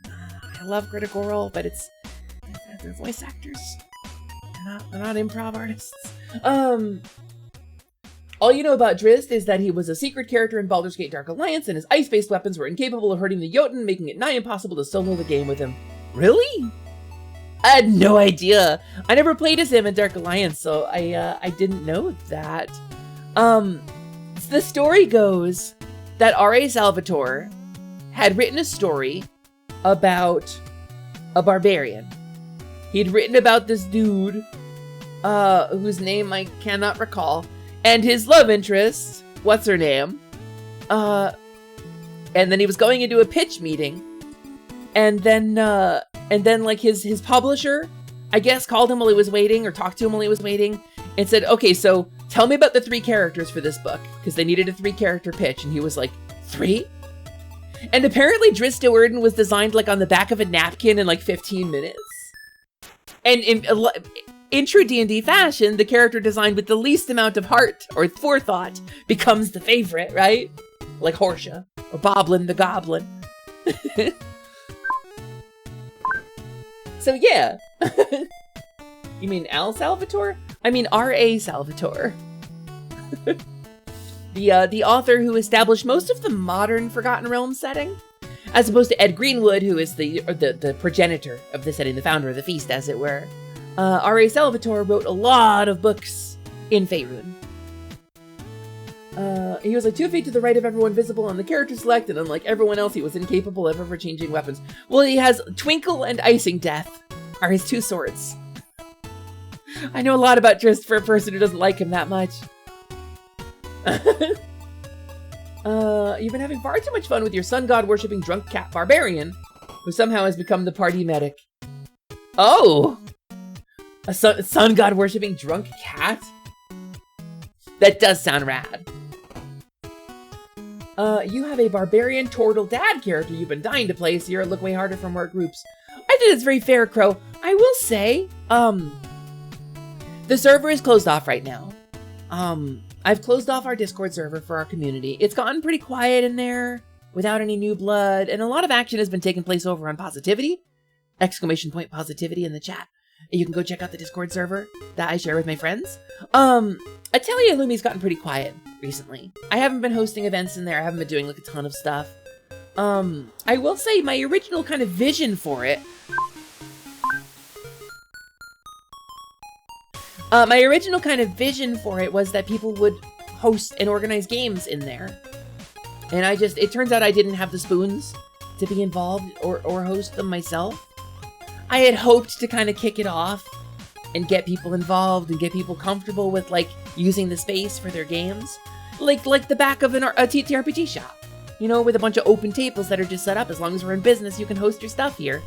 I love Critical Role, but they're voice actors. They're not improv artists. All you know about Drizzt is that he was a secret character in Baldur's Gate Dark Alliance, and his ice-based weapons were incapable of hurting the Jotun, making it nigh impossible to solo the game with him. Really? I had no idea. I never played as him in Dark Alliance, so I didn't know that. The story goes that R.A. Salvatore had written a story about a barbarian. He'd written about this dude, whose name I cannot recall, and his love interest, what's her name? And then he was going into a pitch meeting, and then like his publisher, I guess, called him while he was waiting, or talked to him while he was waiting, and said, okay, so tell me about the 3 characters for this book, because they needed a 3-character pitch, and he was like, 3? And apparently Drizzt Do'Urden was designed like on the back of a napkin in like 15 minutes. And in true D&D fashion, the character designed with the least amount of heart or forethought becomes the favorite, right? Like Horsea, or Boblin the Goblin. So yeah. You mean Al Salvatore? I mean R.A. Salvatore. The author who established most of the modern Forgotten Realms setting, as opposed to Ed Greenwood, who is the progenitor of the setting, the founder of the feast, as it were. R.A. Salvatore wrote a lot of books in Faerun. He was like 2 feet to the right of everyone visible on the character select, and unlike everyone else, he was incapable of ever changing weapons. Well, he has Twinkle and Icing Death are his 2 swords. I know a lot about Trist for a person who doesn't like him that much. You've been having far too much fun with your sun god worshipping drunk cat barbarian, who somehow has become the party medic. Oh! A sun god worshipping drunk cat? That does sound rad. You have a barbarian turtle dad character you've been dying to play, so you'll look way harder for more groups. I think it's very fair, Crow. I will say, the server is closed off right now. I've closed off our Discord server for our community. It's gotten pretty quiet in there without any new blood, and a lot of action has been taking place over on Positivity. ! Positivity in the chat. You can go check out the Discord server that I share with my friends. Atelier Lumi's gotten pretty quiet recently. I haven't been hosting events in there. I haven't been doing like a ton of stuff. I will say my original kind of vision for it. Was that people would host and organize games in there. And it turns out I didn't have the spoons to be involved or host them myself. I had hoped to kind of kick it off and get people involved and get people comfortable with like using the space for their games. Like the back of a TTRPG shop, you know, with a bunch of open tables that are just set up. As long as we're in business, you can host your stuff here.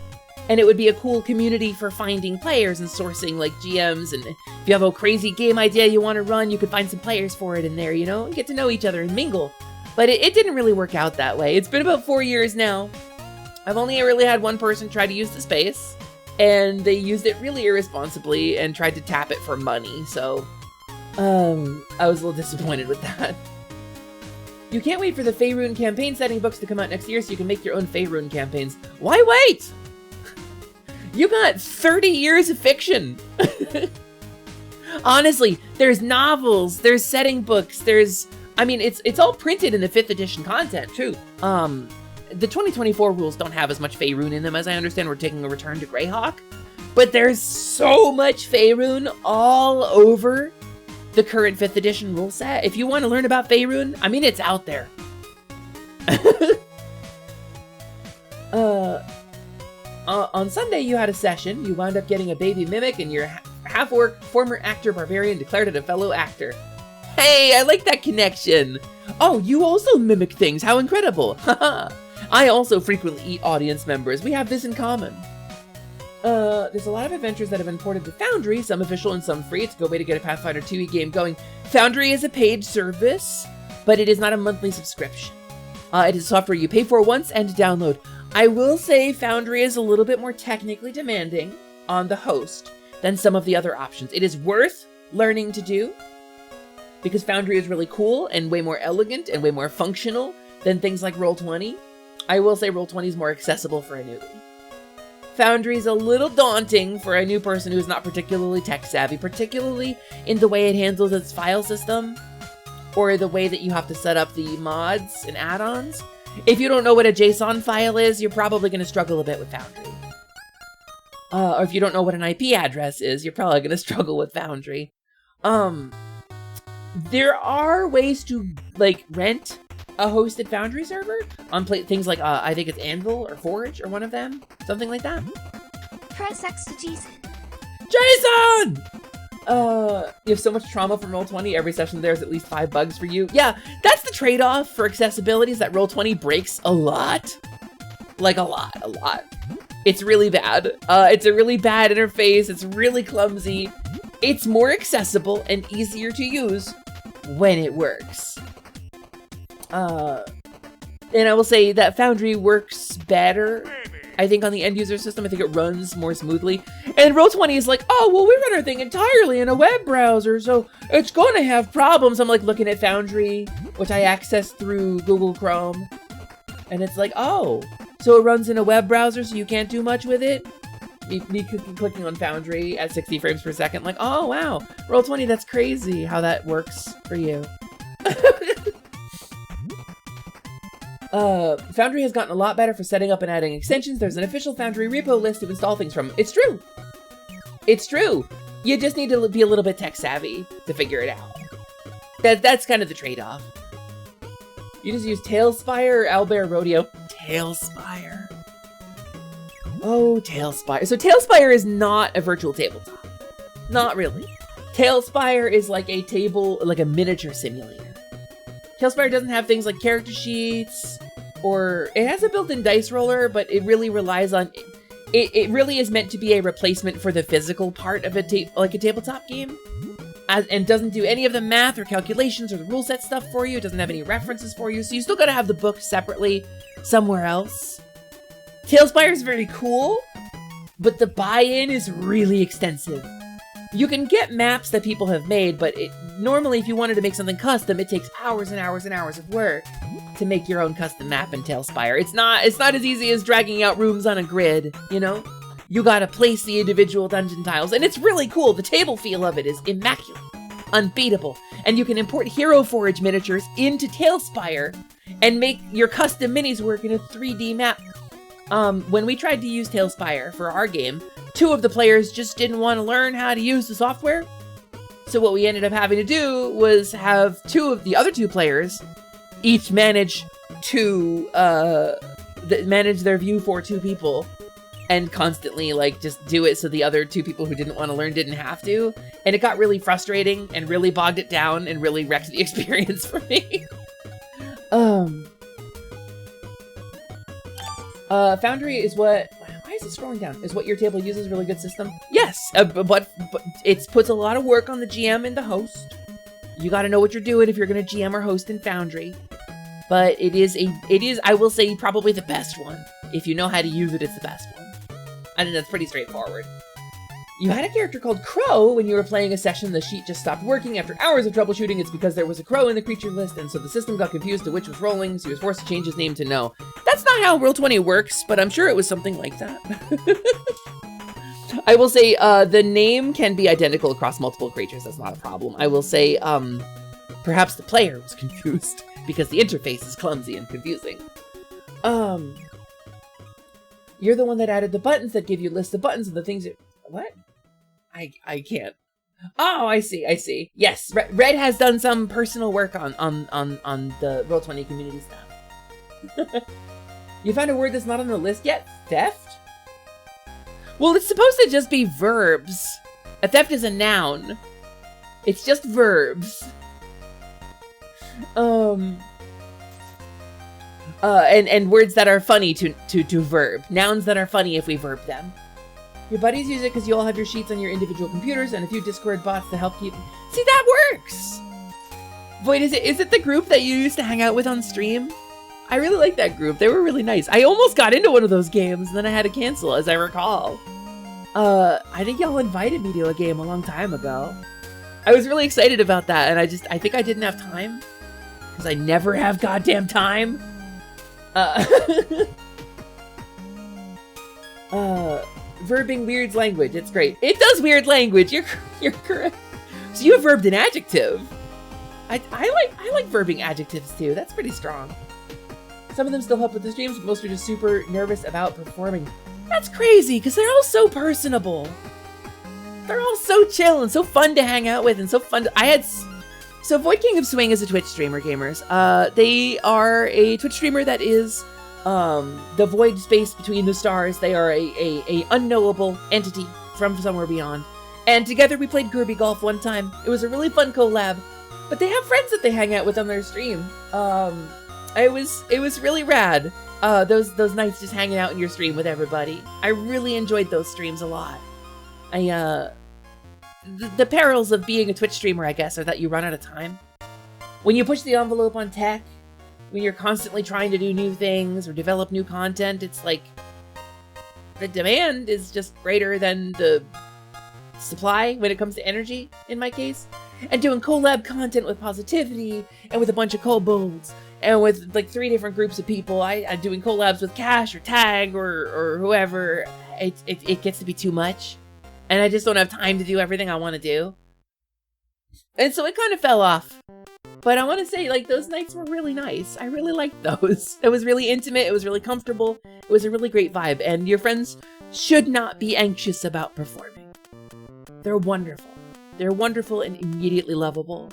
And it would be a cool community for finding players and sourcing like GMs. And if you have a crazy game idea you want to run, you could find some players for it in there, you know, and get to know each other and mingle. But it didn't really work out that way. It's been about 4 years now. I've only really had one person try to use the space, and they used it really irresponsibly and tried to tap it for money. So, I was a little disappointed with that. You can't wait for the Faerun campaign setting books to come out next year so you can make your own Faerun campaigns. Why wait? You got 30 years of fiction. Honestly, there's novels, there's setting books, it's all printed in the 5th edition content too. The 2024 rules don't have as much Faerun in them. As I understand, we're taking a return to Greyhawk, but there's so much Faerun all over the current 5th edition rule set. If you want to learn about Faerun, it's out there. On Sunday, you had a session. You wound up getting a baby mimic, and your half-orc former actor barbarian declared it a fellow actor. Hey, I like that connection. Oh, you also mimic things. How incredible. Haha. I also frequently eat audience members. We have this in common. There's a lot of adventures that have been ported to Foundry, some official and some free. It's a good way to get a Pathfinder 2e game going. Foundry is a paid service, but it is not a monthly subscription. It is software you pay for once and download. I will say Foundry is a little bit more technically demanding on the host than some of the other options. It is worth learning to do because Foundry is really cool and way more elegant and way more functional than things like Roll20. I will say Roll20 is more accessible for a newbie. Foundry is a little daunting for a new person who is not particularly tech savvy, particularly in the way it handles its file system or the way that you have to set up the mods and add-ons. If you don't know what a JSON file is, you're probably going to struggle a bit with Foundry. Or if you don't know what an IP address is, you're probably going to struggle with Foundry. There are ways to, rent a hosted Foundry server on things like, I think it's Anvil or Forge or one of them. Something like that. Press X to Jason. Jason! You have so much trauma from Roll20, every session there's at least 5 bugs for you. Yeah, that's the trade-off for accessibility, is that Roll20 breaks a lot. Like a lot. It's really bad. It's a really bad interface, it's really clumsy. It's more accessible and easier to use when it works. And I will say that Foundry works better, I think, on the end user system. I think it runs more smoothly. And Roll20 is like, oh, well, we run our thing entirely in a web browser, so it's going to have problems. I'm like looking at Foundry, which I access through Google Chrome. And it's like, oh, so it runs in a web browser, so you can't do much with it? me clicking on Foundry at 60 frames per second, like, oh wow, Roll20, that's crazy how that works for you. Foundry has gotten a lot better for setting up and adding extensions. There's an official Foundry repo list to install things from. It's true. It's true. You just need to be a little bit tech savvy to figure it out. That's kind of the trade-off. You just use Tailspire or Owlbear Rodeo. Tailspire. Oh, Tailspire. So Tailspire is not a virtual tabletop. Not really. Tailspire is like a miniature simulator. Tailspire doesn't have things like character sheets, or it has a built-in dice roller, but it really relies on... It really is meant to be a replacement for the physical part of a tabletop game. And doesn't do any of the math or calculations or the rule set stuff for you. It doesn't have any references for you, so you still gotta have the book separately somewhere else. Tailspire is very cool, but the buy-in is really extensive. You can get maps that people have made, but normally if you wanted to make something custom, it takes hours and hours and hours of work to make your own custom map in Tailspire. It's not as easy as dragging out rooms on a grid, you know? You gotta place the individual dungeon tiles, and it's really cool. The table feel of it is immaculate, unbeatable. And you can import Hero Forge miniatures into Tailspire and make your custom minis work in a 3D map. When we tried to use Tailspire for our game, 2 of the players just didn't want to learn how to use the software. So what we ended up having to do was have 2 of the other 2 players each manage to manage their view for 2 people, and constantly like just do it so the other 2 people who didn't want to learn didn't have to. And it got really frustrating and really bogged it down and really wrecked the experience for me. Foundry is what... Why is it scrolling down? Is what your table uses a really good system? Yes, but it puts a lot of work on the GM and the host. You got to know what you're doing if you're going to GM or host in Foundry. But it is, I will say, probably the best one. If you know how to use it, it's the best one. I think that's pretty straightforward. You had a character called Crow when you were playing a session. The sheet just stopped working after hours of troubleshooting. It's because there was a crow in the creature list, and so the system got confused to which was rolling, so he was forced to change his name to No. That's not how Roll20 works, but I'm sure it was something like that. I will say the name can be identical across multiple creatures. That's not a problem. I will say perhaps the player was confused because the interface is clumsy and confusing. You're the one that added the buttons that give you lists of buttons and the things that... What? I can't. Oh, I see. Yes, Red has done some personal work on the Roll20 community stuff. You found a word that's not on the list yet? Theft? Well, it's supposed to just be verbs. A theft is a noun. It's just verbs. And words that are funny to verb. Nouns that are funny if we verb them. Your buddies use it because you all have your sheets on your individual computers and a few Discord bots to help keep... See, that works! Void, is it the group that you used to hang out with on stream? I really like that group. They were really nice. I almost got into one of those games and then I had to cancel, as I recall. I think y'all invited me to a game a long time ago. I was really excited about that, and I think I didn't have time. Because I never have goddamn time. Verbing weird language. It's great. It does weird language. You're correct. So you have verbed an adjective. I like verbing adjectives too. That's pretty strong. Some of them still help with the streams, but most are just super nervous about performing. That's crazy, because they're all so personable. They're all so chill and so fun to hang out with and so fun to... So Void King of Swing is a Twitch streamer, gamers. They are a Twitch streamer that is the void space between the stars. They are a unknowable entity from somewhere beyond. And together we played Kirby Golf one time. It was a really fun collab. But they have friends that they hang out with on their stream. It was really rad. Those nights just hanging out in your stream with everybody. I really enjoyed those streams a lot. The perils of being a Twitch streamer, I guess, are that you run out of time. When you push the envelope on tech, when you're constantly trying to do new things or develop new content, it's like the demand is just greater than the supply when it comes to energy, in my case. And doing collab content with positivity and with a bunch of kobolds and with like 3 different groups of people, I'm doing collabs with Cash or Tag or whoever, it gets to be too much. And I just don't have time to do everything I want to do. And so it kind of fell off. But I want to say, like, those nights were really nice. I really liked those. It was really intimate. It was really comfortable. It was a really great vibe. And your friends should not be anxious about performing. They're wonderful. They're wonderful and immediately lovable.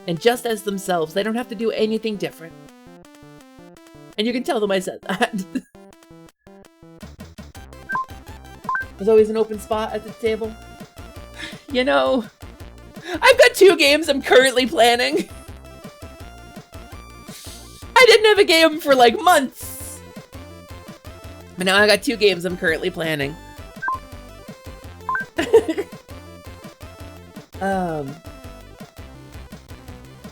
And just as themselves, they don't have to do anything different. And you can tell them I said that. There's always an open spot at the table. You know, I've got 2 games I'm currently planning. I didn't have a game for like months. But now I got 2 games I'm currently planning.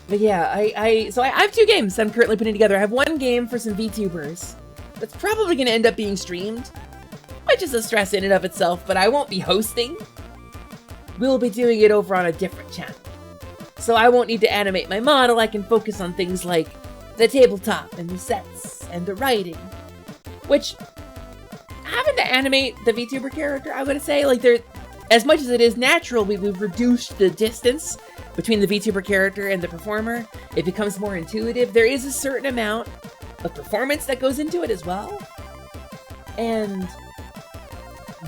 But yeah, so I have 2 games I'm currently putting together. I have 1 game for some VTubers that's probably going to end up being streamed, which is a stress in and of itself, but I won't be hosting. We'll be doing it over on a different channel. So I won't need to animate my model. I can focus on things like the tabletop and the sets and the writing, which having to animate the VTuber character, I would say, like, as much as it is natural, we've reduced the distance between the VTuber character and the performer. It becomes more intuitive. There is a certain amount of performance that goes into it as well. And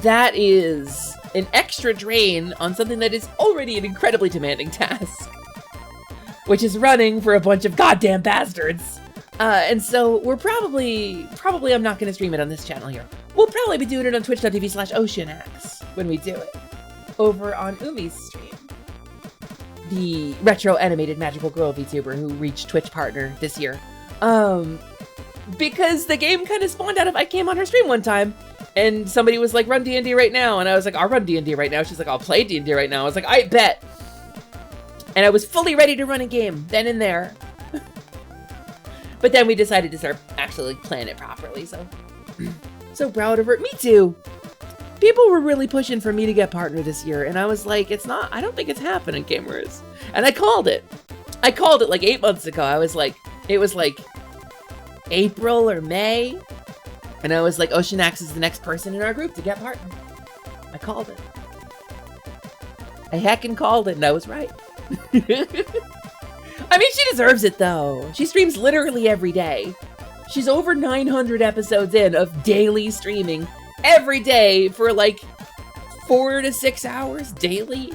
that is an extra drain on something that is already an incredibly demanding task, which is running for a bunch of goddamn bastards. And so we're probably I'm not going to stream it on this channel here. We'll probably be doing it on twitch.tv/oceanax when we do it. Over on Umi's stream. The retro animated magical girl VTuber who reached Twitch partner this year. Because the game kind of spawned out of, I came on her stream one time and somebody was like, run D&D right now. And I was like, I'll run D&D right now. She's like, I'll play D&D right now. I was like, I bet. And I was fully ready to run a game then and there. But then we decided to start actually playing it properly. So proud of her. Me too. People were really pushing for me to get partner this year. And I was like, I don't think it's happening, gamers. And I called it. I called it like 8 months ago. It was like April or May. And I was like, Oceanax is the next person in our group to get partner. I called it. I heckin' called it and I was right. I mean, she deserves it though. She streams literally every day. She's over 900 episodes in of daily streaming every day for like 4 to 6 hours daily.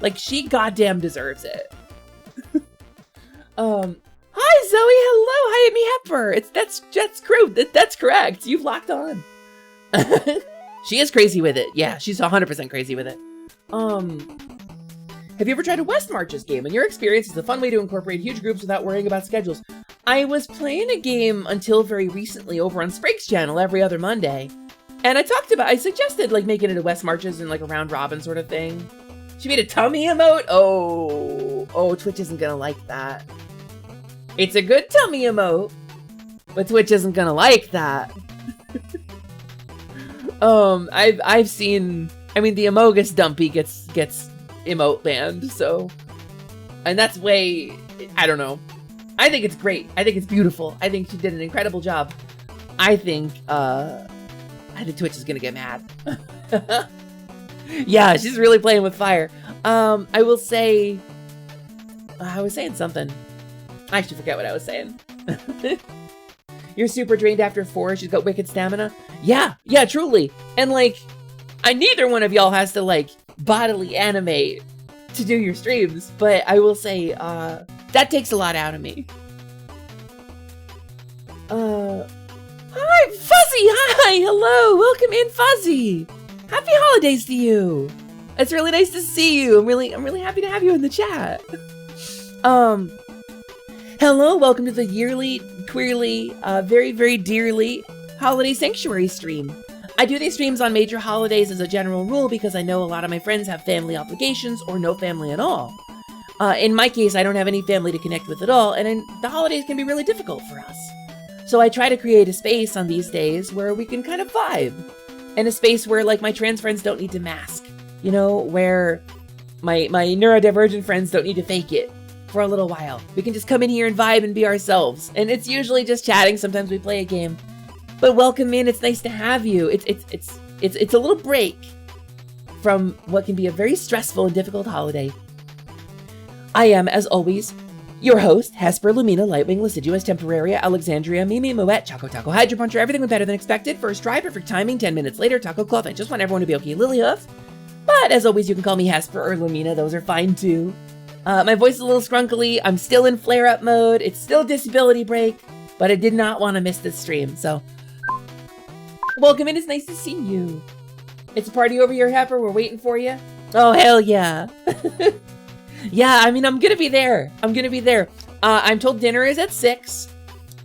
Like, she goddamn deserves it. Hi Zoe, hello, hi Amy Hepper. That's crew. That's correct. You've locked on. She is crazy with it. Yeah, she's 100% crazy with it. Have you ever tried a West Marches game? In your experience, it's a fun way to incorporate huge groups without worrying about schedules. I was playing a game until very recently over on Sprake's channel every other Monday. And I suggested like making it a West Marches and like a round robin sort of thing. She made a tummy emote. Oh, Twitch isn't gonna like that. It's a good tummy emote, but Twitch isn't gonna like that. I've seen, I mean, the Amogus Dumpy gets emote banned, so, and that's way, I don't know. I think it's great. I think it's beautiful. I think she did an incredible job. I think Twitch is gonna get mad. Yeah, she's really playing with fire. I will say, I was saying something. I actually forget what I was saying. You're super drained after 4. She's got wicked stamina. Yeah, truly. And like, neither one of y'all has to like bodily animate to do your streams, but I will say, that takes a lot out of me. Hi, Fuzzy! Hi! Hello! Welcome in, Fuzzy! Happy holidays to you! It's really nice to see you. I'm really happy to have you in the chat. Hello, welcome to the yearly, queerly, very, very dearly Holiday Sanctuary stream. I do these streams on major holidays as a general rule because I know a lot of my friends have family obligations or no family at all. In my case, I don't have any family to connect with at all, and the holidays can be really difficult for us. So I try to create a space on these days where we can kind of vibe, and a space where like my trans friends don't need to mask, you know, where my neurodivergent friends don't need to fake it for a little while. We can just come in here and vibe and be ourselves. And it's usually just chatting. Sometimes we play a game. But welcome in. It's nice to have you. It's a little break from what can be a very stressful and difficult holiday. I am, as always, your host, Hesper, Lumina, Lightwing, Lasiduous, Temporaria, Alexandria, Mimi, Moet, Choco Taco, Hydro Puncher, everything went better than expected. First try, perfect timing, 10 minutes later, Taco Cloth. I just want everyone to be okay, Lilyhoof. But as always, you can call me Hesper or Lumina. Those are fine too. My voice is a little scrunkly. I'm still in flare-up mode. It's still disability break, but I did not want to miss this stream, so welcome in. It's nice to see you. It's a party over here, Hepper. We're waiting for you. Oh, hell yeah. Yeah, I mean, I'm gonna be there. I'm told dinner is at 6.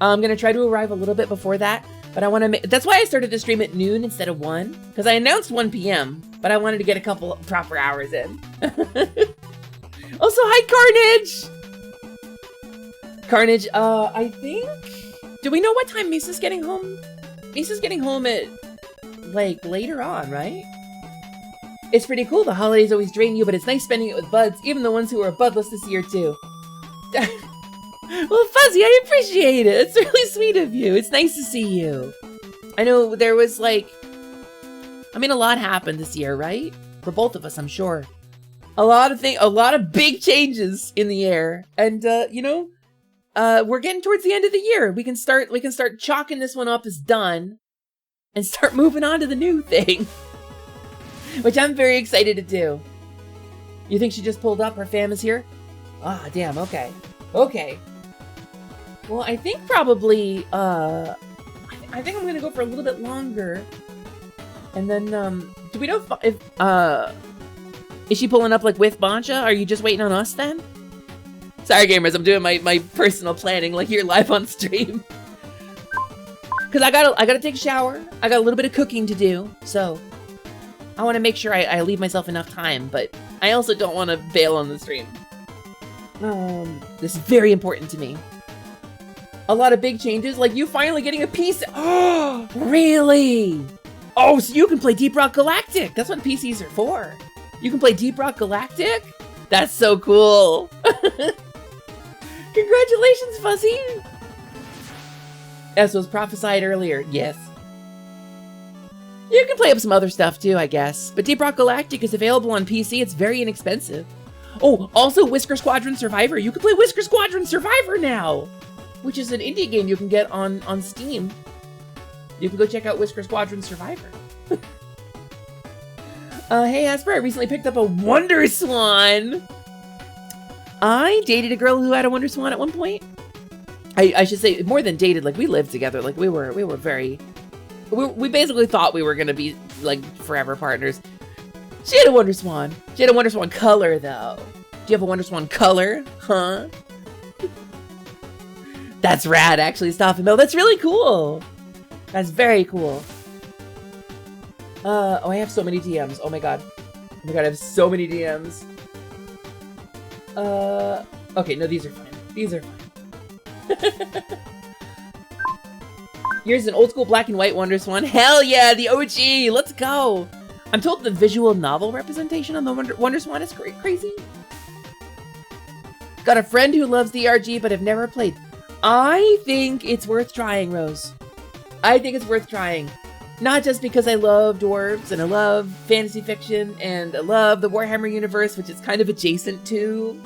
I'm gonna try to arrive a little bit before that, but I want to make, that's why I started the stream at noon instead of 1, because I announced 1 p.m., but I wanted to get a couple proper hours in. Also, hi, Carnage! Carnage, I think, do we know what time Misa's getting home? Misa's getting home at, like, later on, right? It's pretty cool. The holidays always drain you, but it's nice spending it with buds, even the ones who are budless this year, too. Well, Fuzzy, I appreciate it. It's really sweet of you. It's nice to see you. I know there was, like, I mean, a lot happened this year, right? For both of us, I'm sure. A lot of big changes in the air. And, you know, we're getting towards the end of the year. We can start chalking this one up as done and start moving on to the new thing. Which I'm very excited to do. You think she just pulled up? Her fam is here? Ah, damn, okay. Okay. Well, I think probably, I think I'm gonna go for a little bit longer. And then, do we know if is she pulling up, like, with Bancha? Are you just waiting on us, then? Sorry, gamers, I'm doing my personal planning, like, here live on stream. Because I gotta take a shower. I got a little bit of cooking to do, so I want to make sure I leave myself enough time, but I also don't want to bail on the stream. This is very important to me. A lot of big changes, like you finally getting a PC. Oh, really? Oh, so you can play Deep Rock Galactic. That's what PCs are for. You can play Deep Rock Galactic? That's so cool. Congratulations, Fuzzy. As was prophesied earlier, yes. You can play up some other stuff too, I guess. But Deep Rock Galactic is available on PC. It's very inexpensive. Oh, also Whisker Squadron Survivor. You can play Whisker Squadron Survivor now, which is an indie game you can get on Steam. You can go check out Whisker Squadron Survivor. Hey, Asper, I recently picked up a Wonder Swan. I dated a girl who had a Wonder Swan at one point. I should say more than dated, like we lived together. Like we were very... We basically thought we were going to be, like, forever partners. She had a Wonder Swan. She had a Wonder Swan color, though. Do you have a Wonder Swan color? Huh? That's rad, actually, Stoffenmill. That's really cool. That's very cool. Oh, I have so many DMs. Oh, my God. Oh, my God, I have so many DMs. Okay, no, these are fine. These are fine. Here's an old school black and white Wonder Swan. Hell yeah, the OG. Let's go. I'm told the visual novel representation on the Wonder Swan is crazy. Got a friend who loves the RG but have never played. I think it's worth trying, Rose. I think it's worth trying. Not just because I love dwarves and I love fantasy fiction and I love the Warhammer universe, which is kind of adjacent to.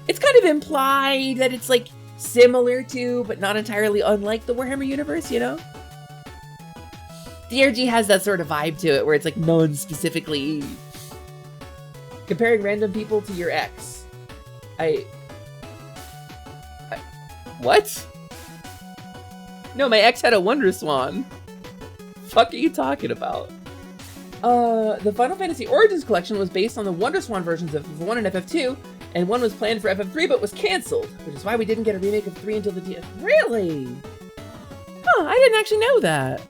It's kind of implied that it's like similar to, but not entirely unlike the Warhammer universe, you know? DRG has that sort of vibe to it where it's like non-specifically comparing random people to your ex. What? No, my ex had a Wonder Swan. Fuck are you talking about? The Final Fantasy Origins collection was based on the Wonder Swan versions of FF1 and FF2, and one was planned for FF3 but was cancelled, which is why we didn't get a remake of 3 until the DS. Really? Huh, I didn't actually know that.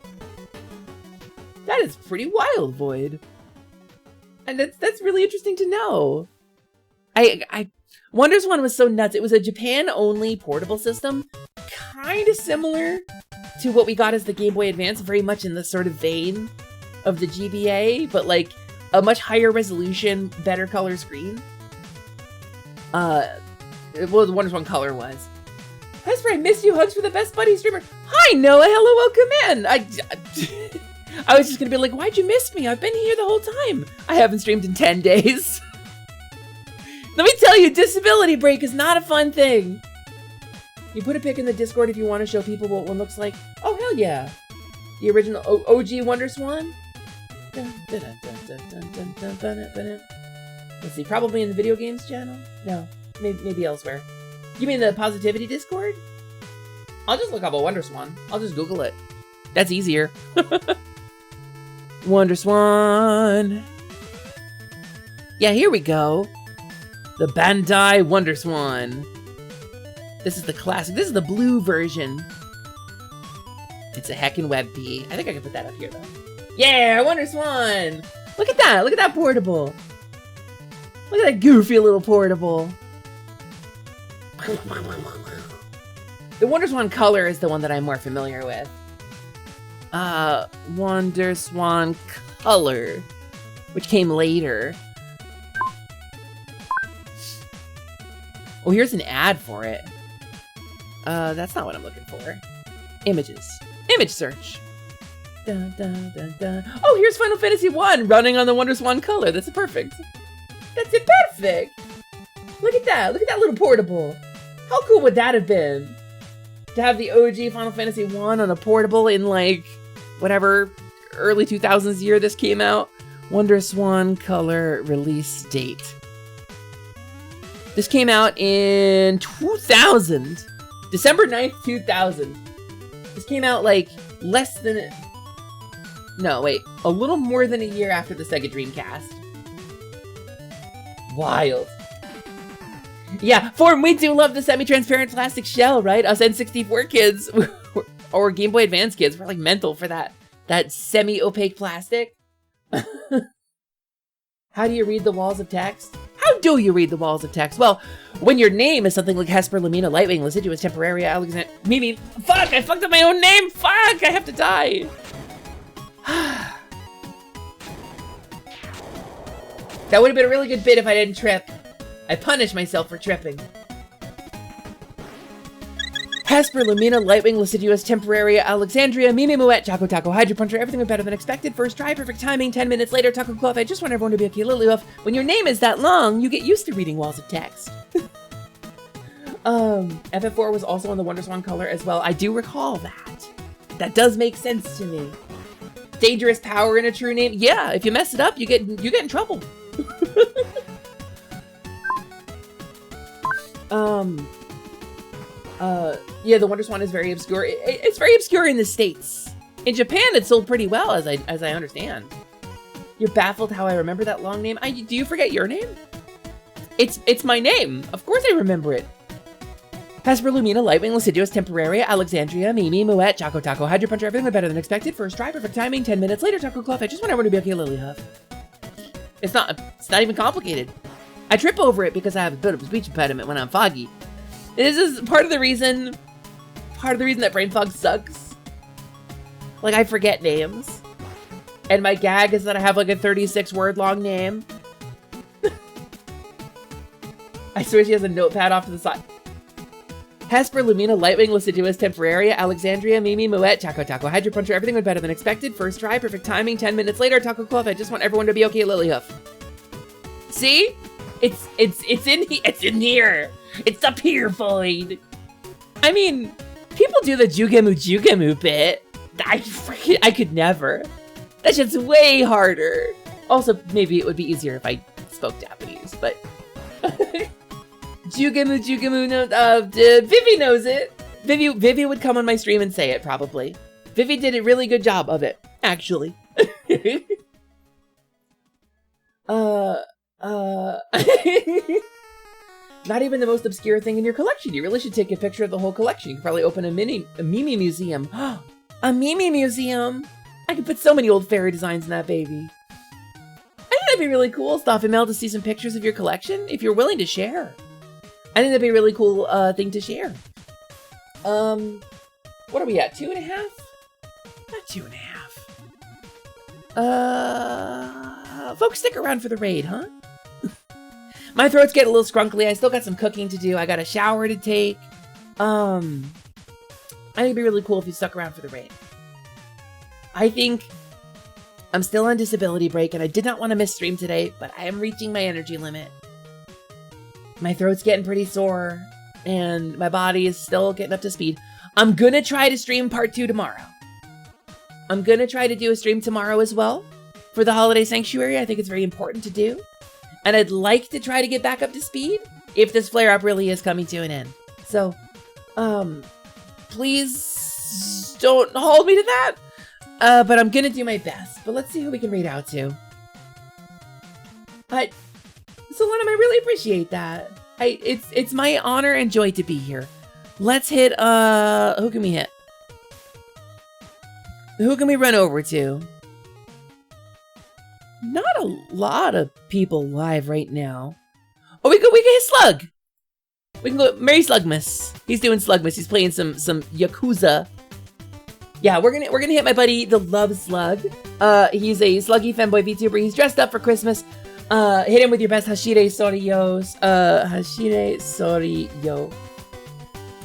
That is pretty wild, Void. And that's really interesting to know. Wonder Swan was so nuts. It was a Japan-only portable system, kind of similar to what we got as the Game Boy Advance, very much in the sort of vein of the GBA, but like a much higher resolution, better color screen. well, the Wonder Swan color was. Hesper, I miss you. Hugs for the best buddy streamer. Hi, Noah. Hello, welcome in. I was just gonna be like, why'd you miss me? I've been here the whole time. I haven't streamed in 10 days. Let me tell you, disability break is not a fun thing. You put a pic in the Discord if you want to show people what one looks like. Oh, hell yeah. The original OG Wonder Swan. Let's see, probably in the video games channel? No, maybe elsewhere. You mean the Positivity Discord? I'll just look up a Wonder Swan. I'll just Google it. That's easier. Wonder Swan. Yeah, here we go. The Bandai Wonder Swan. This is the classic. This is the blue version. It's a heckin' WebP. I think I can put that up here, though. Yeah, Wonder Swan! Look at that! Look at that portable! Look at that goofy little portable. The Wonder Swan color is the one that I'm more familiar with. Wonder Swan color, which came later. Oh, here's an ad for it. That's not what I'm looking for. Images. Image search. Dun, dun, dun, dun. Oh, here's Final Fantasy 1 running on the Wonder Swan color. That's perfect. That's it, perfect. Look at that. Look at that little portable. How cool would that have been? To have the OG Final Fantasy 1 on a portable in like, whatever, early 2000s year this came out. Wonder Swan color release date. This came out in 2000. December 9th, 2000. This came out like less than... No, wait. A little more than a year after the Sega Dreamcast. Wild. Yeah, Form, we do love the semi-transparent plastic shell, right? Us N64 kids, or Game Boy Advance kids, we're like mental for that semi-opaque plastic. How do you read the walls of text? How do you read the walls of text? Well, when your name is something like Hesper, Lamina, Lightwing, Lasiduous, Temporaria, Alexander, Mimi, fuck, I fucked up my own name, fuck, I have to die. That would have been a really good bit if I didn't trip. I punished myself for tripping. Hesper, Lamina, Lightwing, Lasiduous, Temporaria, Alexandria, Mimi Moet, Choco Taco, Hydro Puncher, everything went better than expected. First try, perfect timing, 10 minutes later, Taco Cloth. I just want everyone to be okay, Lilywolf. When your name is that long, you get used to reading walls of text. FF4 was also on the Wonder Swan color as well. I do recall that. That does make sense to me. Dangerous power in a true name. Yeah, if you mess it up, you get in trouble. Yeah, the Wonder Swan is very obscure. It's very obscure in the States. In Japan, it sold pretty well, as I understand. You're baffled how I remember that long name? Do you forget your name? It's my name. Of course I remember it. Hesper, Lumina, Lightwing, Lasiduous, Temporaria, Alexandria, Mimi, Moet, Choco Taco, Hydro Puncher, everything went better than expected. First try, perfect timing, 10 minutes later, Taco Cloth. I just want everyone to be okay, Lilyhuff. It's not even complicated. I trip over it because I have a bit of a speech impediment when I'm foggy. This is part of the reason that brain fog sucks. Like, I forget names. And my gag is that I have like a 36-word long name. I swear she has a notepad off to the side. Hesper, Lumina, Lightwing, Lasiduous, Temporaria, Alexandria, Mimi, Moet, Choco Taco, Hydro Puncher, everything went better than expected. First try, perfect timing, 10 minutes later, Taco Cloth. I just want everyone to be okay, Lilyhuff. See? It's in here. It's up here, Void. I mean, people do the Jugemu bit. I could never. That shit's way harder. Also, maybe it would be easier if I spoke Japanese, but... Jugemu, no, Vivi knows it. Vivi would come on my stream and say it, probably. Vivi did a really good job of it, actually. Not even the most obscure thing in your collection. You really should take a picture of the whole collection. You could probably open a Mimi museum. A Mimi museum! I could put so many old fairy designs in that baby. I think that'd be really cool, Stuff and Mail, to see some pictures of your collection, if you're willing to share. I think that'd be a really cool thing to share. What are we at? 2.5? Not 2.5. Folks, stick around for the raid, huh? My throat's getting a little scrunkly. I still got some cooking to do. I got a shower to take. I think it'd be really cool if you stuck around for the raid. I think I'm still on disability break and I did not want to miss stream today, but I am reaching my energy limit. My throat's getting pretty sore and my body is still getting up to speed. I'm gonna try to stream part 2 tomorrow. I'm gonna try to do a stream tomorrow as well for the Holiday Sanctuary. I think it's very important to do. And I'd like to try to get back up to speed if this flare-up really is coming to an end. So, please don't hold me to that. But I'm gonna do my best. But let's see who we can read out to. But Solenum, I really appreciate that. It's my honor and joy to be here. Let's hit who can we hit? Who can we run over to? Not a lot of people live right now. Oh, we can hit Slug. We can go Merry Slugmas. He's doing Slugmas. He's playing some Yakuza. Yeah, we're gonna hit my buddy the Love Slug. He's a sluggy femboy VTuber. He's dressed up for Christmas. Hit him with your best Hashire Soriyos. Hashire Soriyo.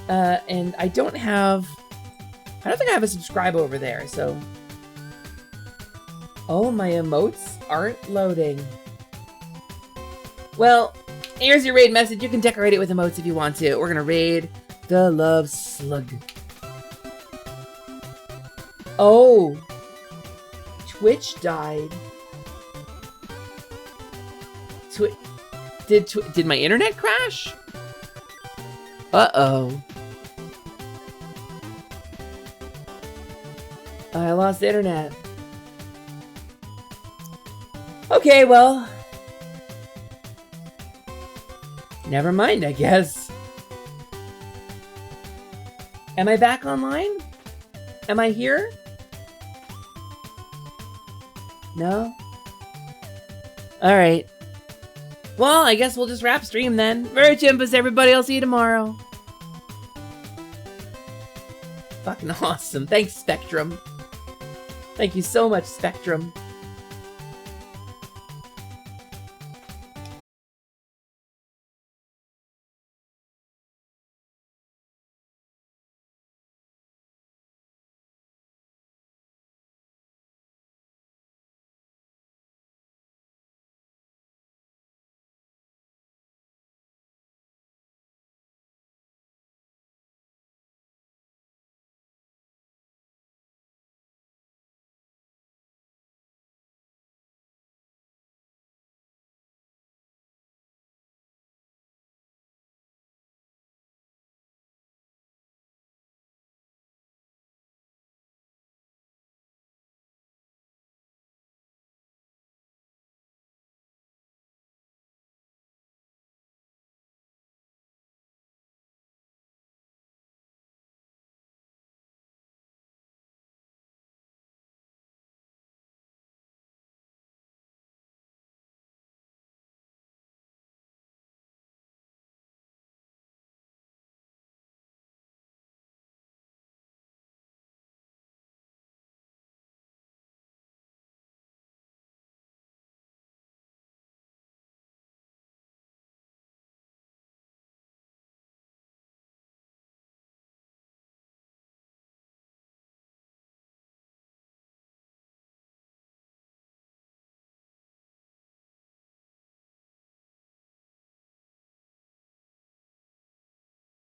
And I don't think I have a subscribe over there, so. Oh, my emotes aren't loading. Well, here's your raid message. You can decorate it with emotes if you want to. We're gonna raid the Love Slug. Oh, Twitch died. Did my internet crash? Uh-oh. I lost internet. Okay, well. Never mind, I guess. Am I back online? Am I here? No? Alright. Well, I guess we'll just wrap stream then. Merry Chimpus, everybody. I'll see you tomorrow. Fucking awesome. Thanks, Spectrum. Thank you so much, Spectrum.